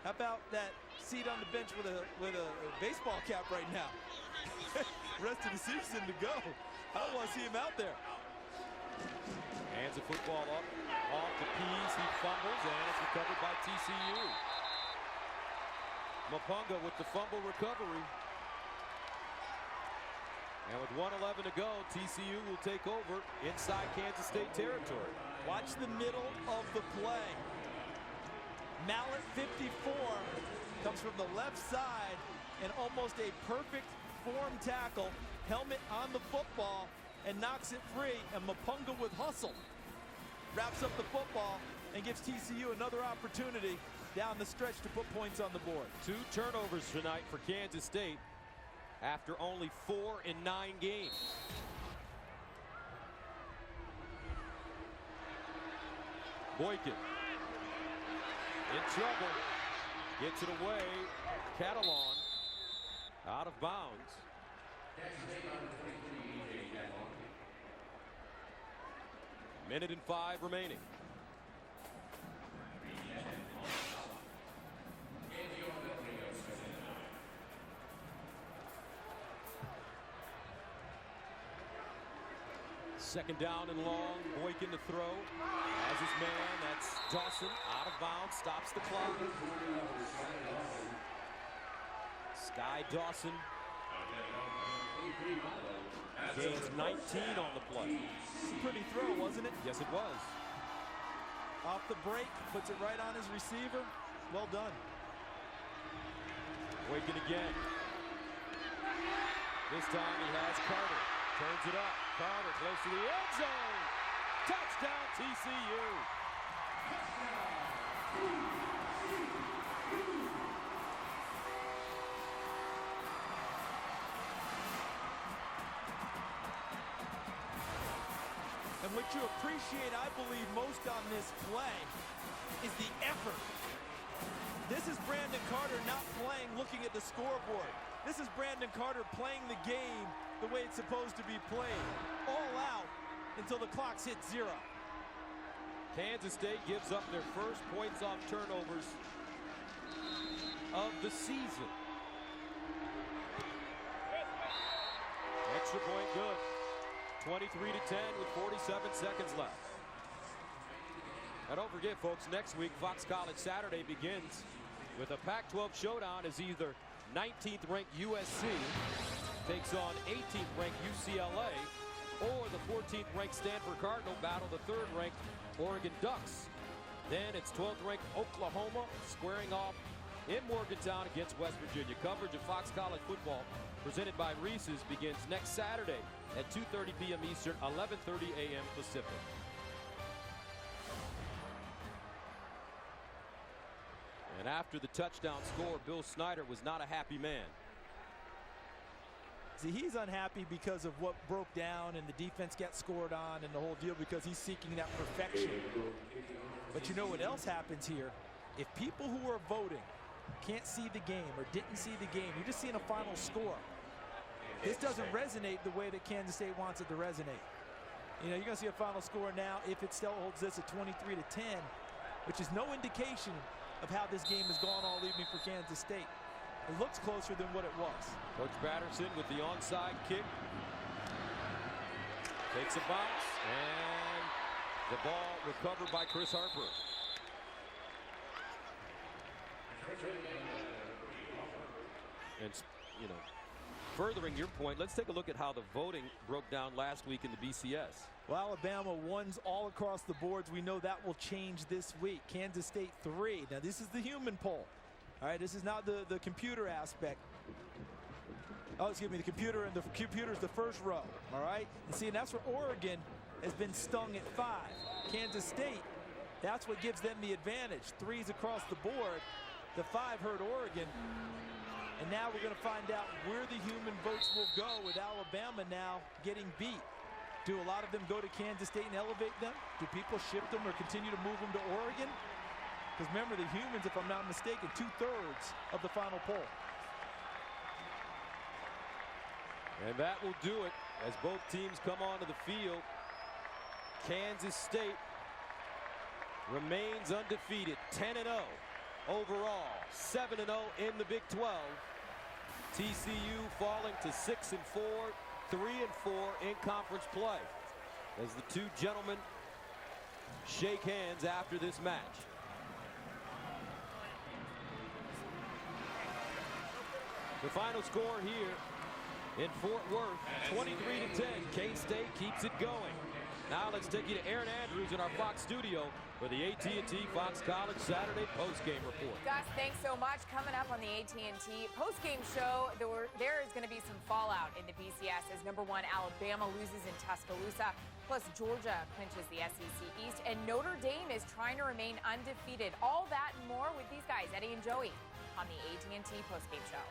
how about that seat on the bench with a baseball cap right now? Rest of the season to go. I don't want to see him out there. Hands the football up, off to Pease. He fumbles, and it's recovered by TCU. Mapunga with the fumble recovery. And with 1:11 to go, TCU will take over inside Kansas State territory. Watch the middle of the play. Mallett, 54, comes from the left side, and almost a perfect form tackle. Helmet on the football, and knocks it free, and Mapunga with hustle wraps up the football and gives TCU another opportunity down the stretch to put points on the board. 2 turnovers tonight for Kansas State after only 4 in 9 games. Boykin in trouble, gets it away. Catalan out of bounds. Minute and 5 remaining. Second down and long. Boykin to throw. Has his man. That's Dawson. Out of bounds. Stops the clock. Sky Dawson. Gains 19 on the play. Pretty throw, wasn't it? Yes, it was. Off the break, puts it right on his receiver. Well done. Boykin again. This time he has Carter. Turns it up. Carter close to the end zone. Touchdown TCU. And what you appreciate, I believe, most on this play is the effort. This is Brandon Carter not playing looking at the scoreboard. This is Brandon Carter playing the game the way it's supposed to be played. All out until the clock's hit 0. Kansas State gives up their first points off turnovers of the season. Extra point good. 23-10 with 47 seconds left. Now don't forget, folks, next week Fox College Saturday begins with a Pac-12 showdown as either 19th ranked USC takes on 18th ranked UCLA, or the 14th ranked Stanford Cardinal battle the 3rd ranked Oregon Ducks. Then it's 12th ranked Oklahoma squaring off in Morgantown against West Virginia. Coverage of Fox College football presented by Reese's begins next Saturday at 2:30 p.m. Eastern, 11:30 a.m. Pacific. And after the touchdown score, Bill Snyder was not a happy man. See, he's unhappy because of what broke down and the defense got scored on and the whole deal, because he's seeking that perfection. But you know what else happens here? If people who are voting can't see the game or didn't see the game, you're just seeing a final score. This doesn't resonate the way that Kansas State wants it to resonate. You know, you're going to see a final score now if it still holds this at 23-10, which is no indication of how this game has gone all evening for Kansas State. It looks closer than what it was. Coach Patterson with the onside kick. Takes a bounce, and the ball recovered by Chris Harper. And, you know, furthering your point, let's take a look at how the voting broke down last week in the BCS. Well, Alabama wins all across the boards. We know that will change this week. Kansas State 3. Now, this is the human poll. All right, this is not the computer aspect. Oh, excuse me, the computer, and the computer's the first row. All right, and see, and that's where Oregon has been stung at 5. Kansas State, that's what gives them the advantage. 3s across the board. The 5 hurt Oregon. And now we're going to find out where the human votes will go with Alabama now getting beat. Do a lot of them go to Kansas State and elevate them? Do people shift them or continue to move them to Oregon? Because remember, the humans, if I'm not mistaken, 2/3 of the final poll. And that will do it as both teams come onto the field. Kansas State remains undefeated, 10-0 overall, 7-0 in the Big 12. TCU falling to 6-4, 3-4 in conference play as the two gentlemen shake hands after this match. The final score here in Fort Worth, 23-10. K-State keeps it going. Now let's take you to Aaron Andrews in our Fox studio for the AT&T Fox College Saturday postgame report. Gus, thanks so much. Coming up on the AT&T postgame show, there is going to be some fallout in the BCS as #1 Alabama loses in Tuscaloosa. Plus, Georgia clinches the SEC East, and Notre Dame is trying to remain undefeated. All that and more with these guys, Eddie and Joey, on the AT&T postgame show.